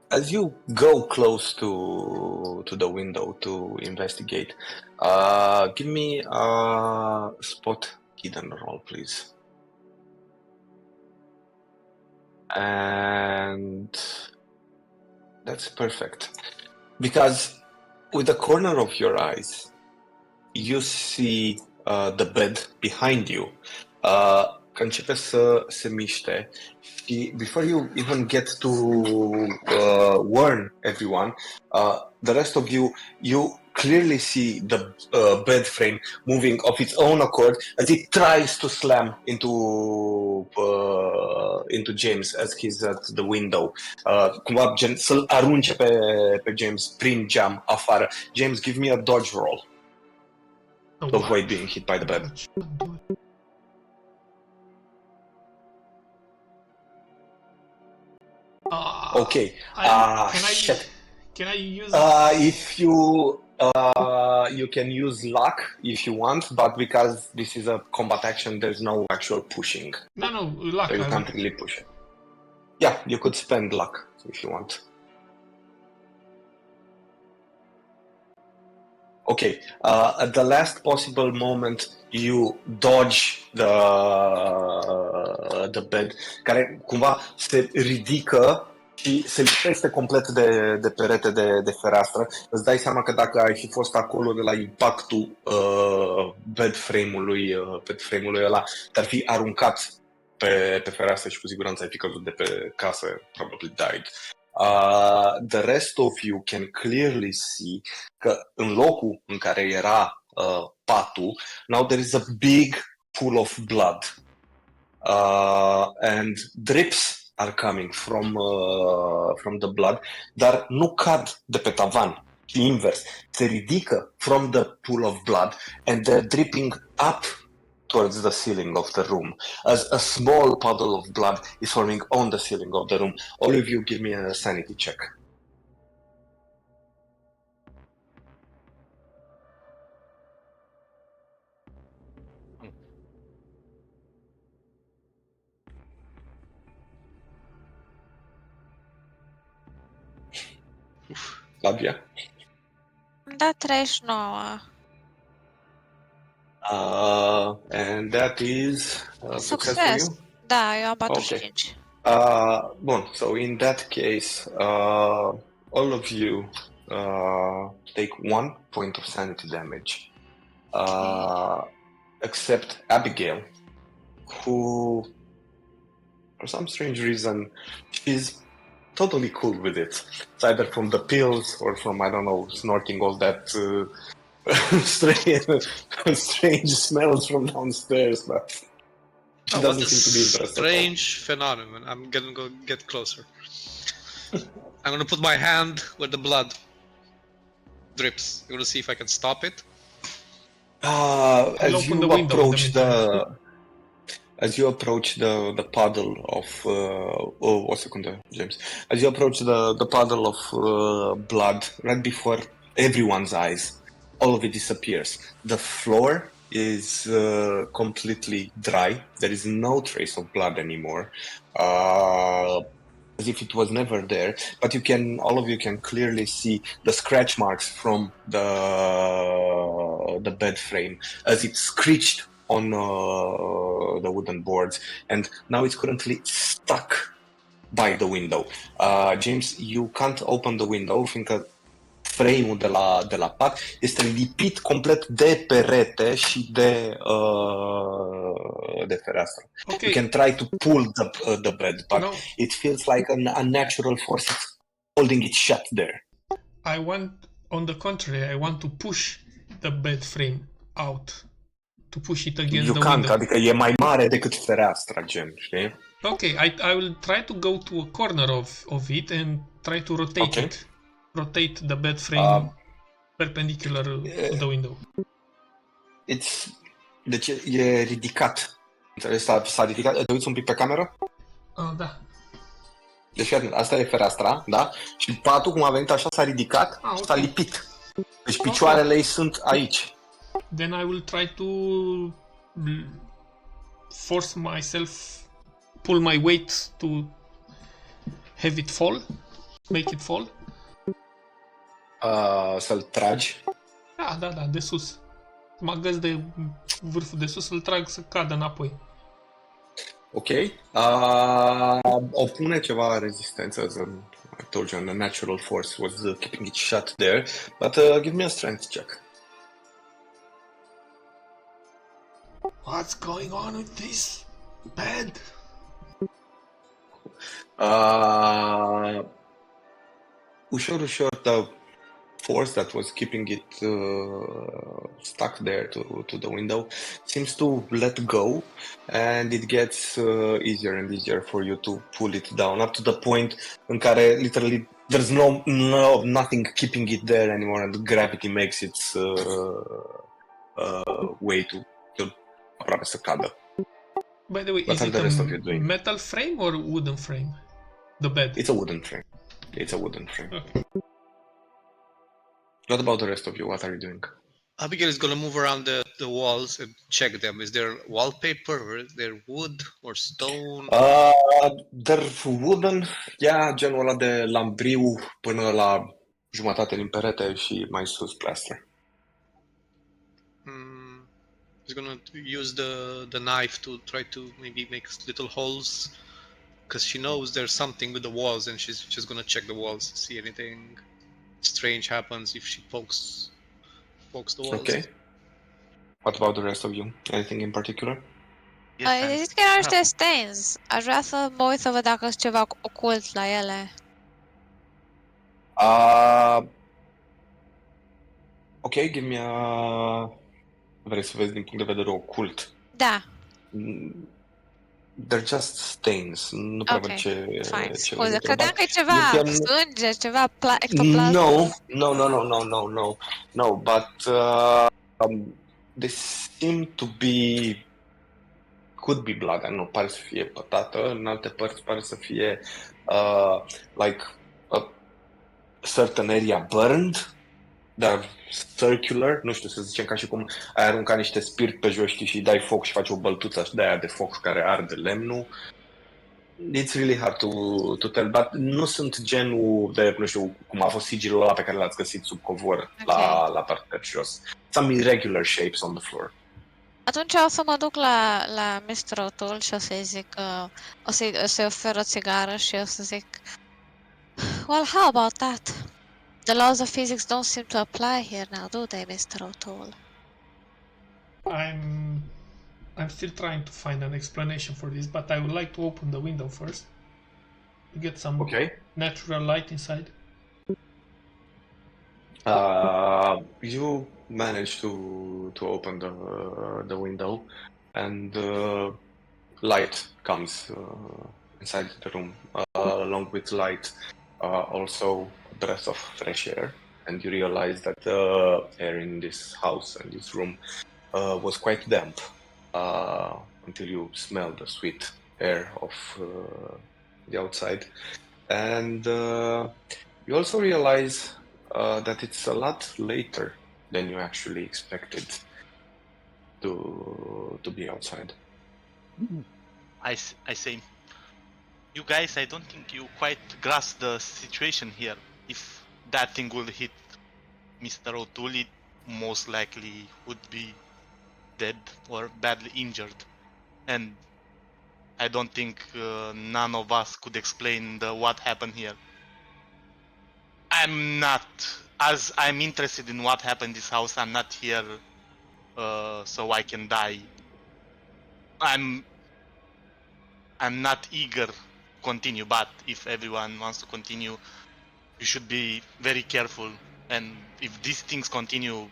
As you go close to the window to investigate, give me a spot hidden roll, please. And that's perfect. Because with the corner of your eyes, you see the bed behind you. Că începe să se miște și before you even get to warn everyone, the rest of you clearly see the bed frame moving of its own accord as it tries to slam into James as he's at the window. Cumva să-l arunce pe James prin geam afară. James, give me a dodge roll to avoid being hit by the bed. Okay. Can I use? If you can use luck if you want, but because this is a combat action, there's no actual pushing. No, luck. So you can't really push. Yeah, you could spend luck if you want. Okay. At the last possible moment, you dodge the bed, care cumva se ridică și se lipește complet de perete de fereastră. Îți dai seama că dacă ai fi fost acolo de la impactul bed frame-ului ăla, te-ar fi aruncat pe fereastră și cu siguranță ai fi căzut de pe casă, probably died. The rest of you can clearly see că în locul în care era patul, now there is a big pool of blood, and drips are coming from the blood, dar nu cad de pe tavan, ci invers, se ridică from the pool of blood and they're dripping up towards the ceiling of the room, as a small puddle of blood is forming on the ceiling of the room. All of you give me a sanity check. Flavia? Da, 39. And that is success for you? Da, eu am 45. Bun, so in that case, all of you take 1 point of sanity damage, except Abigail, who, for some strange reason, she's totally cool with it. It's either from the pills or from, I don't know, snorting all that strange smells from downstairs, but she doesn't seem to be interested. Strange phenomenon. I'm gonna go get closer. I'm gonna put my hand where the blood drips. I'm gonna see if I can stop it. As you approach the puddle of o secundă, James. As you approach the puddle of blood, right before everyone's eyes, all of it disappears. The floor is completely dry. There is no trace of blood anymore, as if it was never there. But all of you can clearly see the scratch marks from the bed frame as it screeched on the wooden boards, and now it's currently stuck by the window. James, you can't open the window, fiindcă frame-ul de la pat este lipit complet de perete și de fereastră. Okay. You can try to pull the bed, but it feels like an unnatural force holding it shut there. On the contrary, I want to push the bed frame out. To push it against the window. Adică e mai mare decât fereastra, gen, știi? Okay, I will try to go to a corner of it and try to rotate it. Rotate the bed frame perpendicular to the window. Deci e ridicat. Înțelegi? S-a ridicat. Te uiți un pic pe cameră? Da. Deci asta e fereastra, da? Și patul, cum a venit așa, s-a ridicat și s-a ok. lipit. Deci picioarele ei sunt aici. Then I will try to force myself, pull my weight to have it fall, make it fall. Să-l tragi. Da, de sus. Mă agăț de vârful de sus, să-l trag să cadă înapoi. Ok. Opune ceva rezistență. I told you, the natural force was keeping it shut there. But give me a strength check. What's going on with this bed? Ușor, the force that was keeping it stuck there to the window seems to let go, and it gets easier and easier for you to pull it down, up to the point în care literally there's nothing keeping it there anymore, and gravity makes its way to aproape să cadă. By the way, What is are it the rest of a you doing? metal frame or wooden frame? The bed. It's a wooden frame. Okay. What about the rest of you? What are you doing? Abigail is gonna move around the walls and check them. Is there wallpaper, or is there wood or stone? They're wooden, genul ăla de lambriu până la jumătate din perete și mai sus plaster. He's gonna use the knife to try to maybe make little holes, because she knows there's something with the walls, and she's just gonna check the walls to see anything strange happens if she pokes the walls. Okay. What about the rest of you? Anything in particular? Ai zis că erau niște stains. Aș vrea să mă uit să văd dacă sunt ceva ocult la ele. Ok, give me a... Vrei să vezi din punct de vedere ocult? Da. They're just stains. Nu prea văd ce... Fine, ce scuze. Credeam că e ceva sânge, ceva ectoplasm. No, but they seem to be... Could be blood, nu pare să fie pătată, în alte părți pare să fie like a certain area burned, dar circular, nu știu, să zicem ca și cum ai arunca niște spirit pe jos, știi, și dai foc și faci o băltuță de aia de foc care arde lemnul. It's really hard to tell, but nu sunt genul de, nu știu, cum a fost sigilul ăla pe care l-ați găsit sub covor la partea de jos. Some irregular shapes on the floor. Atunci o să mă duc la Mr. O'Toole și o să-i zic, o să-i ofer o țigară și o să zic, well, how about that? The laws of physics don't seem to apply here now, do they, Mr. O'Toole? I'm still trying to find an explanation for this, but I would like to open the window first to get some natural light inside. You manage to open the window, and light comes inside the room. Along with light, also a breath of fresh air, and you realize that the air in this house and this room was quite damp until you smell the sweet air of the outside, and you also realize that it's a lot later than you actually expected to be outside. I say, you guys, I don't think you quite grasp the situation here. If that thing will hit Mr. O'Toole, it most likely would be dead or badly injured. And I don't think none of us could explain what happened here. As I'm interested in what happened in this house, I'm not here so I can die. I'm not eager to continue, but if everyone wants to continue, you should be very careful. And if these things continue,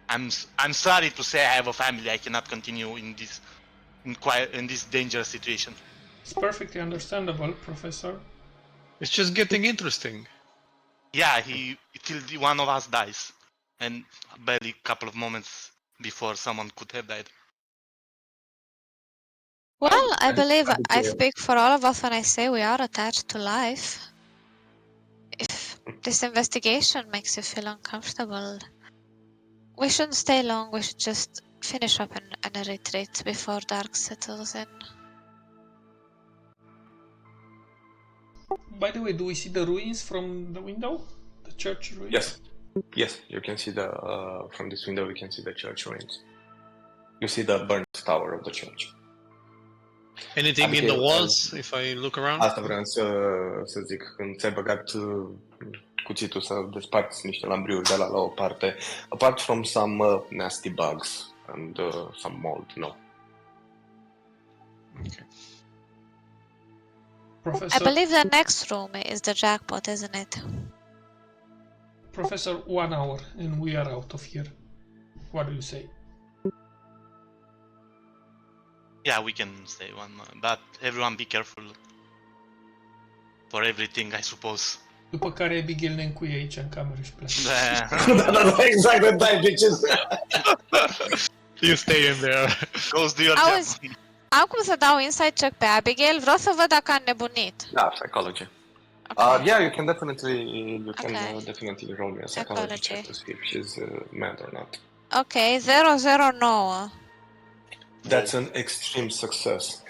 I'm sorry to say I have a family. I cannot continue in this dangerous situation. It's perfectly understandable, Professor. It's just getting interesting. Yeah, till one of us dies, and barely a couple of moments before someone could have died. Well, I believe I Abigail. speak for all of us when I say we are attached to life. If this investigation makes you feel uncomfortable, we shouldn't stay long. We should just finish up and retreat before dark settles in. By the way, do we see the ruins from the window? The church ruins? Yes, you can see from this window you can see the church ruins. You see the burnt tower of the church. Anything in the Abigail, walls, if I look around? Asta vreau să zic, când ți-ai băgat cuțitul să desparți niște lambriuri de la o parte, apart from some nasty bugs and some mold, no. Okay. Professor, I believe the next room is the jackpot, isn't it? Professor, 1 hour and we are out of here. What do you say? Yeah, we can stay one more, but everyone be careful for everything, I suppose. După care Abigail ne încuie aici în cameră și pleacă. Da, exact, the time, bitches! You stay in there. Goes to your Auzi, job. am cum să dau inside check pe Abigail? Vreau să văd dacă a nebunit. Da, psychology. Okay. Yeah, you can definitely roll me a psychology Psychology. check to see if she's mad or not. Ok, 009. That's an extreme success.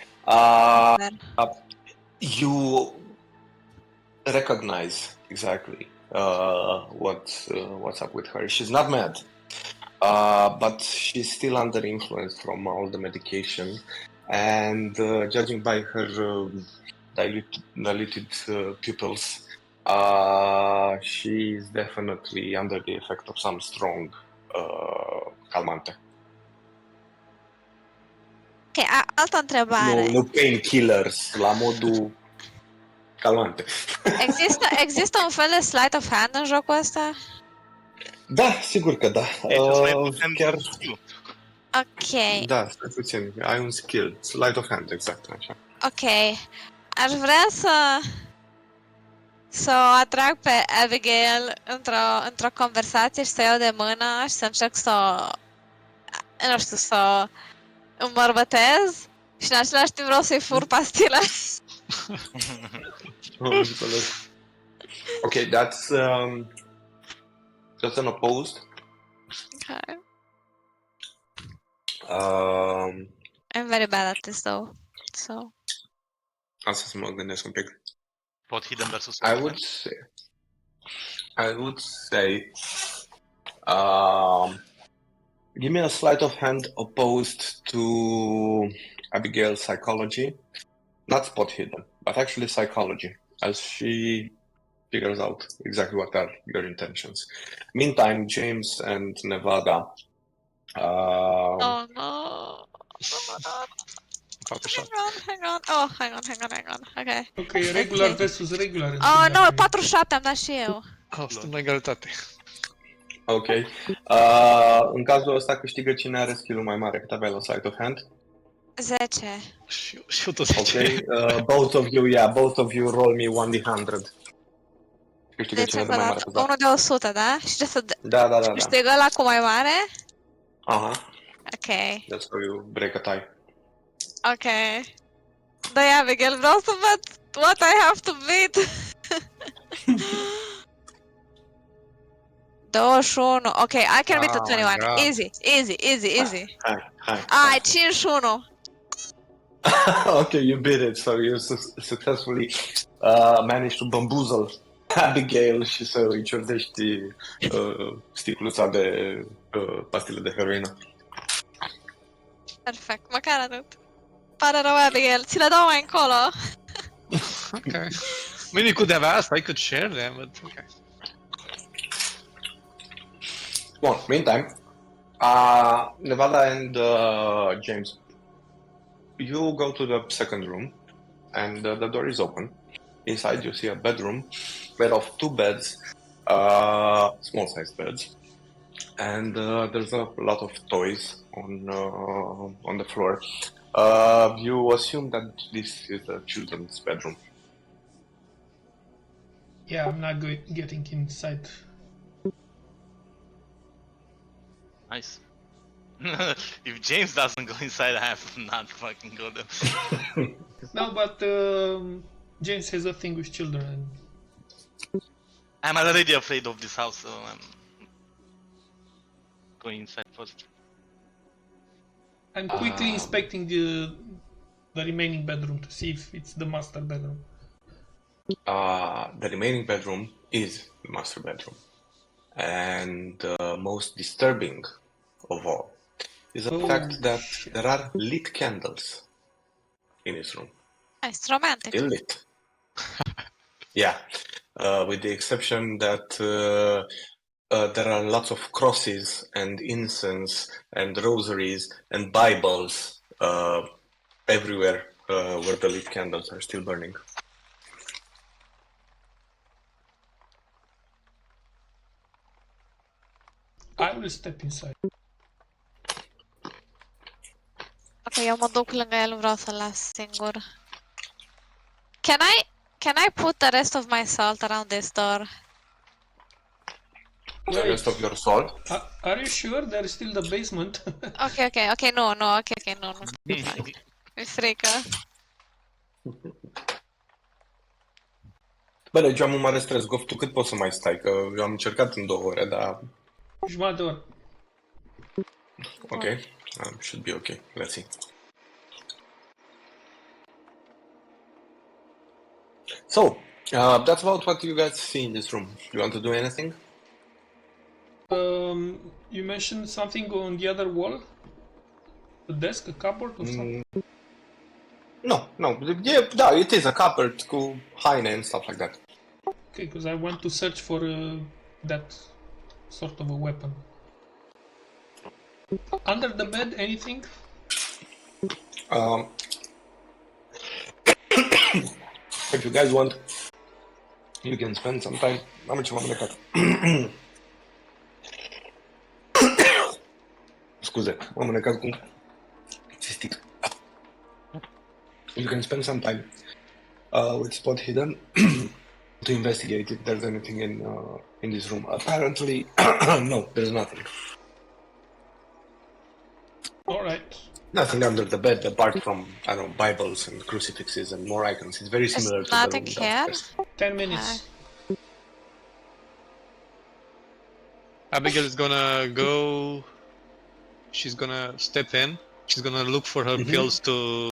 You recognize exactly what's up with her. She's not mad, but she's still under influence from all the medication, and judging by her diluted pupils, she's definitely under the effect of some strong calmante. Ok, altă întrebare. Nu painkillers, la modul calmante. Există un fel de sleight of hand în jocul ăsta? Da, sigur că da. Chiar, Ok, da, stai puțin, ai un skill, sleight of hand, exact, așa. ok. Aș vrea să o atrag pe Abigail într-o conversație și să iau de mână și să încerc nu știu, să îmbărbătez și în același timp vreau să-i fur pastile. Okay, that's an opposed. Okay. Um, I'm very bad at this though, so... Asta să mă gândesc un pic. Pot hidden versus I would say give me a sleight of hand opposed to Abigail's psychology, not spot hidden, but actually psychology, as she figures out exactly what are your intentions. Meantime, James and Nevada. Oh no! Hang on. Oh, hang on. Okay. Ok, regular versus regular. Oh, no, 47 am dat și eu. Suntem la egalitate. Ok. În cazul ăsta câștigă cine are skill-ul mai mare. Cât aveai la sleight of hand? 10. Și eu tot 10. Ok. Both of you roll me 1d100. Câștigă Deci cine încă de o mai dată. mare. Unul de 100, da? Și ce să... Da. Câștigă ăla cu mai mare? Aha. Ok. That's how you break a tie. Ok. Da, Abigail, vreau să văd what I have to beat. 21. Ok, I can beat the 21. God. Easy. Hai. Ai, 51. Okay, you beat it. So you successfully managed to bamboozle Abigail și să îi ciordești sticluța de pastile de heroină. Perfect, măcar atât. Pare rău, Abigail, ți le dau mai încolo. Okay. I mean, you could have asked, I could share them, but okay. Bun, meantime, Nevada and James, you go to the second room and the door is open. Inside you see a bedroom made of 2 beds, small sized beds, and there's a lot of toys on the floor. You assume that this is a children's bedroom. Yeah, I'm not getting inside. Nice. If James doesn't go inside, I have to not fucking go there. No, but James has a thing with children. I'm already afraid of this house, so I'm going inside first. I'm quickly inspecting the remaining bedroom to see if it's the master bedroom. The remaining bedroom is the master bedroom. And the most disturbing of all is the fact that there are lit candles in this room. It's romantic. Still lit. Yeah. With the exception that there are lots of crosses and incense and rosaries and Bibles everywhere where the lit candles are still burning. I will step inside. Ok, eu mă duc lângă el, nu vreau să-l las singur. Can I put the rest of my salt around this door? The rest of your salt? Are you sure there is still the basement? Ok, nu. Mi-e frică. Bă, deci am un mare stres. Gof, tu cât poți să mai stai? Că eu am încercat în 2 ore, dar... Jumătate de oră. Ok. Should be ok. Let's see. So, that's about what you guys see in this room. You want to do anything? You mentioned something on the other wall? A desk, a cupboard or something? No. Yeah, it is a cupboard cu haine and stuff like that. Okay, because I want to search for that sort of a weapon. Under the bed, anything? If you guys want, you can spend some time. Am ceva mânecat. Scuze, m-am mânecat cu cistit. You can spend some time with spot hidden to investigate if there's anything in this room. Apparently, no, there's nothing. All right. Nothing under the bed apart from, I don't know, Bibles and crucifixes and more icons. It's very similar to the nothing room here? downstairs. 10 minutes. Abigail is gonna go. She's gonna step in. She's gonna look for her pills to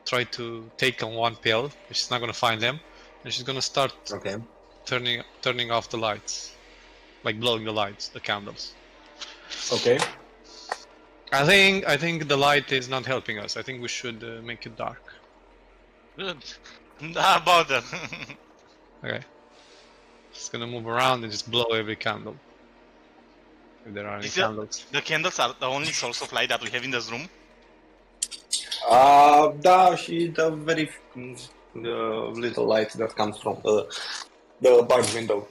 try to take on one pill. She's not gonna find them, and she's gonna start turning off the lights, like blowing the lights, the candles. Okay. I think the light is not helping us. I think we should make it dark. Good. Not about that. Okay. Just gonna move around and just blow every candle. If there are any candles. The candles are the only source of light that we have in this room? Da, și the very little light that comes from the barn window.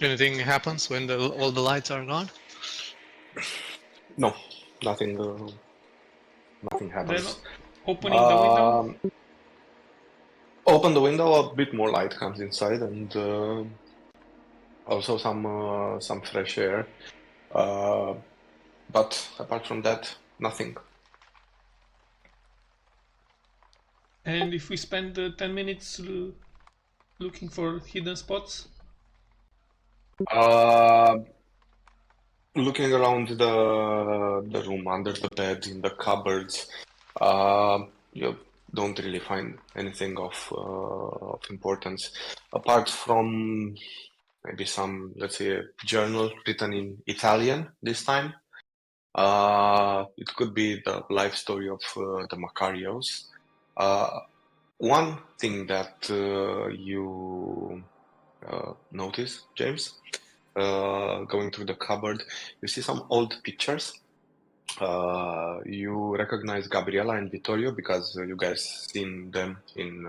Anything happens when all the lights are gone? No, nothing happens. Then opening the window? Open the window, a bit more light comes inside, and also some fresh air. But apart from that, nothing. And if we spend 10 minutes looking for hidden spots? Looking around the room, under the bed, in the cupboards, you don't really find anything of importance, apart from maybe some, let's say, a journal written in Italian this time. It could be the life story of the Macarios. One thing that you notice, James, going through the cupboard, you see some old pictures. You recognize Gabriela and Vittorio because you guys seen them in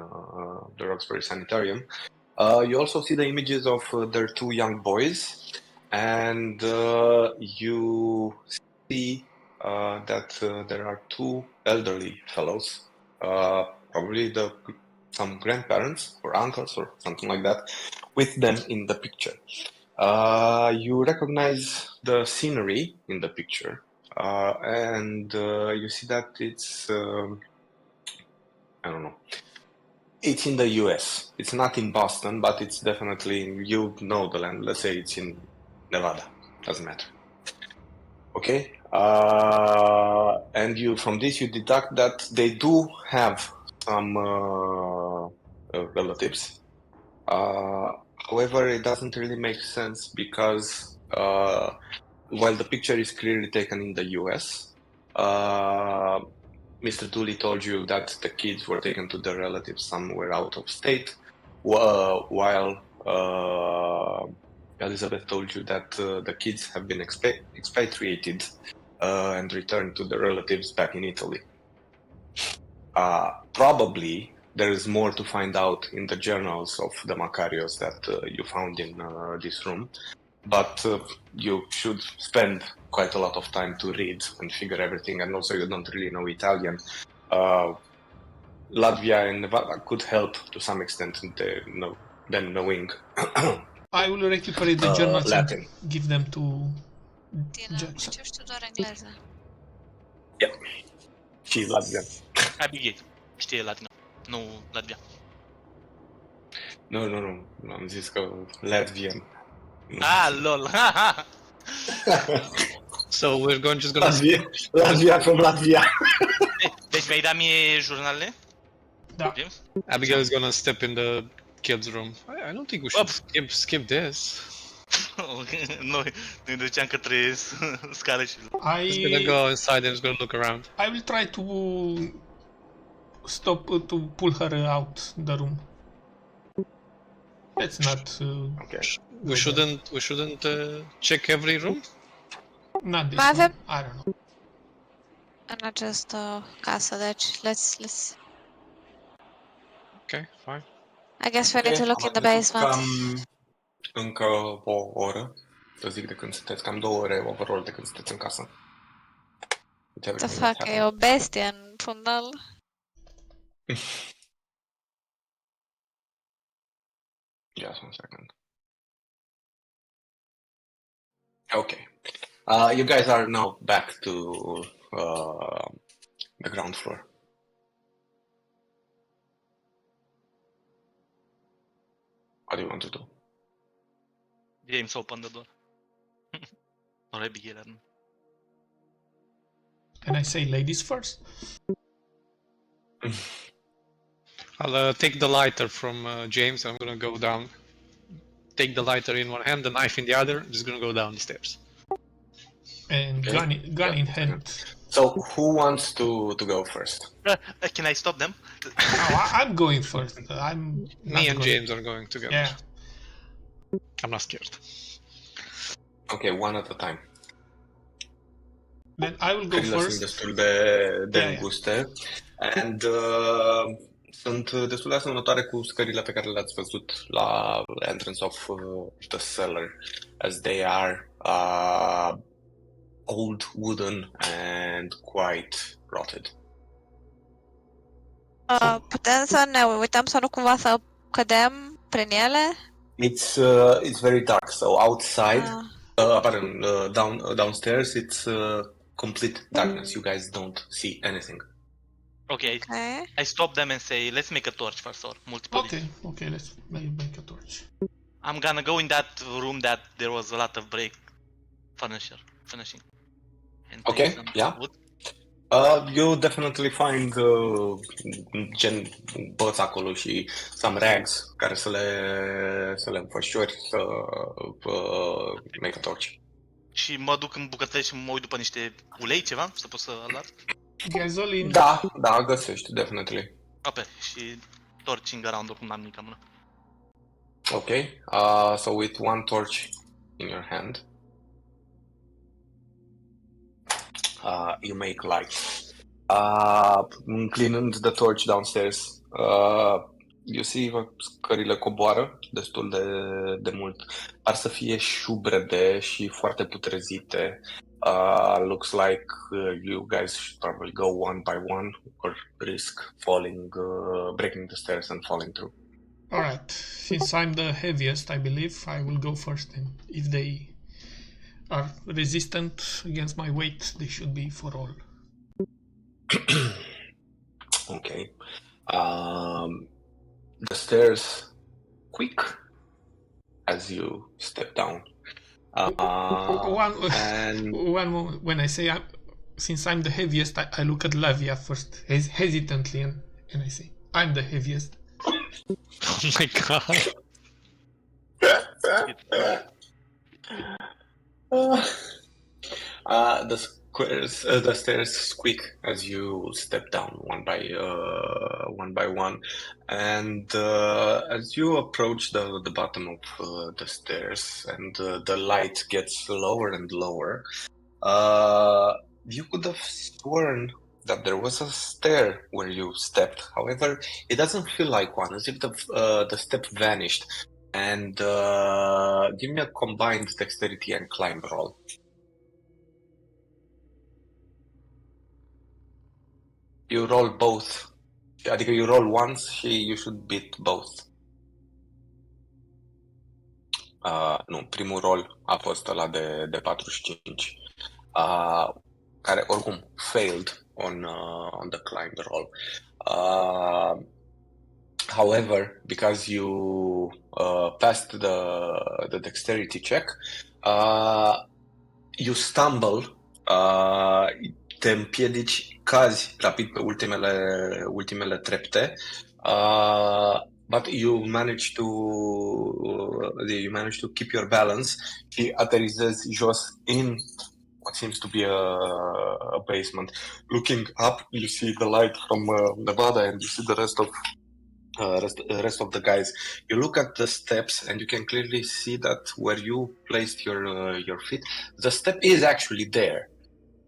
the Roxbury Sanitarium. You also see the images of their 2 young boys, and you see that there are 2 elderly fellows, probably some grandparents or uncles or something like that, with them in the picture. You recognize the scenery in the picture, and you see that it's I don't know. It's in the US. It's not in Boston, but it's definitely, you know the land. Let's say it's in Nevada. Doesn't matter. Okay. And you, from this, you deduct that they do have some relatives. However, it doesn't really make sense because while the picture is clearly taken in the US, Mr. Dooley told you that the kids were taken to their relatives somewhere out of state, while Elizabeth told you that the kids have been expatriated and returned to their relatives back in Italy. Probably there is more to find out in the journals of the Macarios that you found in this room, but you should spend quite a lot of time to read and figure everything, and also you don't really know Italian. Latvia and Nevada could help to some extent in them knowing I will recuperate the journals Latin. and give them to Tina, Jackson. știu doar engleză. Yeah, she's Latvian. Abigail. Știe latină. Nu Latvia. Nu, am zis că Latvian. Ah, lol. So we're just gonna... Latvia from Latvia. Deci mi-ai dat mie jurnalele? Da. James? Abigail is gonna step in the kids' room. I don't think we should skip this. Noi ne duceam către scară și... Just gonna go inside and just gonna look around. I will try to pull her out the room. Let's not. Okay. We shouldn't check every room. Not this Mai one. avem I don't know. în această casă, deci let's... Okay, fine. I guess we need to look in the basement. Cam încă o oră, să zic, de când sunteți, cam 2 ore overall de când sunteți în casă. What the fuck, e o bestie în fundal. Just 1 second. Okay. You guys are now back to the ground floor. What do you want to do? James open the door. Or Abigail, I don't know. Can I say ladies first? I'll take the lighter from James. I'm gonna go down. Take the lighter in one hand, the knife in the other. Just gonna go down the stairs. And gun in hand. So who wants to go first? Can I stop them? I'm going first. I'm Me and going. James are going together. Yeah. I'm not scared. Okay, one at a time. Then I will go Cările sunt first. destul de înguste and sunt destul de asemănătoare cu scările pe care le-ați văzut la entrance of the cellar, as they are old, wooden and quite rotted. Putem să ne uităm să nu cumva să cădem prin ele? It's very dark, so outside, downstairs, it's complete darkness. You guys don't see anything. Okay. I stop them and say, let's make a torch first, or multiple. Okay, let's make a torch. I'm gonna go in that room that there was a lot of furnishing. And Okay, some yeah. wood. You definitely find gen băți acolo și some rags care să le înfășori să make a torch. Și mă duc în bucătărie și mă uit după niște ulei, ceva, să pot să alar. Gasoline. Da, găsești, definitely. Ape, și torching around, oricum n-am nimic în mână. Okay, so with one torch in your hand, you make light. Înclinând the torch downstairs, you see scările coboară destul de mult. Par să fie șubrede și foarte putrezite. Looks like you guys should probably go one by one or risk falling, breaking the stairs and falling through. Alright, since I'm the heaviest, I believe I will go first, and if they are resistant against my weight. They should be for all. Okay. The stairs quick as you step down. And One moment. When I say since I'm the heaviest, I look at Lavia first, hesitantly, and I say, I'm the heaviest. Oh my god. The stairs squeak as you step down one by one, and as you approach the bottom of the stairs, and the light gets lower and lower, you could have sworn that there was a stair where you stepped. However, it doesn't feel like one, as if the step vanished. And give me a combined dexterity and climb roll. You roll both. Adică you roll once și you should beat both. Nu, primul rol a fost ăla de 45. Care oricum failed on the climb roll. However, because you passed the dexterity check, you stumble, te împiedici, cazi rapid pe ultimele trepte, but you manage to keep your balance și aterizezi jos in what seems to be a basement. Looking up, you see the light from Nevada, and you see the rest of the guys. You look at the steps, and you can clearly see that where you placed your feet, the step is actually there.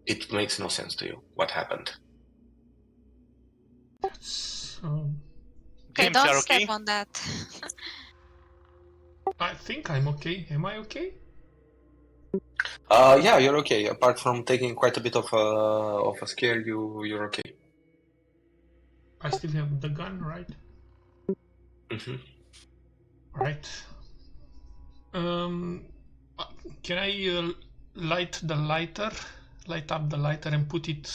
It makes no sense to you. What happened? Okay, James, don't you're step okay? on that. I think I'm okay. Am I okay? Yeah, you're okay. Apart from taking quite a bit of a scare, you're okay. I still have the gun, right? Mm-hmm. Right. Can I light up the lighter and put it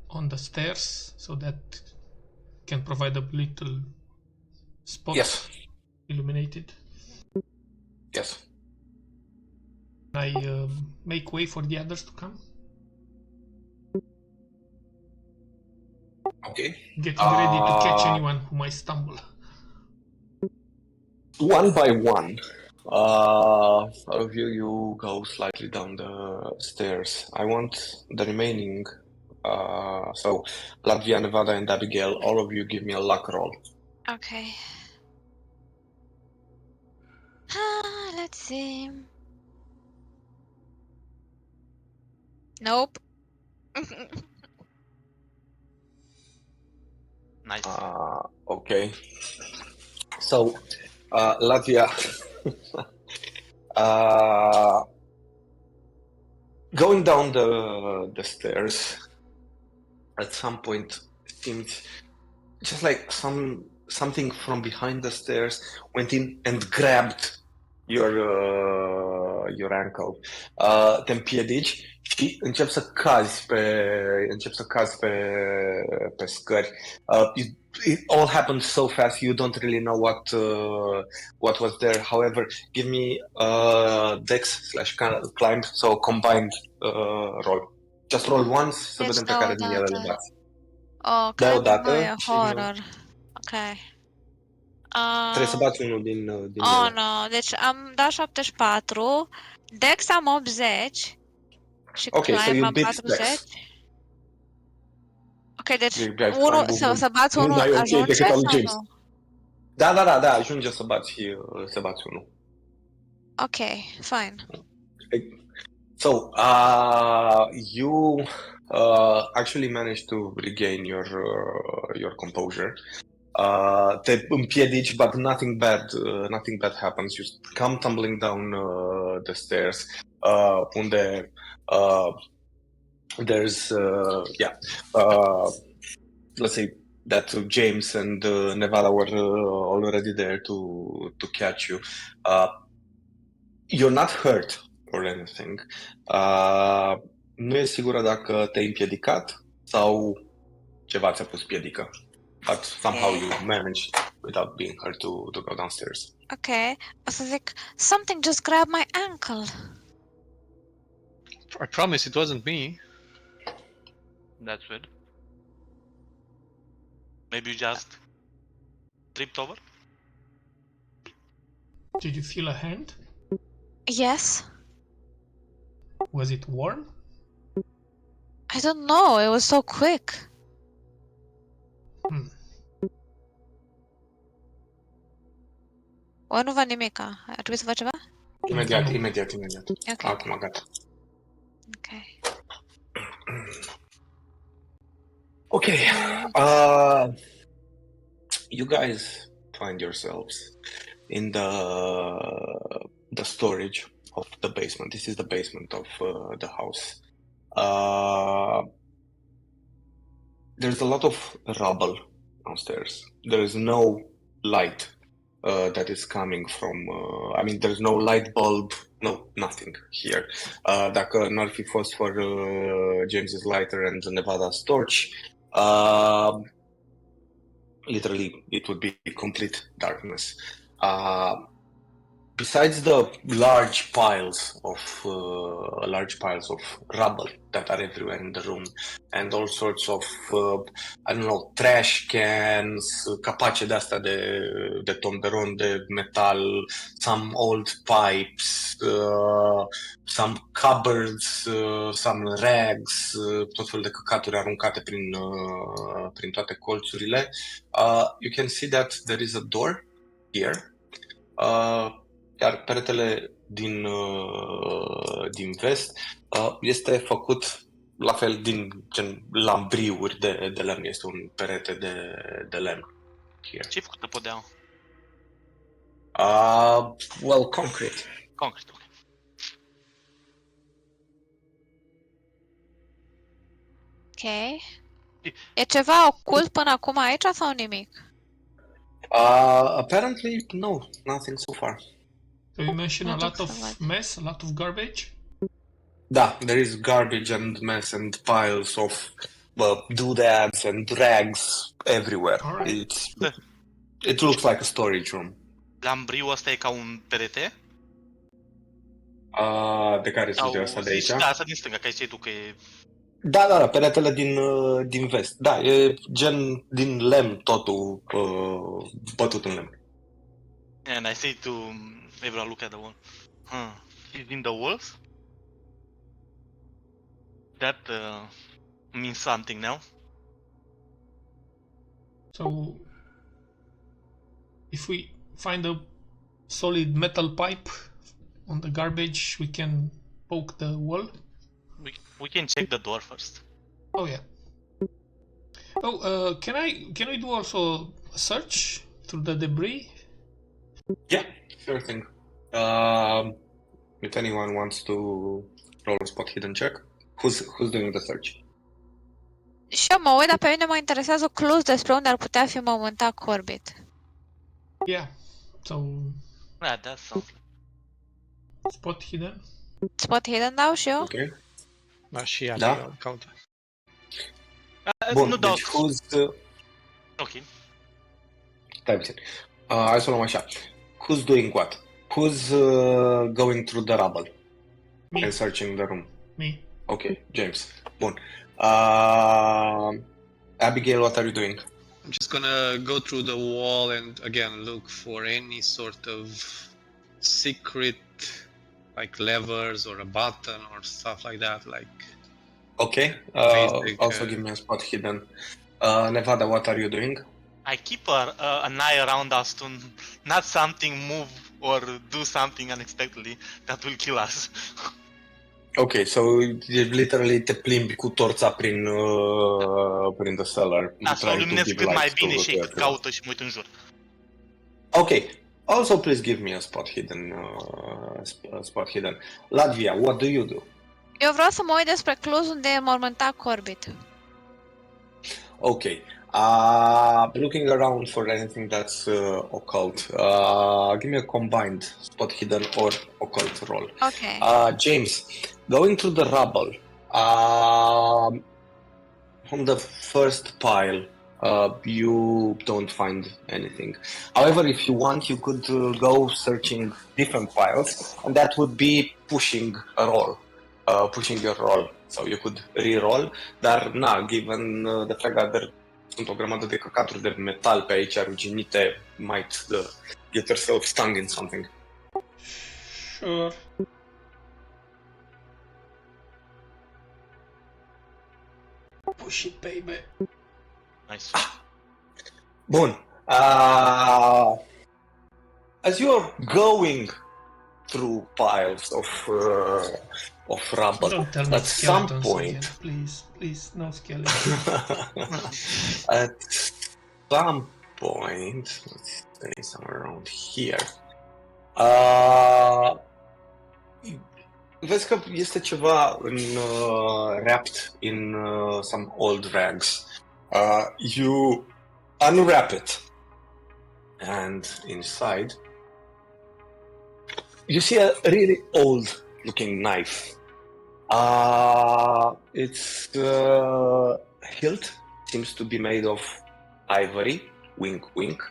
on the stairs so that can provide a little spot? Yes. Illuminated? Yes. I make way for the others to come? Okay. Getting ready to catch anyone who might stumble. One by one, all of you go slightly down the stairs. I want the remaining, so Latvia, Nevada, and Abigail, all of you give me a luck roll. Okay. Let's see. Nope. Nice. Okay. So, Latvia, going down the stairs, at some point seemed just like something from behind the stairs went in and grabbed your ankle. Te împiedici și începi să cazi pe scări. It all happened so fast, you don't really know what was there. However, give me dex/climb, so combined roll. Just roll once să Deci vedem pe care din ele le bați. Oh, Dai că odată e și horror. Ok. trebuie să bați unul din Oh, ele. no. Deci am dat 74, Dex am 80 și Ok, so Climb you am beat 40. Dex. Ok, deci You guys unul, climb să bați nu unul dai ok ajunge decât al sau James. nu? Da, ajunge să bați unul. Ok, fine. So, you actually managed to regain your composure. Te împiedici, but nothing bad happens. You come tumbling down the stairs, unde there's let's say that James and Nevada were already there to catch you. You're not hurt. or anything. Nu e sigură dacă te-ai împiedicat sau ceva ți-a pus piedică. But somehow you managed without being hurt to go downstairs. Okay. O să zic, something just grabbed my ankle. I promise it wasn't me. That's weird. Maybe you just tripped over? Did you feel a hand? Yes. Was it warm? I don't know, it was so quick. O, nu văd nimica. Ar trebui să fac ceva? Imediat. Ok. Acum, gata. Ok. Okay. You guys find yourselves in the storage of the basement. This is the basement of the house. There's a lot of rubble downstairs. There is no light that is coming from. I mean, there's no light bulb. No, nothing here. Dacă n-ar fi fost for James's lighter and Nevada's torch, literally it would be complete darkness. Besides the large piles of rubble that are everywhere in the room, and all sorts of I don't know, trash cans, capace de asta de tomberon de metal, some old pipes, some cupboards, some rags, tot felul de căcaturi aruncate prin toate colțurile. You can see that there is a door here. Iar peretele din vest este făcut la fel din gen lambriuri de lemn. Este un perete de lemn. Here. Ce-ai făcut pe podea? Well, concrete. Concret, ok. Ok. E ceva ocult până acum aici sau nimic? Apparently, no, nothing so far. So you mentioned a lot Nothing of so much. mess, a lot of garbage. Da, there is garbage and mess and piles of doodads and rags everywhere. All right. It looks like a storage room. Lambriul ăsta e ca un perete? De care zici asta de aici? Da, asta din stânga, că ai zis tu că e... Da, peretele din vest. Da, e gen din lemn totul, bătut în lemn. And I say to everyone, look at the wall. It's in the walls? That means something now. So if we find a solid metal pipe on the garbage, we can poke the wall. We can check the door first. Oh yeah. Oh, can we do also a search through the debris? Yeah, sure thing. If anyone wants to roll a spot hidden check, who's doing the search? Și eu mă uit, dar pe mine mă interesează clues despre unde ar putea fi mormântat Corbitt. Yeah. So Yeah, that sounds... spot hidden. Spot hidden dau și eu? Ok. Da, și ea Da. caută. Bun, nu dau... deci Ok. Stai puțin. Hai să o luăm așa. Who's doing what? Who's going through the rubble Me. and searching the room? Me. Ok, James. Bun. Abigail, what are you doing? I'm just gonna go through the wall and again look for any sort of secret, like levers or a button or stuff like that. Like Okay. Basic, Also give me a spot hidden. Nevada, what are you doing? I keep an eye around us to not something move or do something unexpectedly that will kill us. Ok, so literally te plimbi cu torța prin the cellar. Da, să o trying to luminez give cât mai light to bine și cât everyone. caută și mă uit în jur. Ok. Also, please give me a spot hidden. Latvia, what do you do? Eu vreau să mă uit despre clues unde e mormântat Corbitt. Ok. Looking around for anything that's occult. Give me a combined spot hidden or occult roll. Okay. James, going through the rubble, from the first pile, you don't find anything. However, if you want, you could go searching different piles, and that would be pushing a roll, pushing your roll. So you could re-roll, dar given the fact that there sunt o grămadă de căcaturi de metal pe aici ruginite, might get yourself stung in something. Sure. Push it, baby. Nice. Bun. As you're going through piles of rubble, Don't tell me at some skeletons point, again. Please, no skeletons. at some point, let's say somewhere around here, vezi că este ceva wrapped in some old rags. You unwrap it, and inside you see a really old-looking knife. Its hilt seems to be made of ivory. Wink, wink.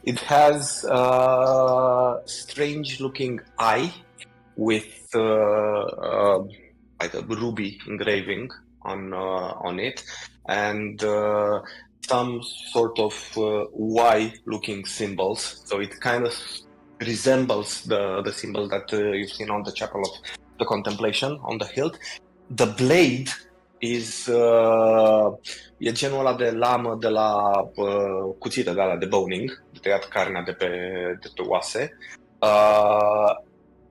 It has a strange-looking eye with like a ruby engraving on it, and some sort of Y-looking symbols. So it kind of resembles the symbol that you've seen on the Chapel of the Contemplation on the hilt. The blade is e genul ăla de lamă de la cuțită de ala de boning, de tăiat carnea de pe oase.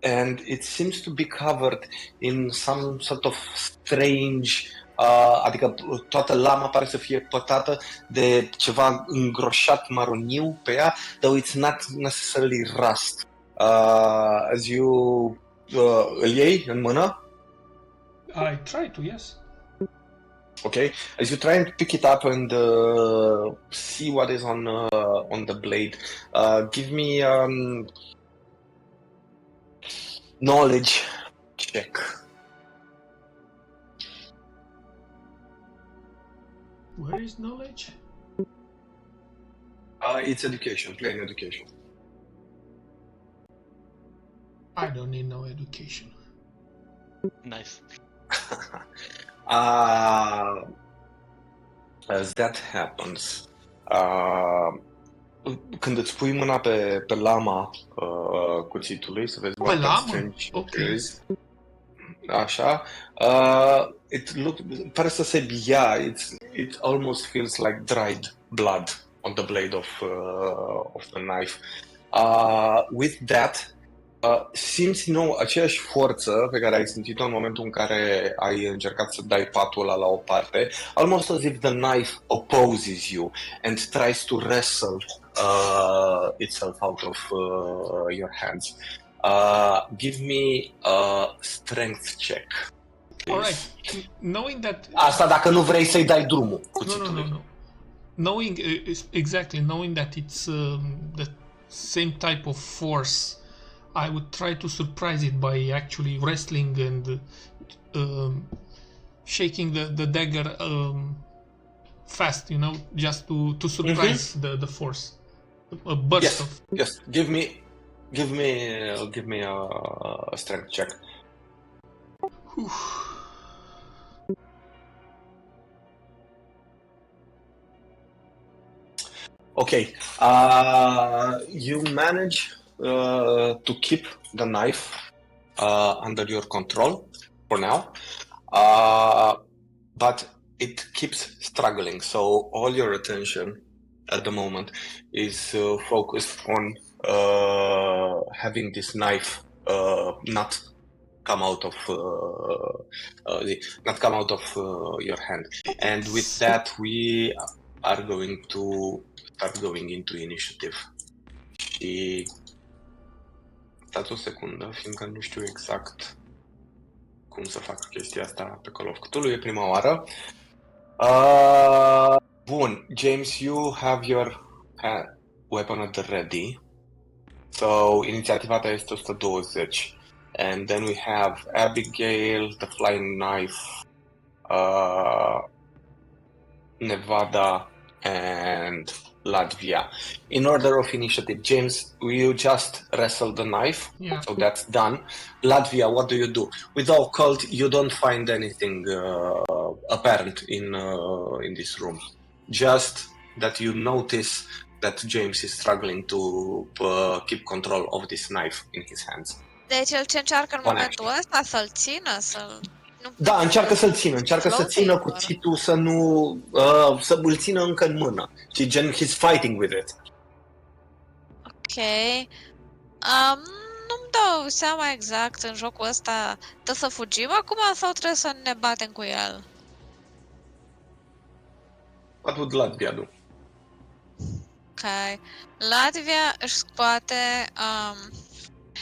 And it seems to be covered in some sort of strange, adică toată lama pare să fie pătată de ceva îngroșat maroniu pe ea, though it's not necessarily rust. As you îl iei în mână? I try to, yes. Okay, as you try and pick it up and see what is on the blade, give me knowledge check. Where is knowledge? It's education, plain education. I don't need no education. Nice. As that happens, când îți pui mâna pe lama cuțitului, să vezi what that strange is. Așa, pare să se bia. It almost feels like dried blood on the blade of the knife. With that, simți aceeași forță pe care ai simțit-o în momentul în care ai încercat să dai patul ăla la o parte, almost as if the knife opposes you and tries to wrestle itself out of your hands. Give me a strength check. Alright, knowing that... Asta dacă nu vrei să-i dai drumul cuțitului. No. Knowing, knowing that it's the same type of force, I would try to surprise it by actually wrestling and shaking the dagger fast, just to surprise the force. A burst of... Yes, give me a strength check. Okay, you manage to keep the knife under your control for now, but it keeps struggling. So all your attention at the moment is focused on having this knife not come out of your hand. And with that, we are going to start going into initiative. Și stați o secundă, fiindcă nu știu exact cum să fac chestia asta pe Call of Cthulhu, e prima oară. Bun, James, you have your weapon at the ready. So, inițiativa ta este 120. And then we have Abigail, the flying knife, Nevada, and Latvia. In order of initiative, James, you just wrestle the knife, Yeah. so that's done. Latvia, what do you do? With the occult, you don't find anything apparent in this room. Just that you notice that James is struggling to keep control of this knife in his hands. Deci el ce încearcă în One momentul ăsta? Să-l țină? Să-l... Da, încearcă să-l țină, încearcă să țină Floating, cuțitul, să nu... să îl țină încă în mână. Și gen, he's fighting with it. Ok. Nu-mi dau seama exact în jocul ăsta. Trebuie să fugim acum sau trebuie să ne batem cu el? What would Latvia do? Ok. Latvia își scoate...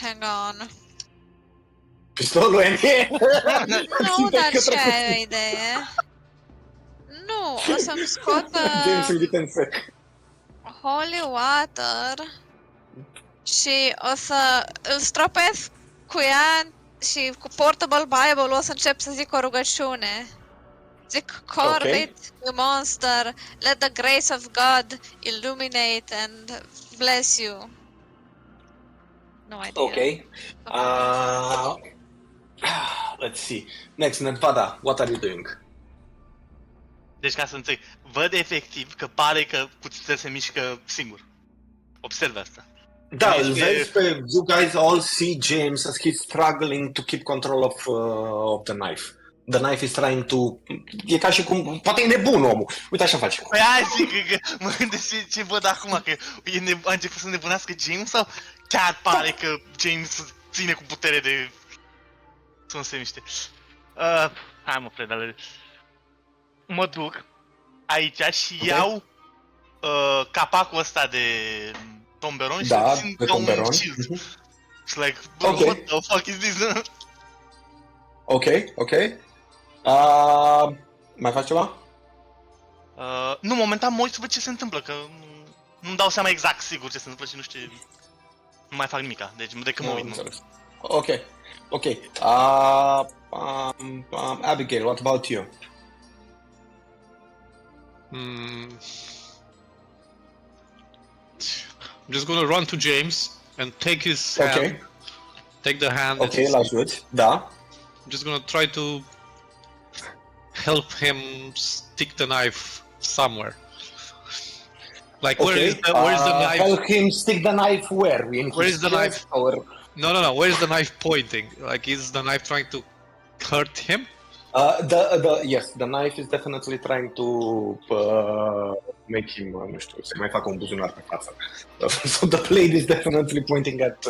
hang on. Pistolul e mie! Nu, dar ce ai o idee? Nu, o să-mi scot James îl vite în sec. Holy Water și o să îl stropesc cu ea și cu Portable Bible o să încep să zic o rugăciune. Zic, Corbitt, you monster, let the grace of God illuminate and bless you. No idea. Ok. Let's see. Next, Nevada, what are you doing? Deci ca să înțeleg, văd efectiv că pare că cuțitul se mișcă singur. Observ asta. Da, Deci îl vezi pe... You guys all see James as he's struggling to keep control of the knife. The knife is trying to... E ca și cum... Poate e nebun omul. Uite așa face. Păi aia zic că mă gândesc ce văd acum, că a început să nebunească James sau chiar pare că James ține cu putere de... să nu se miște. Hai mă, Fred, mă duc aici și iau capacul ăsta de tomberon și îl țin ca un shield. Și like, bro, what the fuck is this? Ok. Mai faci ceva? Nu, momentan mă uit să văd ce se întâmplă, că nu-mi dau seama exact sigur ce se întâmplă și nu știu, nu mai fac nimica, deci decât mă uit. Ok. Abigail, what about you? I'm just gonna run to James and take his hand. Take the hand. Ok, l-ajut, da. I'm just gonna try to help him stick the knife somewhere. Like where is the knife? Help him stick the knife where? Where is the knife? Or... No. Where is the knife pointing? Like, is the knife trying to hurt him? Yes, the knife is definitely trying to make him, nu știu, să mai facă un buzunar pe față. So the blade is definitely pointing at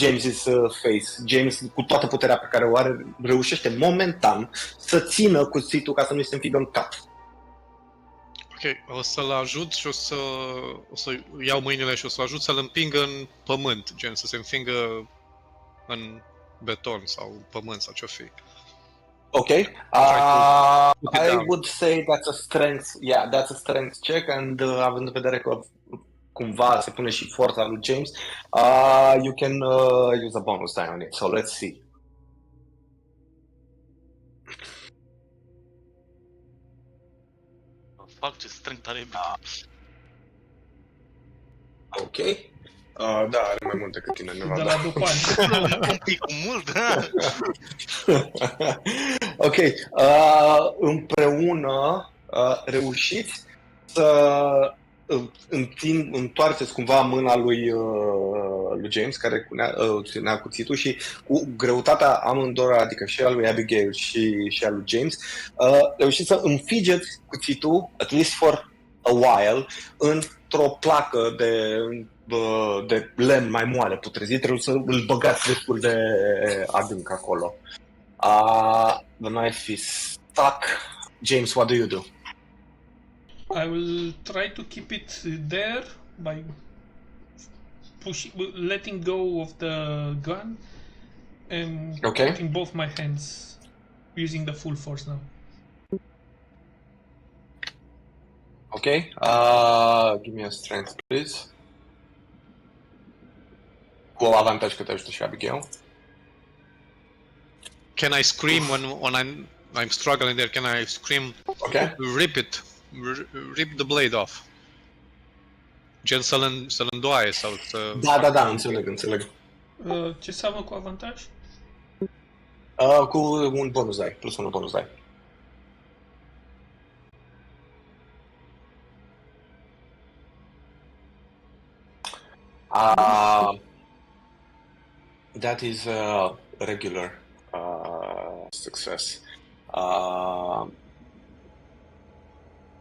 James's face. James, cu toată puterea pe care o are, reușește momentan să țină cuțitul ca să nu-i se înfigă în cap. Ok, o să-l ajut și o să iau mâinile și o să-l ajut să-l împingă în pământ, gen să se înfingă în beton sau pământ sau ce-o fi. Ok. I would say that's a strength. Yeah, that's a strength check, and având în vedere că cumva se pune și forța lui James, you can use a bonus die on it. So let's see. Fuck, ce strâng tare. Ok. Da, are mai mult decât tine, de la după ani. Un pic cu mult, da? Ok. Împreună reușiți să întoarceți cumva mâna lui James, care ținea cuțitul, și cu greutatea amândurora, adică și a lui Abigail și a lui James, reușiți să înfigeți cuțitul, at least for a while, într-o placă de lemn mai moale, putrezit, trebuie să îl băgați destul de adânc acolo. The knife is stuck. James, what do you do? I will try to keep it there by letting go of the gun and putting both my hands, using the full force now. Okay. Give me a strength, please. Cu avantaj că te ajută și Abigail. Can I scream when I'm struggling there? Can I scream? Okay. Rip it. Rip the blade off. Gen să-l îndoaie sau să... Da, înțeleg. Ce înseamnă cu avantaj? Cu un bonus die, plus 1 bonus die. That is a regular success.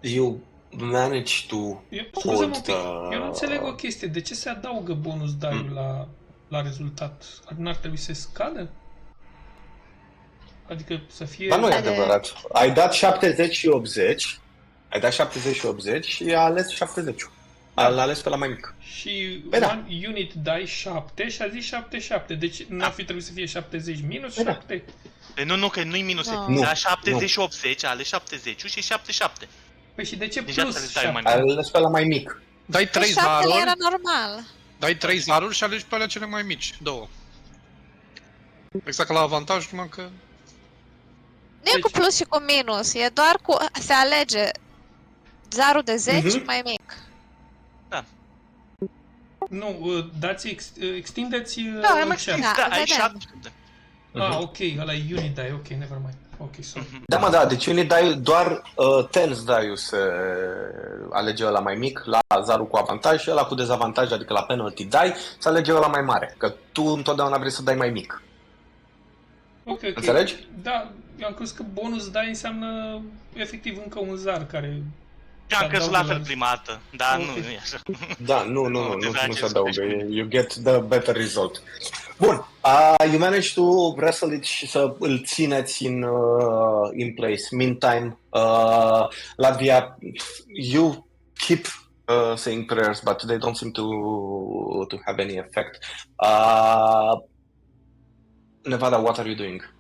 You manage to Scuze-mă un hold pic, eu nu înțeleg o chestie. De ce se adaugă bonus die-ul la rezultat? N-ar trebui să scadă? Adică să fie... Dar nu e adevărat. Ai dat 70 și 80. Ai dat 70 și 80 și ai ales 70. L-a ales pe la mai mic. Și Păi da. one unit die 7 și a zis 77. Deci n-ar fi trebuit să fie 70 minus Păi da. 7. Păi nu, că nu-i minus. Nu. Da, 70 și 80, ale 70 și 77. Păi și de ce Deci plus asta le dai mai 7? Ai ales pe la mai mic. Dai 3 7 era zaruri, normal. dai 3 zaruri și alegi pe alea cele mai mici, 2. Exact ca la avantaj, numai că... Nu e cu plus și cu minus, e doar cu... se alege zarul de 10 mai mic. Nu, dați, extindeți Da, am chat. extins, Da, da, ai vedem. 7. Ok, ăla e unit die, ok, never mind. Ok, sorry. Da, deci unii dai doar tens die-ul se alege ăla mai mic, la zarul cu avantaj și ăla cu dezavantaj, adică la penalty die, se alege ăla mai mare, că tu întotdeauna vrei să dai mai mic. Ok. Înțelegi? Da, eu am crezut că bonus die înseamnă efectiv încă un zar care... Am crezut la adaugă fel prima dată, dar Ok. nu e așa. Da, nu deja se adaugă, ce you get the better result. Bun, you manage to wrestle it și să îl țineți in place. Meantime, Latvia, you keep saying prayers, but they don't seem to have any effect. Nevada, what are you doing?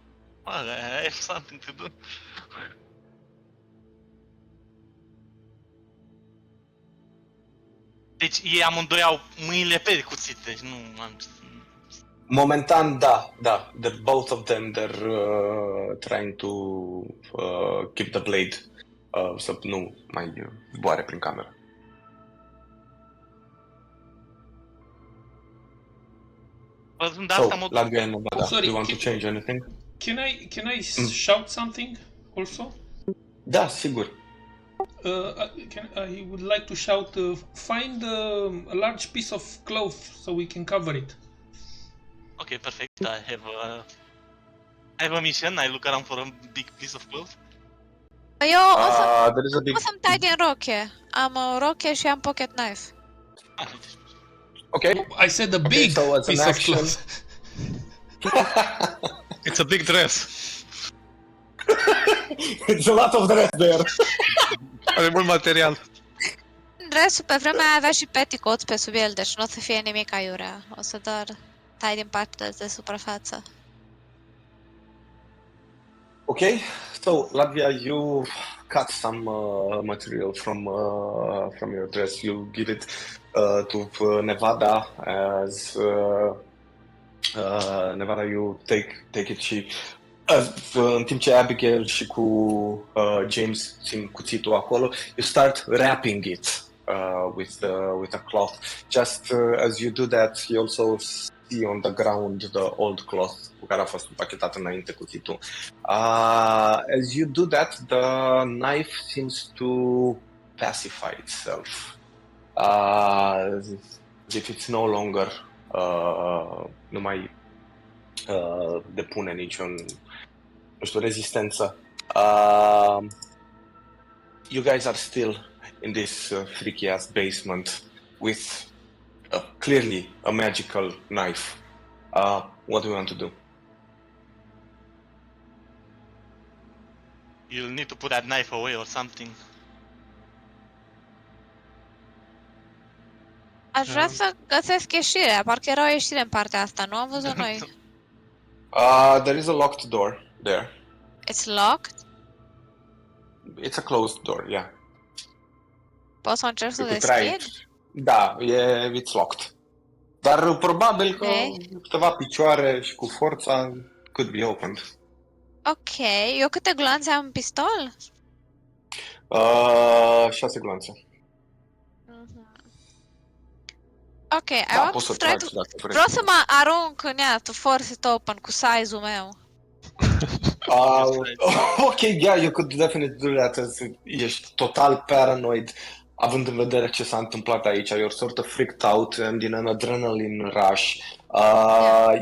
I have something to do. Deci ei amândoi au mâinile pe cuțit, deci nu am... Momentan, da. Both of them, they're trying to keep the blade să nu mai zboare prin cameră. Văzând So, asta mă... Latvia and Nevada, Sorry, do you want to change anything? Can I shout something also? Da, sigur. I would like to shout, find a large piece of cloth so we can cover it. Ok, perfect. I have a mission. I look around for a big piece of cloth. Eu There is a big... o să-mi tai din roche. Am o roche și am pocket knife. Okay. I said a big so as an piece of action- cloth. It's a big dress. It's a lot of dress there. Are mult material. Restul pe vremea aia avea și petticoats pe sub el, deci nu o să fie nimic aiurea. O să doar tai din partea de suprafață. Okay, so Latvia, you cut some material from your dress. You give it to Nevada as Nevada. You take it și în timp ce Abigail și cu James țin cuțitul acolo, you start wrapping it with a cloth. Just as you do that, you also see on the ground the old cloth cu care a fost împachetat înainte cuțitul. As you do that, the knife seems to pacify itself. As if it's no longer nu mai depune niciun, nu știu, rezistență. You guys are still in this freaky ass basement with clearly a magical knife. What do you want to do? You'll need to put that knife away or something. Aș vrea să găsesc ieșirea, parcă era o ieșire în partea asta, nu am văzut noi. There is a locked door there. It's locked? It's a closed door, yeah. Pot să încerc să You could try deschid? it. Da, it's locked. Dar probabil că câteva picioare și cu forța could be opened. Ok, eu câte gloanțe am în pistol? 6 gloanțe. Ok, I Da, want poți to să try to... tragi dacă vrei. Vreau să mă arunc în ea, to force it open, cu size-ul meu. Ok, yeah, you could definitely do that as ești total paranoid, având în vedere ce s-a întâmplat aici. You're sort of freaked out and in an adrenaline rush.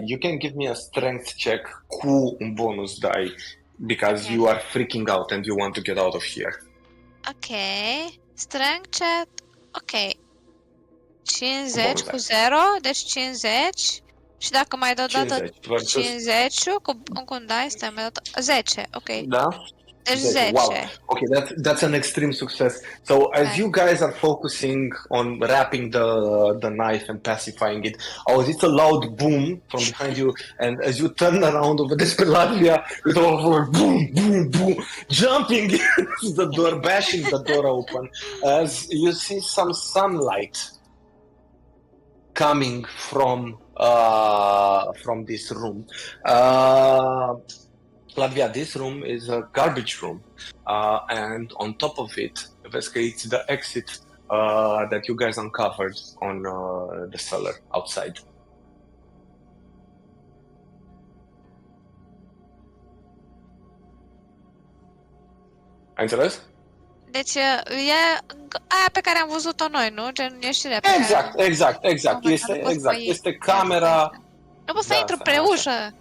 You can give me a strength check cu un bonus die because you are freaking out and you want to get out of here. Ok, strength check, ok. 50 Bonus cu die. 0, deci 50. Și dacă mai dau dată 50 versus 50 cu un dice, stai, mai dau 10, ok. Da? Deci 10. Wow. Okay, that's an extreme success. So as you guys are focusing on wrapping the knife and pacifying it, auziți a loud boom from behind you, and as you turn around over this Latvia, with all boom, boom, boom, jumping into the door, bashing the door open, as you see some sunlight coming from this room. Latvia, this room is a garbage room, and on top of it, basically it's the exit that you guys uncovered on the cellar outside. Ai înțeles? Deci e aia pe care am văzut-o noi, nu? Gen ieșirea pe Exact. Este camera. Nu pot să intru pe ușă.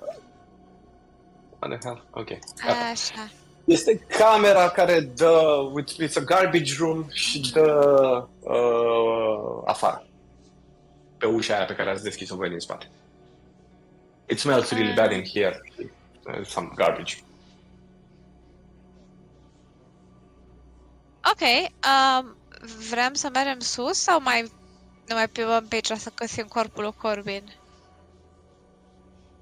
What the hell? Ok. Așa. Este camera care dă, it's a garbage room și dă afară. Pe ușa aia pe care ați deschis-o voi din spate. It smells really bad in here. Some garbage. Ok, vrem să mergem sus sau ne mai plimbăm pe aici să găsim corpul lui Corbitt?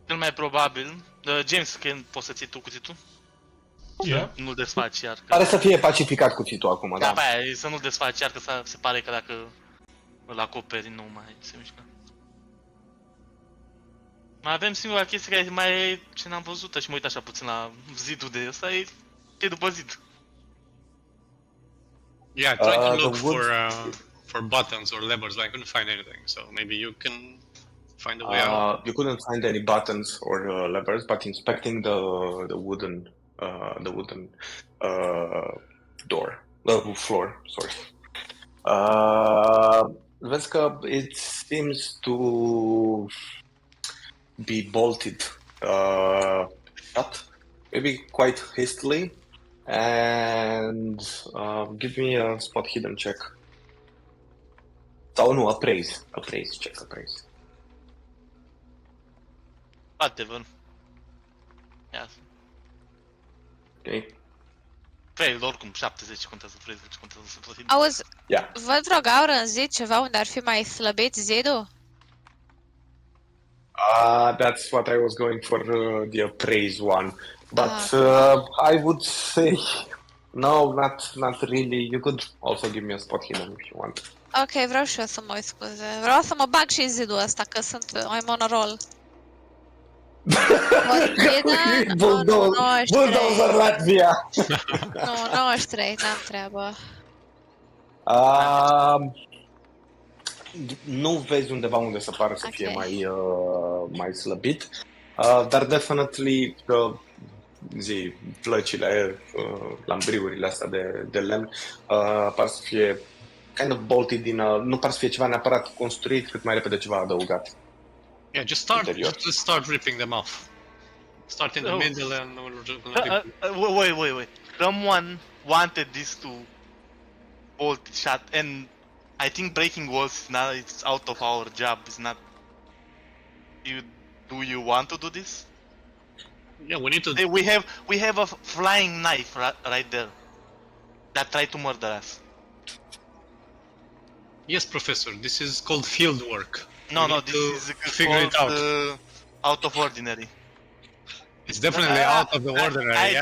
Cel mai probabil. James, când poți să ții tu cuțitul? Yeah. Nu-l desfaci iar. Pare să fie pacificat cuțitul acum, Da, da? pe aia, să nu-l desfaci iar, că se pare că dacă îl acoperi nu mai se mișcă. Mai avem singura chestie care mai e ce n-am văzut și mă uit așa puțin la zidul de ăsta, e după zid. Yeah, try to The look wood- for buttons or levers, but I couldn't find anything. So maybe you can find a way out. You couldn't find any buttons or levers, but inspecting the wooden door, floor. Sorry. Vezi că it seems to be bolted shut, maybe quite hastily. And give me a spot hidden check. Sau nu, appraise check. Whatever. Ia. Ok. Fail, oricum, 70 contează, 30 contează să plătim. Auzi, Yeah. văd vreo gaură în zid, ceva unde ar fi mai slăbit zidul? That's what I was going for the appraise one. But I would say no, not really. You could also give me a spot hidden if you want. Ok, vreau și eu să mă uit, scuze. Vreau să mă bag și în zidul ăsta, că sunt I'm on a roll. Bulldozer Latvia! Nu, 93, n-am treabă. Nu vezi undeva unde să pară să fie mai slăbit, dar definitely plăcile, lambriurile astea de lemn par să fie kind of bolted din, nu par să fie ceva neapărat construit, cât mai repede ceva adăugat. Yeah, just start ripping them off. Start in the middle and Wait. Someone wanted this to bolt shut, and I think breaking walls now it's out of our job. It's not. Do you want to do this? Yeah, we need to. We have a flying knife right there that tried to murder us. Yes, Professor. This is called field work. No, this is figure it out. Out of ordinary. It's definitely out of the ordinary.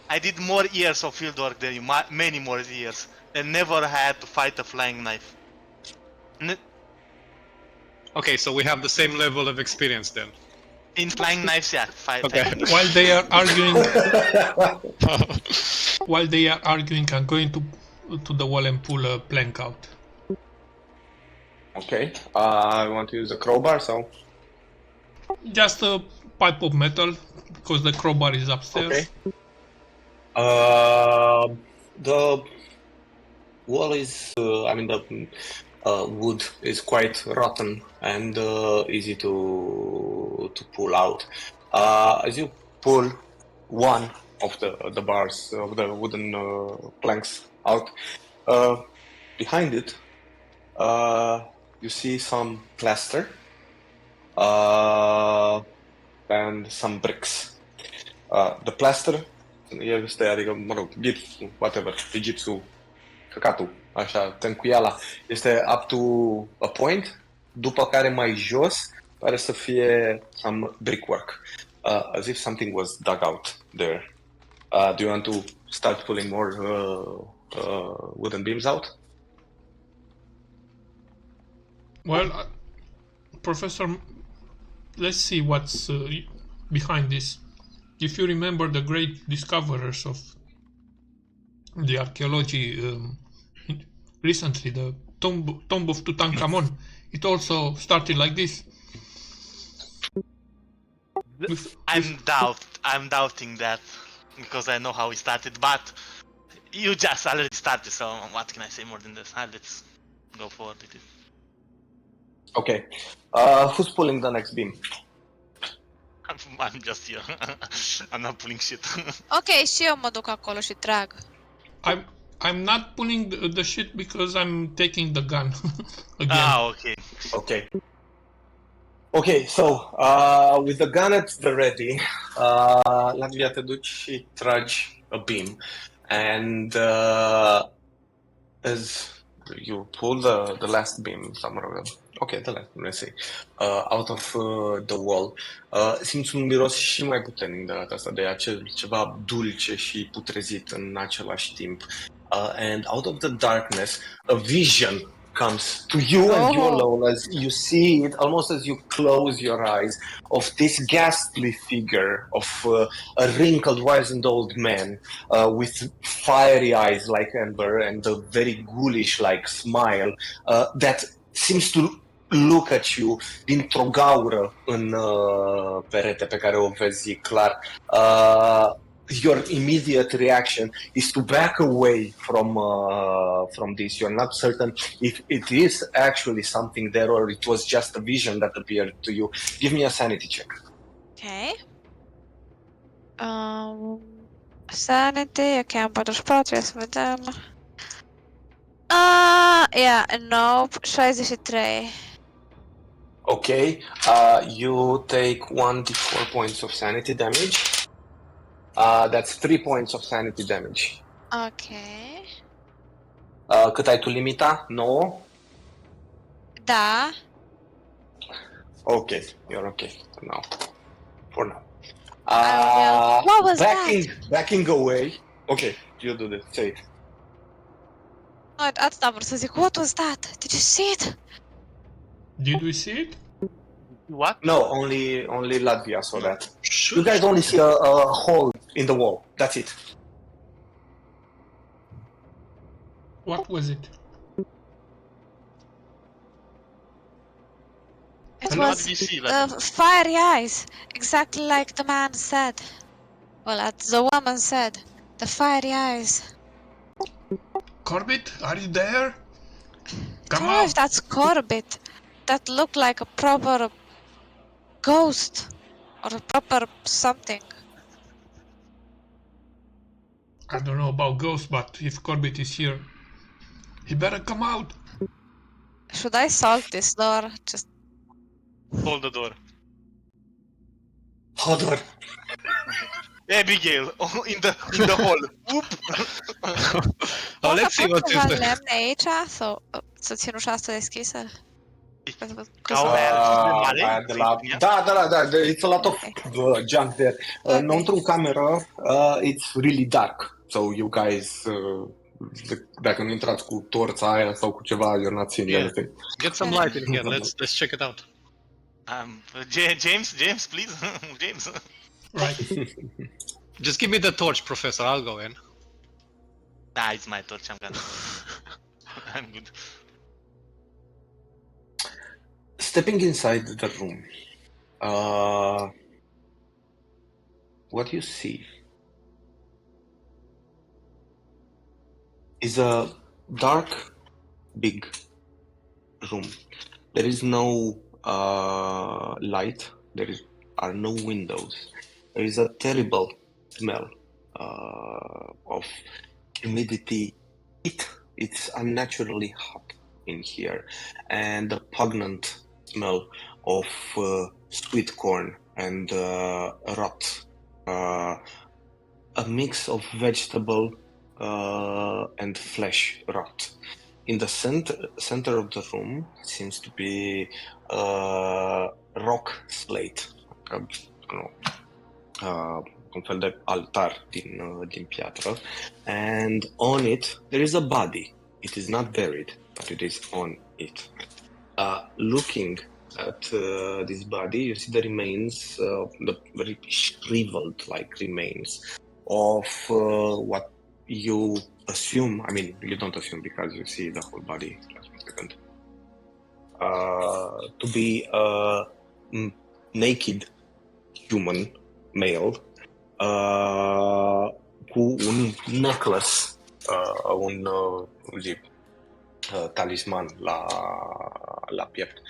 I did more years of field work than you, many more years. and never had to fight a flying knife. Okay, so we have the same level of experience then. In flying knives, yeah. Okay. While they are arguing, I'm going to the wall and pull a plank out. Okay. I want to use a crowbar, so. Just a pipe of metal, because the crowbar is upstairs. Okay. The wall is, the wood is quite rotten and easy to pull out. As you pull one of the bars of the wooden planks out, behind it, you see some plaster and some bricks. The plaster este, adică, mă rog, gipsul, whatever, gipsul, căcatul, așa, tâncuiala, este up to a point, după care mai jos pare să fie some brickwork, as if something was dug out there. Do you want to start pulling more wooden beams out? Well, Professor, let's see what's behind this. If you remember the great discoverers of the archaeology recently, the tomb of Tutankhamun, it also started like this. I'm doubting that because I know how it started, but you just already started, so what can I say more than this? Let's go forward with it. Okay. Who's pulling the next beam? I'm just here. I'm not pulling shit. Ok, și eu mă duc acolo și trag. I'm not pulling the shit because I'm taking the gun again. Okay. Okay. Okay, so, with the gun at the ready, Latvia te duci și tragi a beam. And as you pull the last beam, okay, the last beam, let's say, out of the wall, simți un miros și mai puternic de data asta, de ceva dulce și putrezit în același timp. And out of the darkness, a vision comes to you and you alone as you see it, almost as you close your eyes, of this ghastly figure of a wrinkled, wizened old man with fiery eyes like amber and a very ghoulish-like smile that seems to look at you dintr-o gaură în perete pe care o vezi clar. Your immediate reaction is to back away from this. You're not certain if it is actually something there or it was just a vision that appeared to you. Give me a sanity check. Ok. Sanity, ok, am 44, ia să vedem. Yeah, nope, 63. Okay, you take 1d4 points of sanity damage. That's 3 points of sanity damage. Ok. Cât ai tu limita? 9? Da. Okay, you're okay for now. What was backing away. Okay, you do this. Say it. No, atât am vrut să zic. What was that? Did you see it? Did we see it? What? No, only Latvia saw that. You guys only see a hole in the wall. That's it. What was it? It What was did you see? fiery eyes, exactly like the man said. Well, the woman said. The fiery eyes. Corbitt, are you there? I don't know if that's Corbitt. That looked like a proper ghost or a proper something. I don't know about ghosts, but if Corbitt is here, he better come out. Should I salt this door? Just Hold the door. Hold on. Abigail, in the hall. Whoop! Let's see what is there. lemne aici sau să țin ușa asta deschisă? Da, it's a lot of junk there. Înăuntru în cameră, it's really dark, so you guys dacă nu intrați cu torța aia sau cu ceva, you're not seeing Yeah. anything. Get some light in here. Let's check it out. James, please, James. Right. Just give me the torch, Professor. I'll go in. It's my torch. I'm good. Stepping inside the room, what you see is a dark, big room. There is no light. Are no windows. There is a terrible smell of humidity. It's unnaturally hot in here, and a pungent smell of sweet corn and rot. A mix of vegetable and flesh rot. In the center of the room seems to be rock slate, un fel de altar din piatră, and on it there is a body. It is not buried, but it is on it. Looking at this body, you see the remains, the very shriveled like remains of what you assume, I mean, you don't assume because you see the whole body, just 1 second, to be a naked human male cu un necklace, un talisman la piept.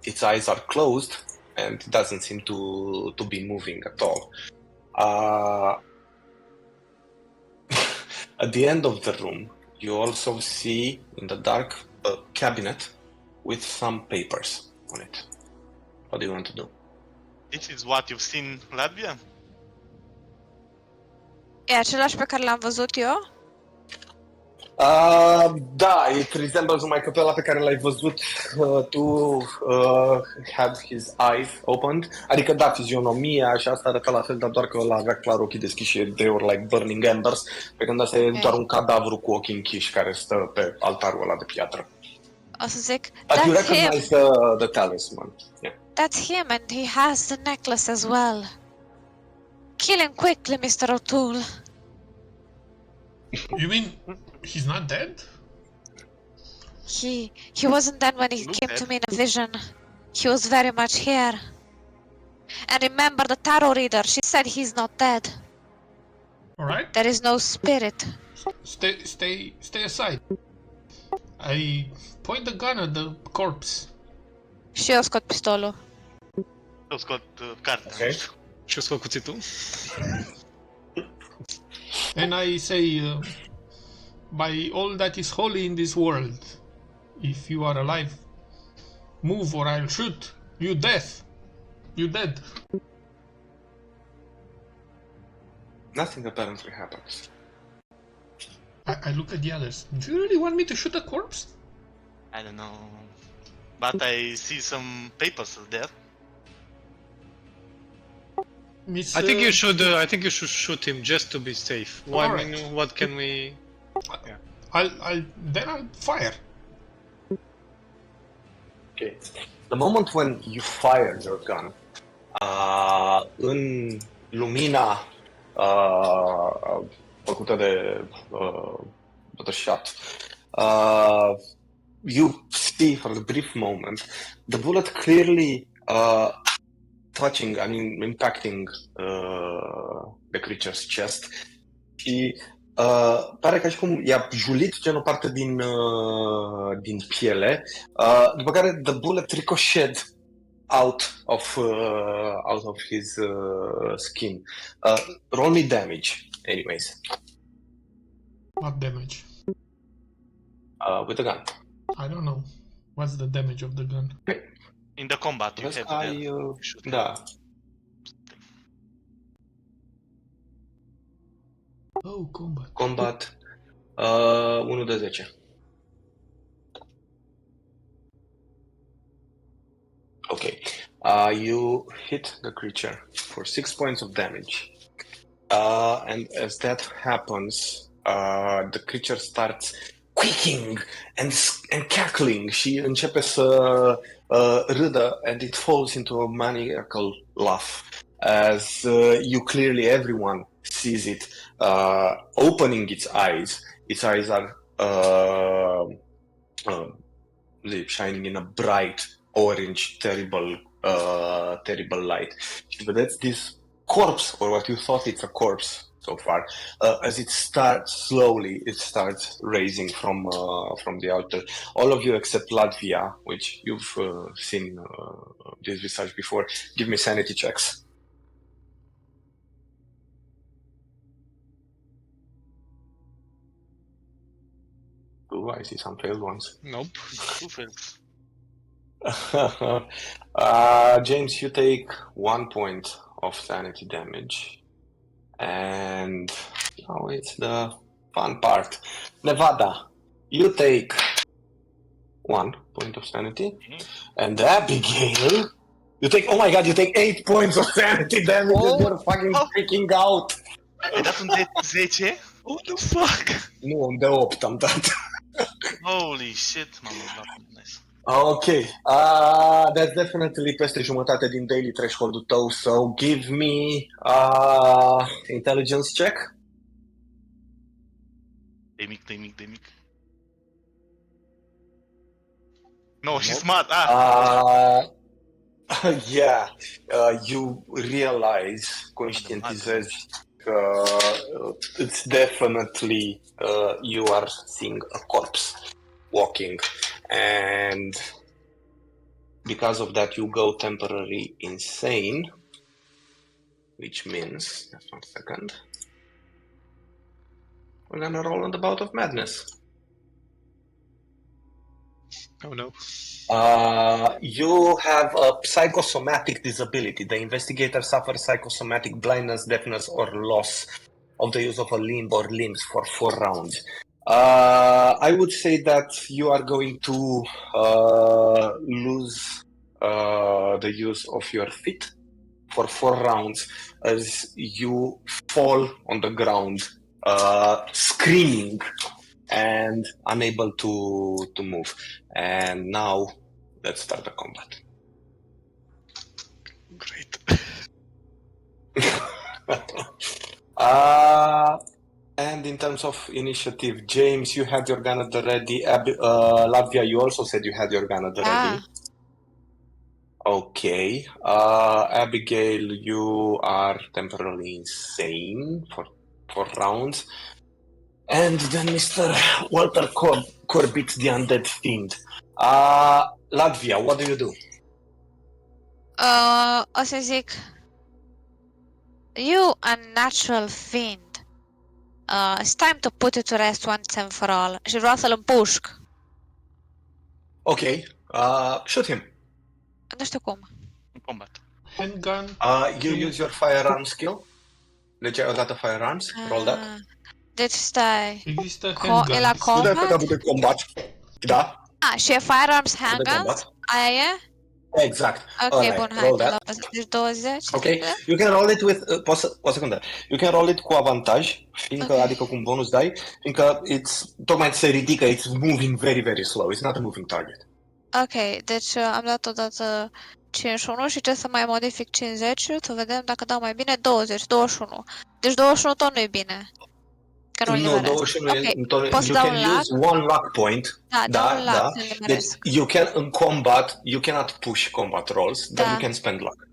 Its eyes are closed and it doesn't seem to be moving at all. At the end of the room, you also see in the dark a cabinet with some papers on it. What do you want to do? This is what you've seen Latvia? E același pe care l-am văzut eu? Da, it resembles numai că pe ăla pe care l-ai văzut tu had his eyes opened. Adică da, fizionomia și asta arăta la fel, dar doar că ăla avea clar ochii deschiși și they were like burning embers, pe când asta e doar un cadavru cu ochii închiși care stă pe altarul ăla de piatră. O să zic, But you that's him! recognize the talisman. Yeah. That's him and he has the necklace as well. Kill him quickly, Mr. O'Toole. You mean he's not dead? He wasn't dead when he came to me in a vision. He was very much here. And remember the tarot reader, she said he's not dead. Alright. There is no spirit. Stay aside. I point the gun at the corpse. Și eu scot pistolul. Eu scot cartea. Okay. Și eu scot cuțitul. And I say, by all that is holy in this world, if you are alive, move or I'll shoot. You death. You dead. Nothing apparently happens. I look at the others. Do you really want me to shoot a corpse? I don't know. But I see some papers there. Miss, I think you should. I think you should shoot him just to be safe. Why? I mean, what can we? I'll fire. Okay. The moment when you fire your gun, în lumina făcută de the shot, you see for a brief moment the bullet clearly touching, I mean, impacting the creature's chest și pare ca și cum i-a julit gen o parte din piele, după care the bullet ricocheted out of his skin. Roll me damage, anyways. What damage? With a gun. I don't know. What's the damage of the gun? In the combat you Vezi have că ai, shoot. da. Oh, combat. Combat 1 de 10. Okay. You hit the creature for 6 points of damage. And as that happens, the creature starts quaking and cackling. Și începe să râdă, and it falls into a maniacal laugh as everyone sees it opening its eyes. Its eyes are shining in a bright orange, terrible light. Și vedeți this corpse, or what you thought it's a corpse so far, as it starts raising from the altar. All of you except Latvia, which you've seen this visage before, give me sanity checks. Ooh, I see some failed ones. Nope. James, you take 1 point of sanity damage. And now it's the fun part. Nevada, you take 1 point of sanity. And Abigail, you take, oh my god, you take 8 points of sanity damage. You're fucking freaking out. Ai dat un de 10? What the fuck? Nu, un de 8 am dat. Holy shit, m-am dat nice. Ok, that's definitely peste jumătate din daily threshold-ul tău, so give me intelligence check. De mic. No, she's smart. Yeah, you realize, conștientizezi că it's definitely you are seeing a corpse walking, and because of that you go temporarily insane, which means, just 1 second, we're gonna roll on the bout of madness. Oh no. You have a psychosomatic disability. The investigator suffers psychosomatic blindness, deafness, or loss of the use of a limb or limbs for 4 rounds. I would say that you are going to lose the use of your feet for 4 rounds as you fall on the ground, screaming and unable to move. And now, let's start the combat. Great. And in terms of initiative, James, you had your gun at the ready. Latvia, you also said you had your gun at the ready. Okay. Abigail, you are temporarily insane for 4 rounds. And then Mr. Walter Corbitt, the undead fiend. Latvia, what do you do? O să zic, you unnatural fiend. It's time to put it to rest once and for all. Și vreau să-l împușc. Ok, shoot him. Nu știu cum. În combat. Handgun. You use your firearm skill. Deci ai odată firearms, roll that. Deci stai. Există E handgun. la combat? De combat. Da. Și e firearms De handguns? combat. Aia e? Exact. Ok, Alright, bun, hai, roll te that. luăm. Deci 20. Ok, you can roll it with, o secundă. You can roll it cu avantaj, fiindcă, Ok. adică cu un bonus dai, fiindcă tocmai se ridică, it's moving very, very slow. It's not a moving target. Ok, deci am dat odată 51 și ce să mai modific 50, să vedem dacă dau mai bine 20, 21. Deci 21 tot nu e bine. Că nu No, 21 Ok, poți you da can un lac? use 1 luck point. Da un lac da. să Deci eliberez. you can, în combat, you cannot push combat rolls, but Da. you can spend luck.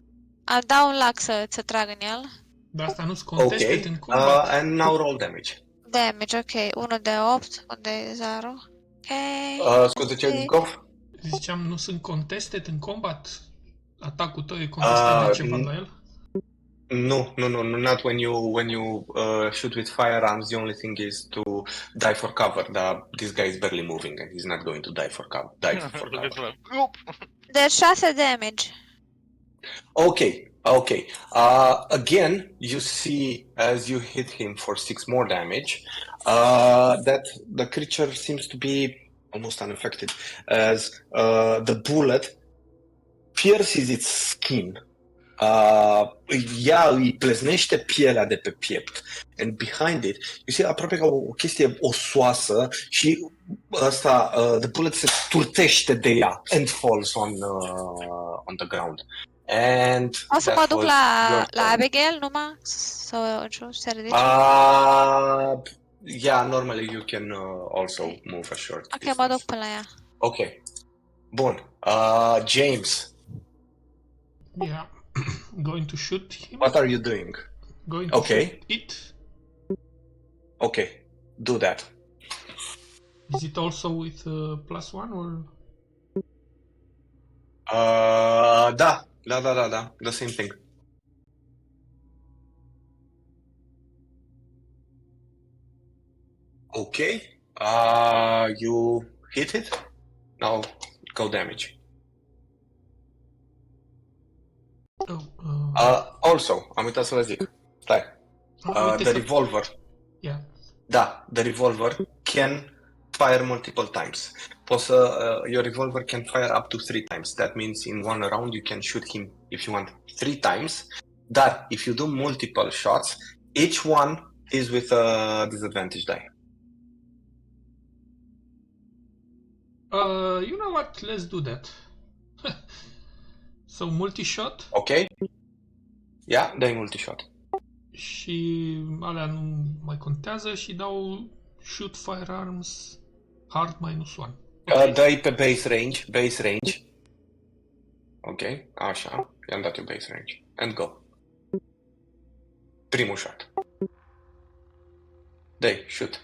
Am da un lac să trag în el. Dar asta nu-s Ok, contested în combat. and now roll damage. Damage, ok. 1 de 8, 1 de 0. Ok. Scuze, ce, Gof? Ziceam, nu sunt contested în combat? Atacul tău e contestat de ceva la el? No, not when you shoot with firearms. The only thing is to die for cover. This guy is barely moving, and he's not going to die for cover. Deci 6 damage. Okay. Again, you see as you hit him for 6 more damage, that the creature seems to be almost unaffected, as the bullet pierces its skin îi pleznește pielea de pe piept. And behind it, you see, aproape ca o chestie osoasă și ăsta, the bullet se turtește de ea and falls on the ground. And O să that mă duc was la your turn. Abigail numai să se ridice. Yeah, normally you can also move a short Ok, distance. mă duc până la ea. Ok. Bun. James, Yeah. Going to shoot him. what are you doing? Going to Okay. shoot it. Ok, do that. Is it also with +1 or? Da. The same thing. Okay. You hit it. Now go damage. Also, am uitat să vă zic. Stai. Uite The să- revolver. Yeah. Da, the revolver can fire multiple times. Your revolver can fire up to 3 times. That means in one round you can shoot him if you want 3 times. Dar if you do multiple shots, each one is with a disadvantage die. You know what? Let's do that. So multi-shot Okay? Yeah, dai multi-shot. și alea nu mai contează și dau shoot firearms hard -1. Dai pe base range. Ok, așa. I-am dat eu base range. And go. Primul shot. Dai, shoot.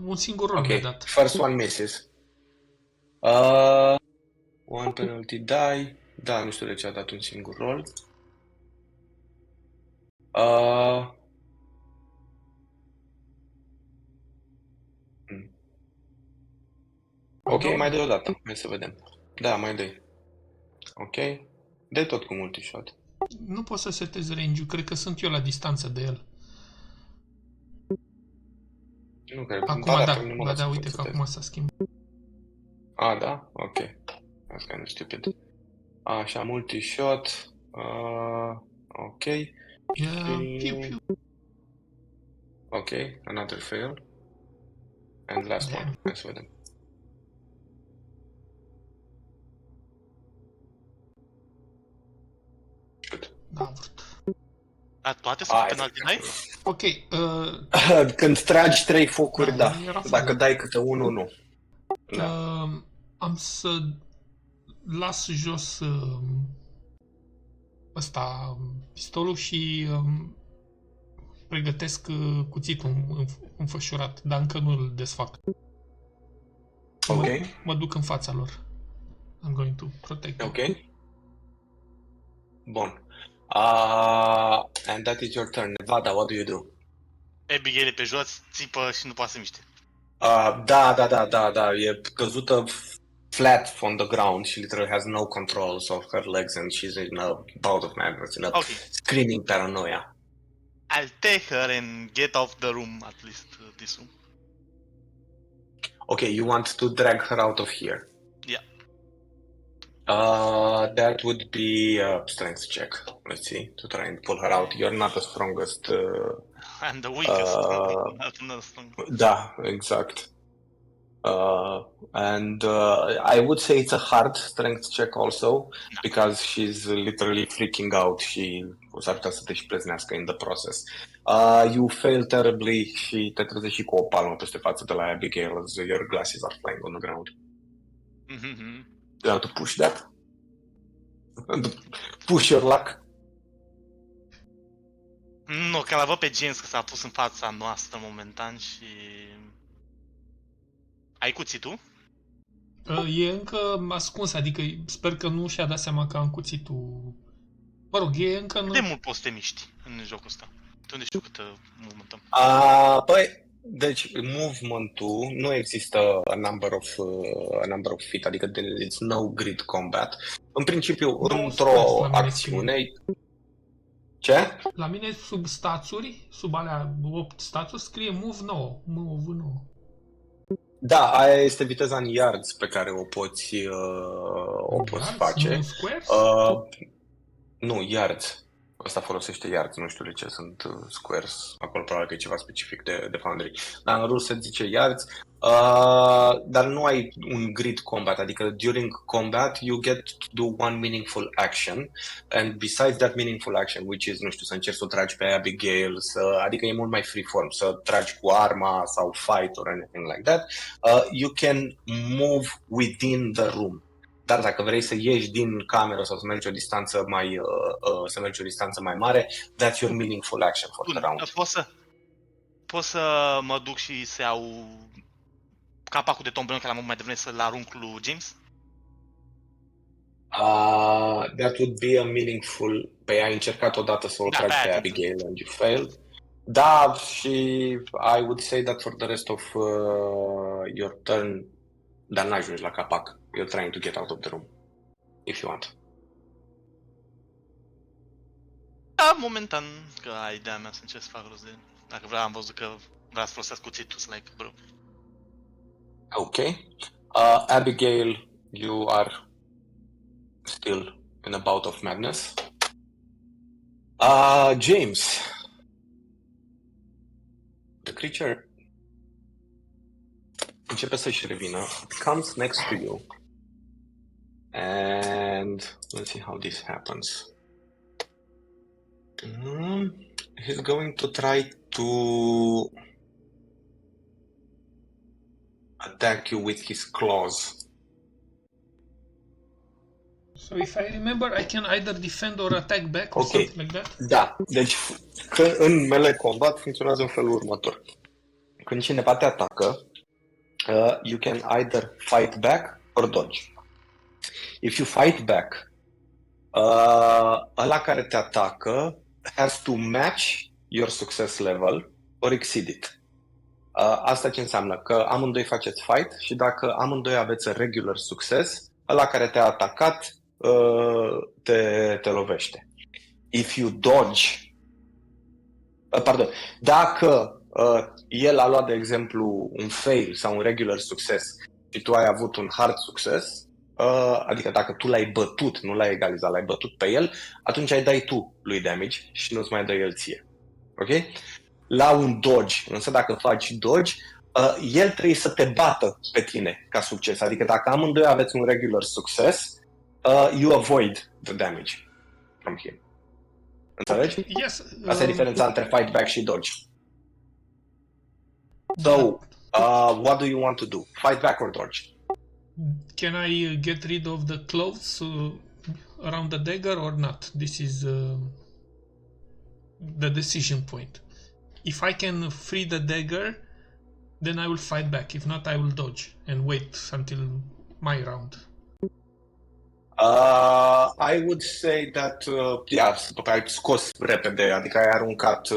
Un singur rol mi-a Ok, dat. first one misses. One penalty die. Da, nu știu de ce a dat un singur rol. Ok, mai dai o dată. Hai să vedem. Da, mai dai. Ok. Dai tot cu multi-shot. Nu pot să setez range-ul, cred că sunt eu la distanță de el. Nu cred. Acum Ba da, pe mine mă ba lasă da, să uite că setez. acum s-a schimbat. Da? Ok. That's kind of stupid. Așa, multi-shot. Ok. Yeah, piu, piu. Ok, another fail. And last one. Hai să vedem. Shoot. N-am vrut. Dar toate sunt penalty die? Ok, Când tragi 3 focuri, Da, da. era Dacă fain. dai câte unul, nu. Da. am să las jos ăsta, pistolul și pregătesc cuțitul înfășurat, dar încă nu îl desfac. Ok. Mă duc în fața lor. I'm going to protect them. Ok. Bun. And that is your turn. Nevada, what do you do? Abigail e pe jos, țipă și nu poate să miște. Da. E căzută flat on the ground. She literally has no controls of her legs and she's in a bout of madness, in a Ok. screaming paranoia. I'll take her and get off the room, at least this room. Okay, you want to drag her out of here. Yeah. That would be a strength check. Let's see, to try and pull her out. You're not the strongest. I'm the weakest. Not strong. Da, exact. And I would say it's a hard strength check also, because she's literally freaking out. S-ar putea să te și pleznească in the process. You fail terribly și te trezești și cu o palmă peste față de la Abigail as your glasses are flying on the ground. Mm-hmm. You have to push that. Push your luck. Nu, că la văd pe James că s-a pus în fața noastră momentan și... Ai cuțitul? E încă ascuns, adică sper că nu și-a dat seama că am cuțitul. Mă rog, e încă... Cât de mult poți să te miști în jocul ăsta? De unde știu cât momentăm? Păi, deci movementul nu există a number of feet, adică it's no grid combat. În principiu, într-o acțiune... Ce? La mine sub stațuri, sub alea 8 stațuri, scrie move 9, move 9. Da, aia este viteza în yards pe care o poți Yards, face. nu squares? Nu, yards. Ăsta folosește yards, nu știu de ce sunt squares. Acolo probabil că e ceva specific de Foundry. Dar în rus se zice yards. Dar nu ai un grid combat, adică during combat you get to do one meaningful action and besides that meaningful action, which is, nu știu, să încerci să o tragi pe Abigail, adică e mult mai freeform, să tragi cu arma sau fight or anything like that, you can move within the room. Dar dacă vrei să ieși din cameră sau să mergi să mergi o distanță mai mare, that's your meaningful action for the round. Pot să mă duc și să iau capacul de tomberon care l-am avut mai devreme să-l arunc lui James? That would be a meaningful... Păi ai încercat odată să o tragi pe Abigail and you failed. Da, și I would say that for the rest of your turn, dar n-ajungi la capac. You're trying to get out of the room, if you want. Da, momentan, că ideea mea să încerc să fac rost de... Dacă vreau, am văzut că vreau să folosesc cuțitul, să like, bro. Okay. Abigail, you are still in a bout of madness. James. The creature începe să-și revină. It comes next to you. And let's see how this happens. He's going to try to attack you with his claws. So if I remember, I can either defend or attack back or something like that? Da, deci în melee combat funcționează în felul următor. Când cineva te atacă, you can either fight back or dodge. If you fight back, ăla care te atacă has to match your success level or exceed it. Asta ce înseamnă? Că amândoi faceți fight și dacă amândoi aveți regular success, ăla care te-a atacat te lovește. If you dodge, dacă el a luat, de exemplu, un fail sau un regular success și tu ai avut un hard success, adică dacă tu l-ai bătut, nu l-ai egalizat, l-ai bătut pe el, atunci îi dai tu lui damage și nu-ți mai dă el ție. Ok? La un dodge, însă dacă faci dodge, el trebuie să te bată pe tine ca succes. Adică dacă amândoi aveți un regular success, you avoid the damage from him. Înțelegi? Yes. Asta e diferența între fight back și dodge. So, what do you want to do? Fight back or dodge? Can I get rid of the clothes around the dagger or not? This is the decision point. If I can free the dagger, then I will fight back. If not, I will dodge and wait until my round. I would say that, ai scos repede, adică ai aruncat,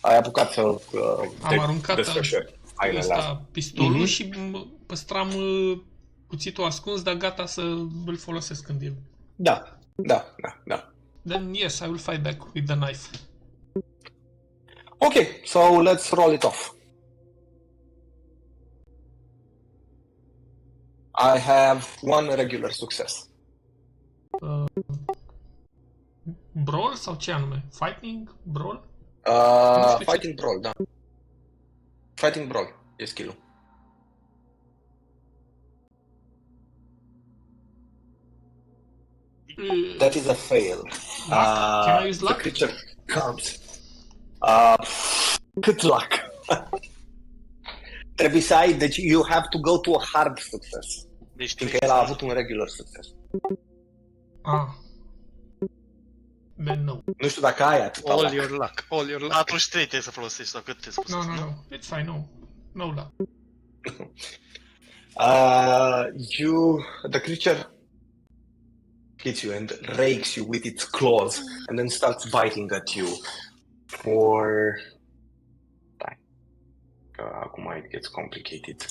ai apucat să am aruncat pistolul și păstram cuțitul ascuns, dar gata să îl folosesc când e. Da. Then yes, I will fight back with the knife. Okay, so let's roll it off. I have one regular success. Brawl sau ce anume? Fighting? Brawl? Fighting brawl, da. Fighting brawl e skill-ul. That is a fail. Can I use luck? The creature comes. Good luck. Trebuie să ai, deci you have to go to a hard success. Deci fiindcă el a avut un regular success. Then no. Nu știu dacă ai atât. All your luck. Atunci trebuie să folosești, sau cât te spus? No. It's fine, no. No luck. The creature hits you and rakes you with its claws and then starts biting at you for... Acum it gets complicated.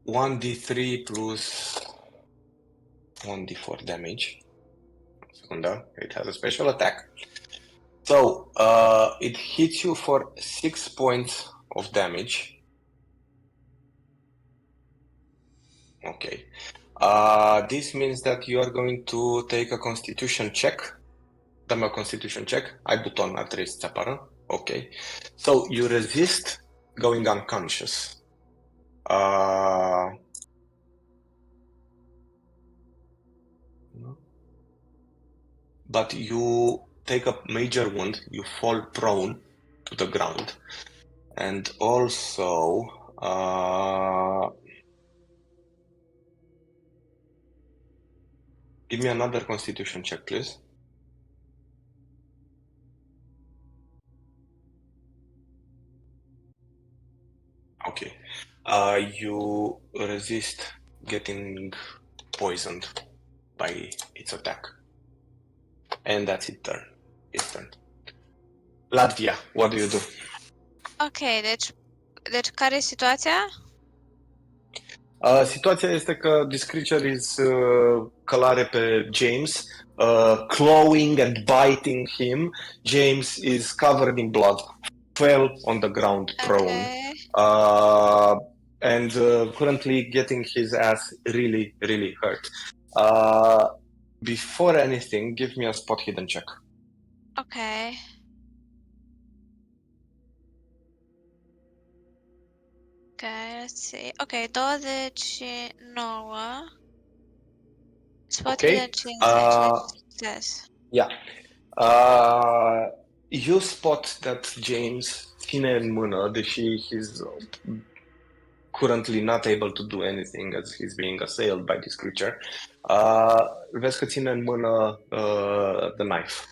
1d3 plus 1d4 damage. Secundă, it has a special attack. So, it hits you for 6 points of damage. Okay. This means that you are going to take a constitution check. Dăm a constitution check. Ai buton, ar trebui să-ți apară. Ok. So, you resist going unconscious. But you take a major wound. You fall prone to the ground. And also... give me another constitution check, please. Okay. You resist getting poisoned by its attack. And that's its turn. Latvia, what do you do? Ok, deci care e situația? Situația este că this creature is călare pe James, clawing and biting him. James is covered in blood, fell on the ground prone, and currently getting his ass really, really hurt. Before anything, give me a spot hidden check. Ok. Ok, let's see. Ok, 29. Spot Okay. hidden 50. Yes. Yeah. You spot that James ține în mână, deși he's currently not able to do anything as he's being assailed by this creature. Vezi că ține în mână the knife.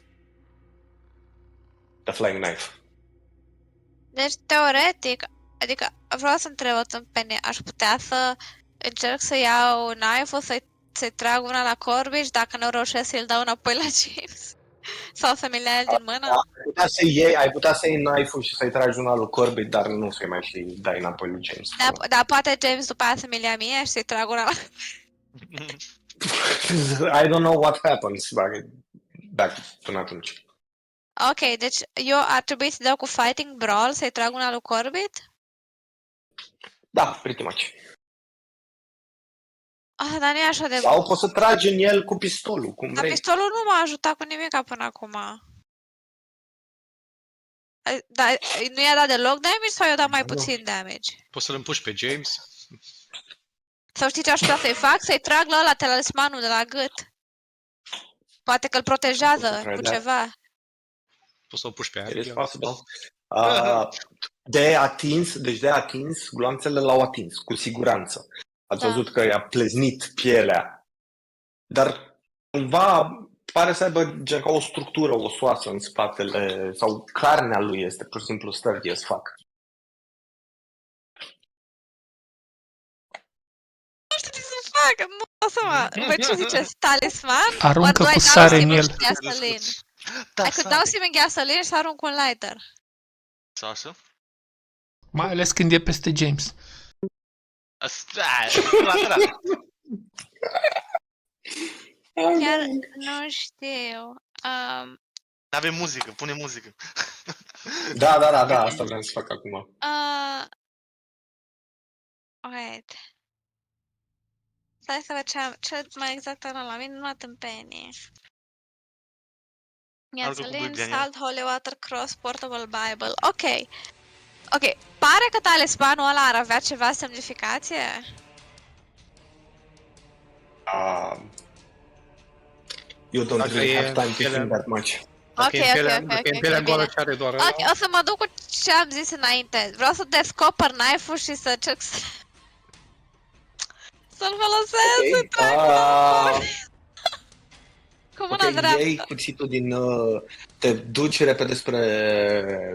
The flying knife. Deci, teoretic, adică vreau să întreb o tâmpenie, aș putea să încerc să iau knife-ul, să-i trag una la Corbitt și dacă nu reușesc să-l dau înapoi la James? Sau să mi le ia din mână? Ai putea să iei knife-ul și să-i tragi una lui Corbitt, dar nu să-i mai și dai înapoi lui James. Dar poate James după aia să mi le ia mie și să-i trag una la... I don't know what happens back până atunci. Ok, deci eu ar trebui să dau cu Fighting Brawl, să-i trag una lui Corbitt? Da, pretty much. Dar nu e așa de... Sau poți să tragi în el cu pistolul, cum Dar vrei. pistolul nu m-a ajutat cu nimic până acum. Dar nu i-a dat deloc damage sau i-a dat mai puțin damage? Poți să-l împuși pe James? Sau știi ce aș putea să-i fac? Să-i trag la ăla talismanul de la gât. Poate că îl protejează cu ceva. Poți să o puși pe It is aia? possible. De atins, gloanțele l-au atins, cu siguranță. Ați văzut că i-a pleznit pielea. Dar cumva pare să aibă gen ca o structură osoasă în spatele, sau carnea lui este pur și simplu sturdy as fuck. Nu știu ce să fac, nu o să mă... Băi, ce ziceți? Talisman? Aruncă cu sare în el. Hai că dau Simon gasoline și arunc un lighter. Sasă? Mai ales când e peste James. Chiar nu știu. Avem muzică, pune muzică. Da, asta vreau să fac acum. Wait. Stai să văd ce mai exact am la mine, numai tâmpenii. Gasoline, salt, holy water, cross, portable bible. Ok. Pare că talismanul ăla ar avea ceva semnificație? You don't really have time to think that much. Ok, doar o să mă duc cu ce am zis înainte. Vreau să descoper knife-ul și să încerc să-l folosesc, să trag cu mâna dreaptă. Iei cuțitul din... te duci repede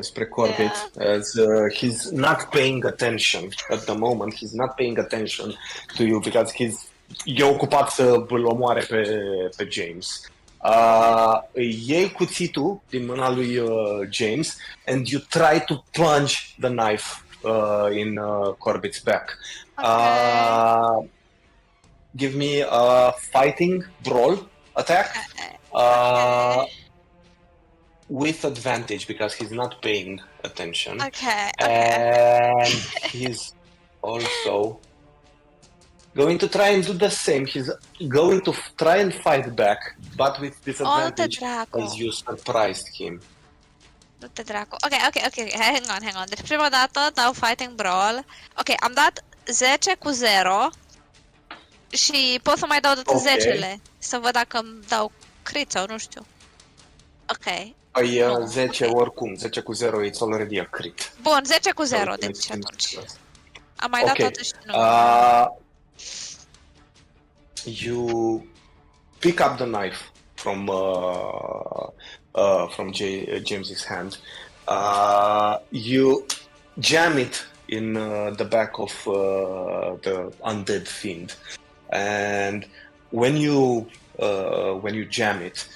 spre Corbitt, as he's not paying attention at the moment. He's not paying attention to you because e ocupat să îl omoare pe James. Îi iei cuțitul din mâna lui James and you try to plunge the knife in Corbitt's back. Give me a fighting brawl attack. with advantage because he's not paying attention. Okay. And he's also going to try and do the same. He's going to try and fight back, but with disadvantage dracu. as you surprised him. Du-te dracu. Ok, hang on. Deci prima dată dau fighting brawl. Ok, am dat 10 cu 0 și pot să mai dau toate 10-le. Să văd dacă îmi dau crit sau nu știu. Ok. Păi 10 oricum, 10 cu 0 it's already a crit. Bun, 10 cu 0 deci atunci. Am mai dat toate și nu. You pick up the knife from James's hand. You jam it in the back of the undead fiend, and when you jam it,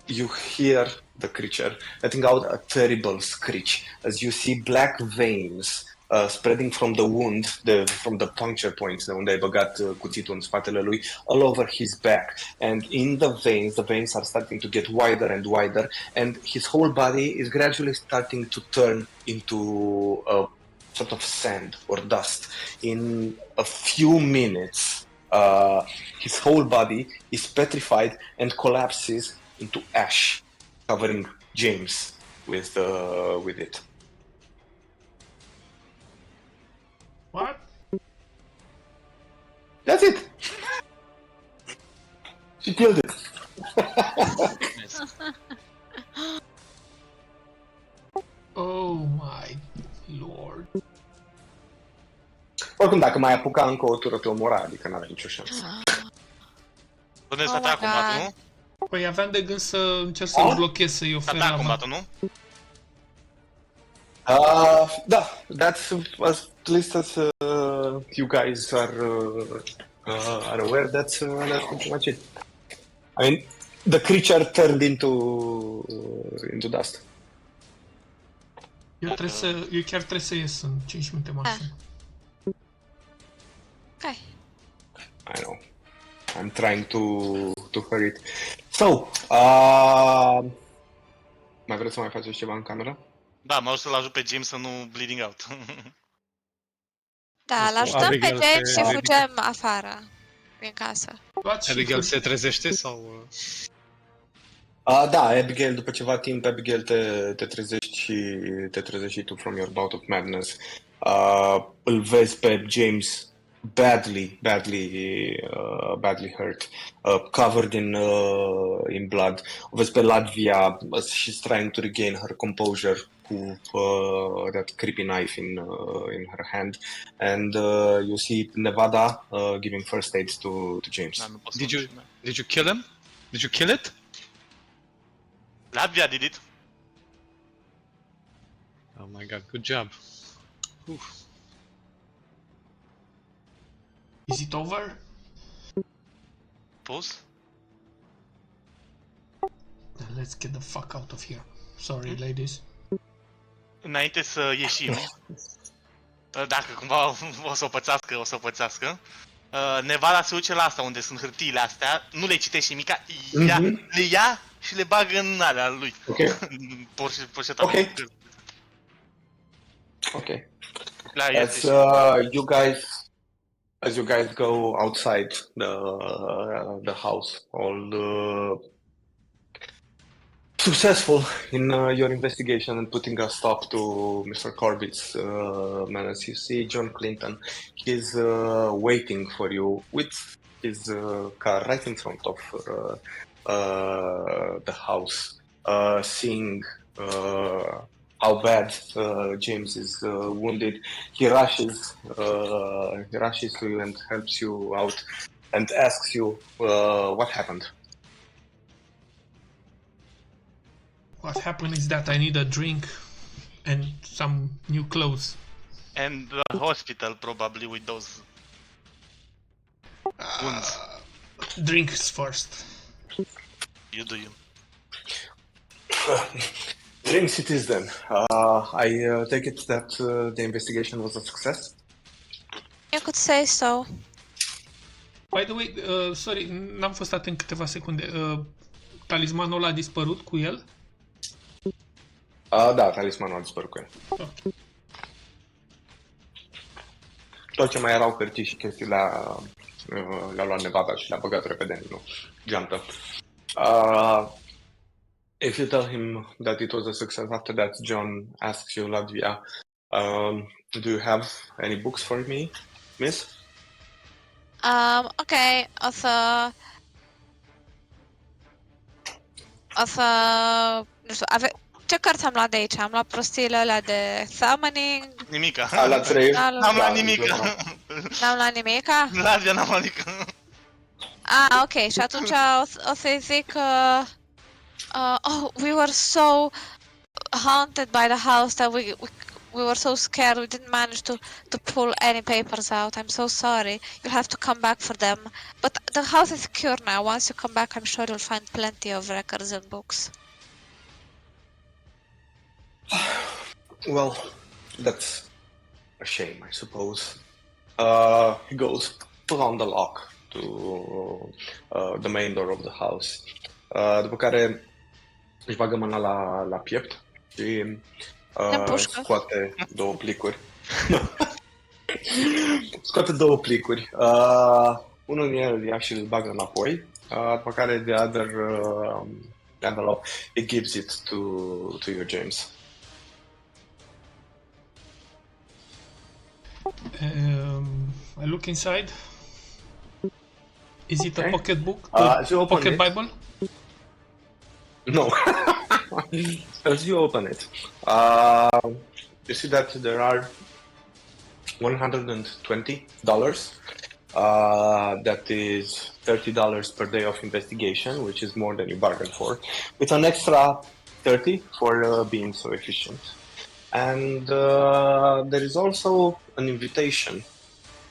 you hear the creature letting out a terrible screech as you see black veins spreading from the wound, from the puncture points unde ai băgat cuțitul în spatele lui, all over his back. And in the veins are starting to get wider and wider, and his whole body is gradually starting to turn into a sort of sand or dust. In a few minutes, his whole body is petrified and collapses into ash, covering James with it. What? That's it. She killed it. Oh my lord. Oricum, dacă mai apuca încă o tură, te omora, adică n-avea nicio șansă. Unde să ta combatul, nu? Păi aveam de gând să încerc să-l blochez, să-i ofer Ta la combatul, nu? Da, that's at least as you guys are aware. That's pretty much it. I mean, the creature turned into dust. Eu chiar trebuie să ies în 5 minute maxim. Ok. I know. I'm trying to hurry it. So, mai vreți să mai faceți ceva în cameră? Da, mă duc să-l ajut pe James să nu bleeding out. Da, l-ajutăm pe James și fugem afară, din casă. Abigail se trezește sau... Da, Abigail, după ceva timp, Abigail te trezești și tu from your bout of madness. Îl vezi pe James badly hurt, covered in blood. O vezi pe Latvia, she's trying to regain her composure with that creepy knife in her hand, and you see Nevada giving first aid to James. Did you kill him? Did you kill it? Latvia did it. Oh my god, good job. Oof. Is it over? Pause. Let's get the fuck out of here. Sorry, ladies. Înainte să ieșim, dacă cumva o să o pățească, Nevada se duce la asta unde sunt hârtiile astea, nu le citește nimica, le ia și le bagă în alea lui. Okay. Poșeta. Okay. As you guys go outside the house, all successful in your investigation and putting a stop to Mr. Corbitt's menace. You see John Clinton. He's waiting for you with his car right in front of the house, seeing how bad James is wounded. He rushes to you and helps you out and asks you what happened. What happened is that I need a drink and some new clothes. And the hospital probably with those wounds. Drinks first. You do you. Drinks it is then. I take it that the investigation was a success? You could say so. By the way, sorry, n-am fost atent câteva secunde. Talismanul ăla a dispărut cu el? Da, talismanul a dispărut cu el. Tot ce mai erau hârtii și chestii le-a luat Nevada și le-a băgat repede în geantă. If you tell him that it was a success after that, John asks you, Latvia, do you have any books for me, miss? Ok, nu știu, ce cărți am luat de aici? Am luat prostiile alea de summoning. Nimica. La 3. N-am luat nimica. N-am luat nimica? Latvia n-am luat nimica. Ok, și atunci o să-i zic că... we were so haunted by the house that we were so scared we didn't manage to pull any papers out. I'm so sorry. You'll have to come back for them. But the house is secure now. Once you come back, I'm sure you'll find plenty of records and books. Well, that's a shame, I suppose. He goes, put on the lock to the main door of the house. După care își bagă mâna la piept și scoate două plicuri. Scoate două plicuri. Unul din ele ia și îl bagă înapoi, după care the other envelope, he gives it to you, James. I look inside. Is it a pocketbook? Pocket Bible? No. As you open it, you see that there are $120. That is $30 per day of investigation, which is more than you bargained for, with an extra 30 for being so efficient. And there is also an invitation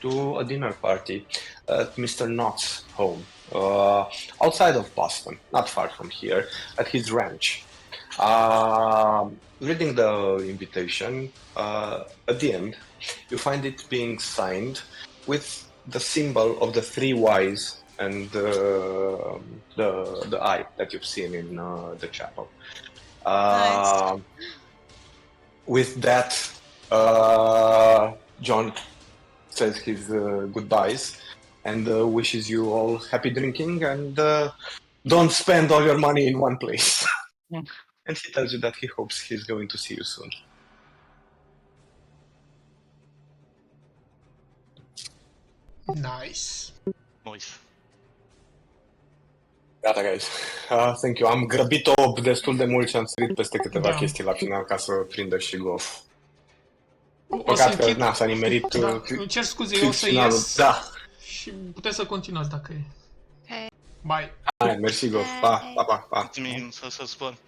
to a dinner party at Mr. Knott's home, outside of Boston, not far from here, at his ranch. Reading the invitation, at the end, you find it being signed with the symbol of the three Ys and the eye that you've seen in the chapel. Nice. With that, John says his goodbyes and wishes you all happy drinking and don't spend all your money in one place. And he tells you that he hopes he's going to see you soon. Nice. Nice. Gata, guys. Thank you. Am grăbit-o destul de mult și am sărit peste câteva chestii la final ca să prindă și gof. Păcat că n-a, s-a nimerit. Îmi cer scuze, eu o să ies. Da. Și puteți să continuați dacă e. Okay. Bye. Hai, mersi, gof. Pa, pa, pa, pa. Mulțumim, să spun.